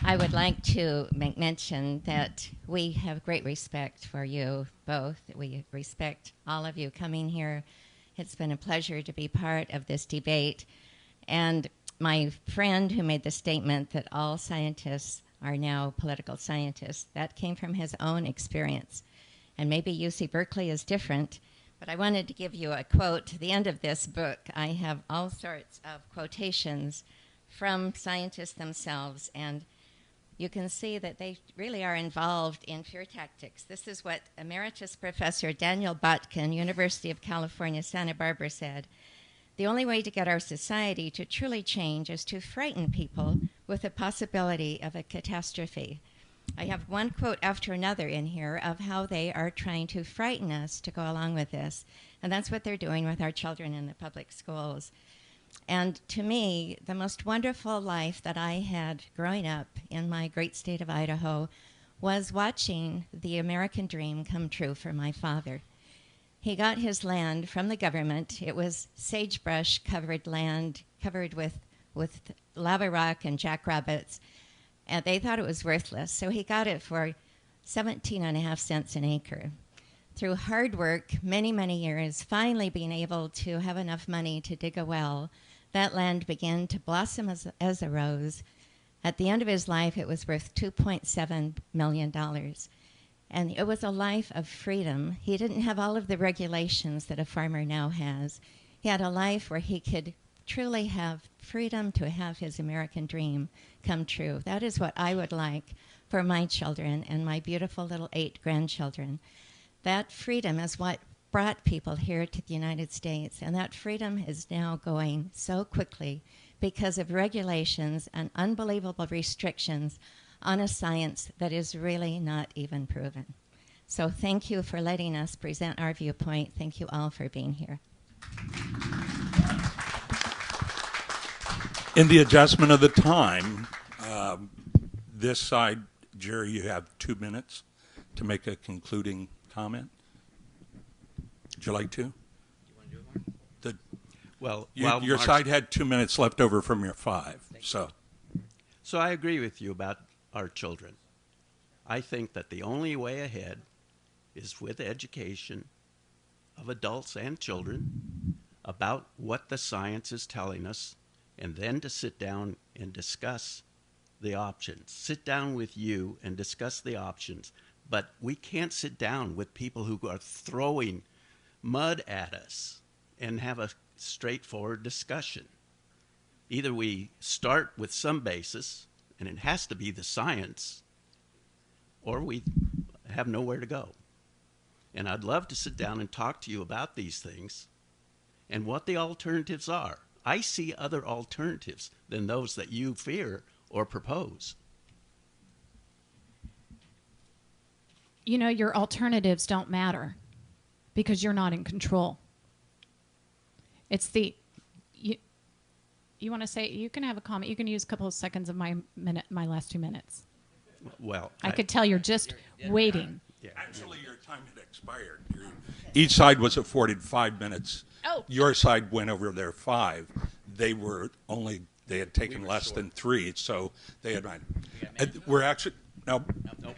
I would like to make mention that we have great respect for you both. We respect all of you coming here. It's been a pleasure to be part of this debate. And my friend who made the statement that all scientists are now political scientists, that came from his own experience. And maybe UC Berkeley is different, but I wanted to give you a quote. At the end of this book, I have all sorts of quotations from scientists themselves, and you can see that they really are involved in fear tactics. This is what Emeritus Professor Daniel Botkin, University of California, Santa Barbara, said. The only way to get our society to truly change is to frighten people with the possibility of a catastrophe. I have one quote after another in here of how they are trying to frighten us to go along with this. And that's what they're doing with our children in the public schools. And to me, the most wonderful life that I had growing up in my great state of Idaho was watching the American dream come true for my father. He got his land from the government. It was sagebrush-covered land, covered with lava rock and jackrabbits. And they thought it was worthless, so he got it for 17.5 cents an acre. Through hard work, many, many years, finally being able to have enough money to dig a well, that land began to blossom as a rose. At the end of his life, it was worth $2.7 million. And it was a life of freedom. He didn't have all of the regulations that a farmer now has. He had a life where he could truly have freedom to have his American dream come true. That is what I would like for my children and my beautiful little 8 grandchildren. That freedom is what brought people here to the United States, and that freedom is now going so quickly because of regulations and unbelievable restrictions on a science that is really not even proven. So thank you for letting us present our viewpoint. Thank you all for being here. In the adjustment of the time, this side, Jere, you have 2 minutes to make a concluding comment. Would you like to? You want to do one? Well, your side had 2 minutes left over from your 5. So I agree with you about our children. I think that the only way ahead is with education of adults and children about what the science is telling us, and then to sit down and discuss the options. Sit down with you and discuss the options. But we can't sit down with people who are throwing mud at us and have a straightforward discussion. Either we start with some basis, and it has to be the science, or we have nowhere to go. And I'd love to sit down and talk to you about these things and what the alternatives are. I see other alternatives than those that you fear or propose. You know, your alternatives don't matter because you're not in control. It's the you want to say, you can have a comment. You can use a couple of seconds of my last 2 minutes. Well, I could tell you're just waiting. Yeah. Actually, your time had expired. Each side was afforded 5 minutes. Oh. Your side went over their 5. They had taken less than 3, so they had mine. We're actually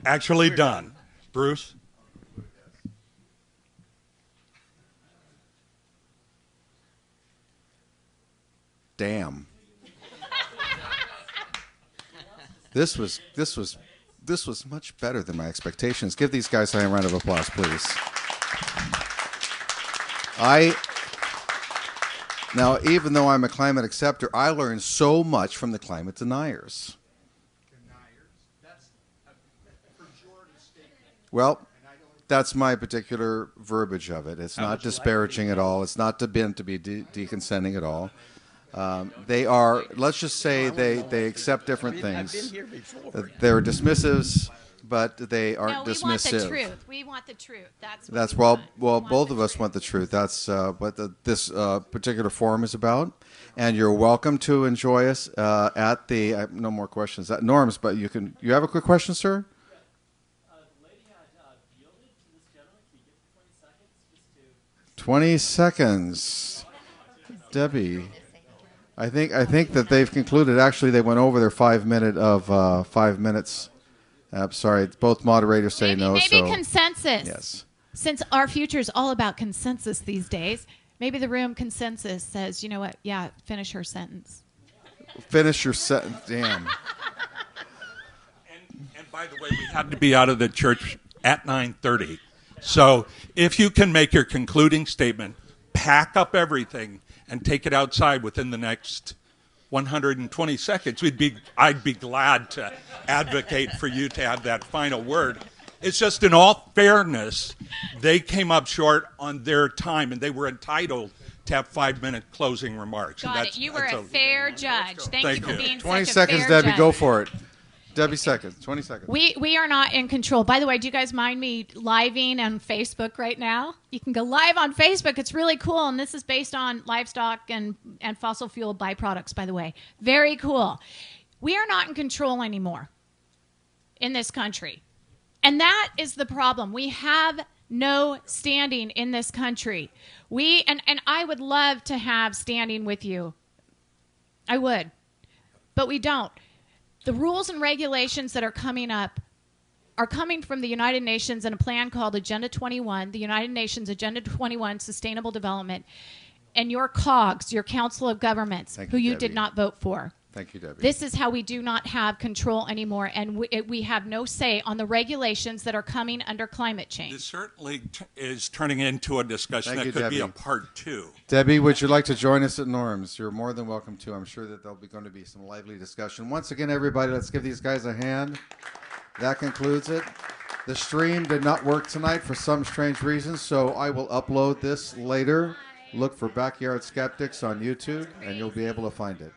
actually done. Bruce? damn. This was much better than my expectations. Give these guys a round of applause, please. Now, even though I'm a climate acceptor, I learned so much from the climate deniers. Well, that's my particular verbiage of it. It's not disparaging at all. It's not meant to be deconsenting at all. They are, let's just say they accept different things. They're dismissives, but they aren't dismissive. We want the truth. That's well, both of us want the truth. That's what this particular forum is about. And you're welcome to enjoy us at the, no more questions at Norm's, but you have a quick question, sir? 20 seconds. Debbie. I think that they've concluded. Actually, they went over their 5 minutes. Sorry, both moderators say no. Maybe consensus. Yes. Since our future is all about consensus these days, maybe the room consensus says, you know what? Yeah, finish her sentence. Finish your sentence. Damn. And by the way, we had to be out of the church at 9:30. So if you can make your concluding statement, pack up everything, and take it outside within the next 120 seconds, I'd be glad to advocate for you to have that final word. It's just, in all fairness, they came up short on their time, and they were entitled to have 5-minute closing remarks. Got it. You were a fair judge. Thank you for being 20 such a seconds, fair Debbie. judge. Go for it. Debbie, seconds. 20 seconds. We are not in control. By the way, do you guys mind me living on Facebook right now? You can go live on Facebook. It's really cool, and this is based on livestock and fossil fuel byproducts, by the way. Very cool. We are not in control anymore in this country, and that is the problem. We have no standing in this country. And I would love to have standing with you. I would, but we don't. The rules and regulations that are coming up are coming from the United Nations in a plan called Agenda 21, the United Nations Agenda 21 Sustainable Development, and your COGS, your Council of Governments, who you did not vote for. Thank you, Debbie. This is how we do not have control anymore, and we have no say on the regulations that are coming under climate change. This certainly is turning into a discussion Thank that you, could be a Debbie. part 2. Debbie, would you like to join us at Norm's? You're more than welcome to. I'm sure that there'll be going to be some lively discussion. Once again, everybody, let's give these guys a hand. That concludes it. The stream did not work tonight for some strange reason, so I will upload this later. Look for Backyard Skeptics on YouTube, and you'll be able to find it.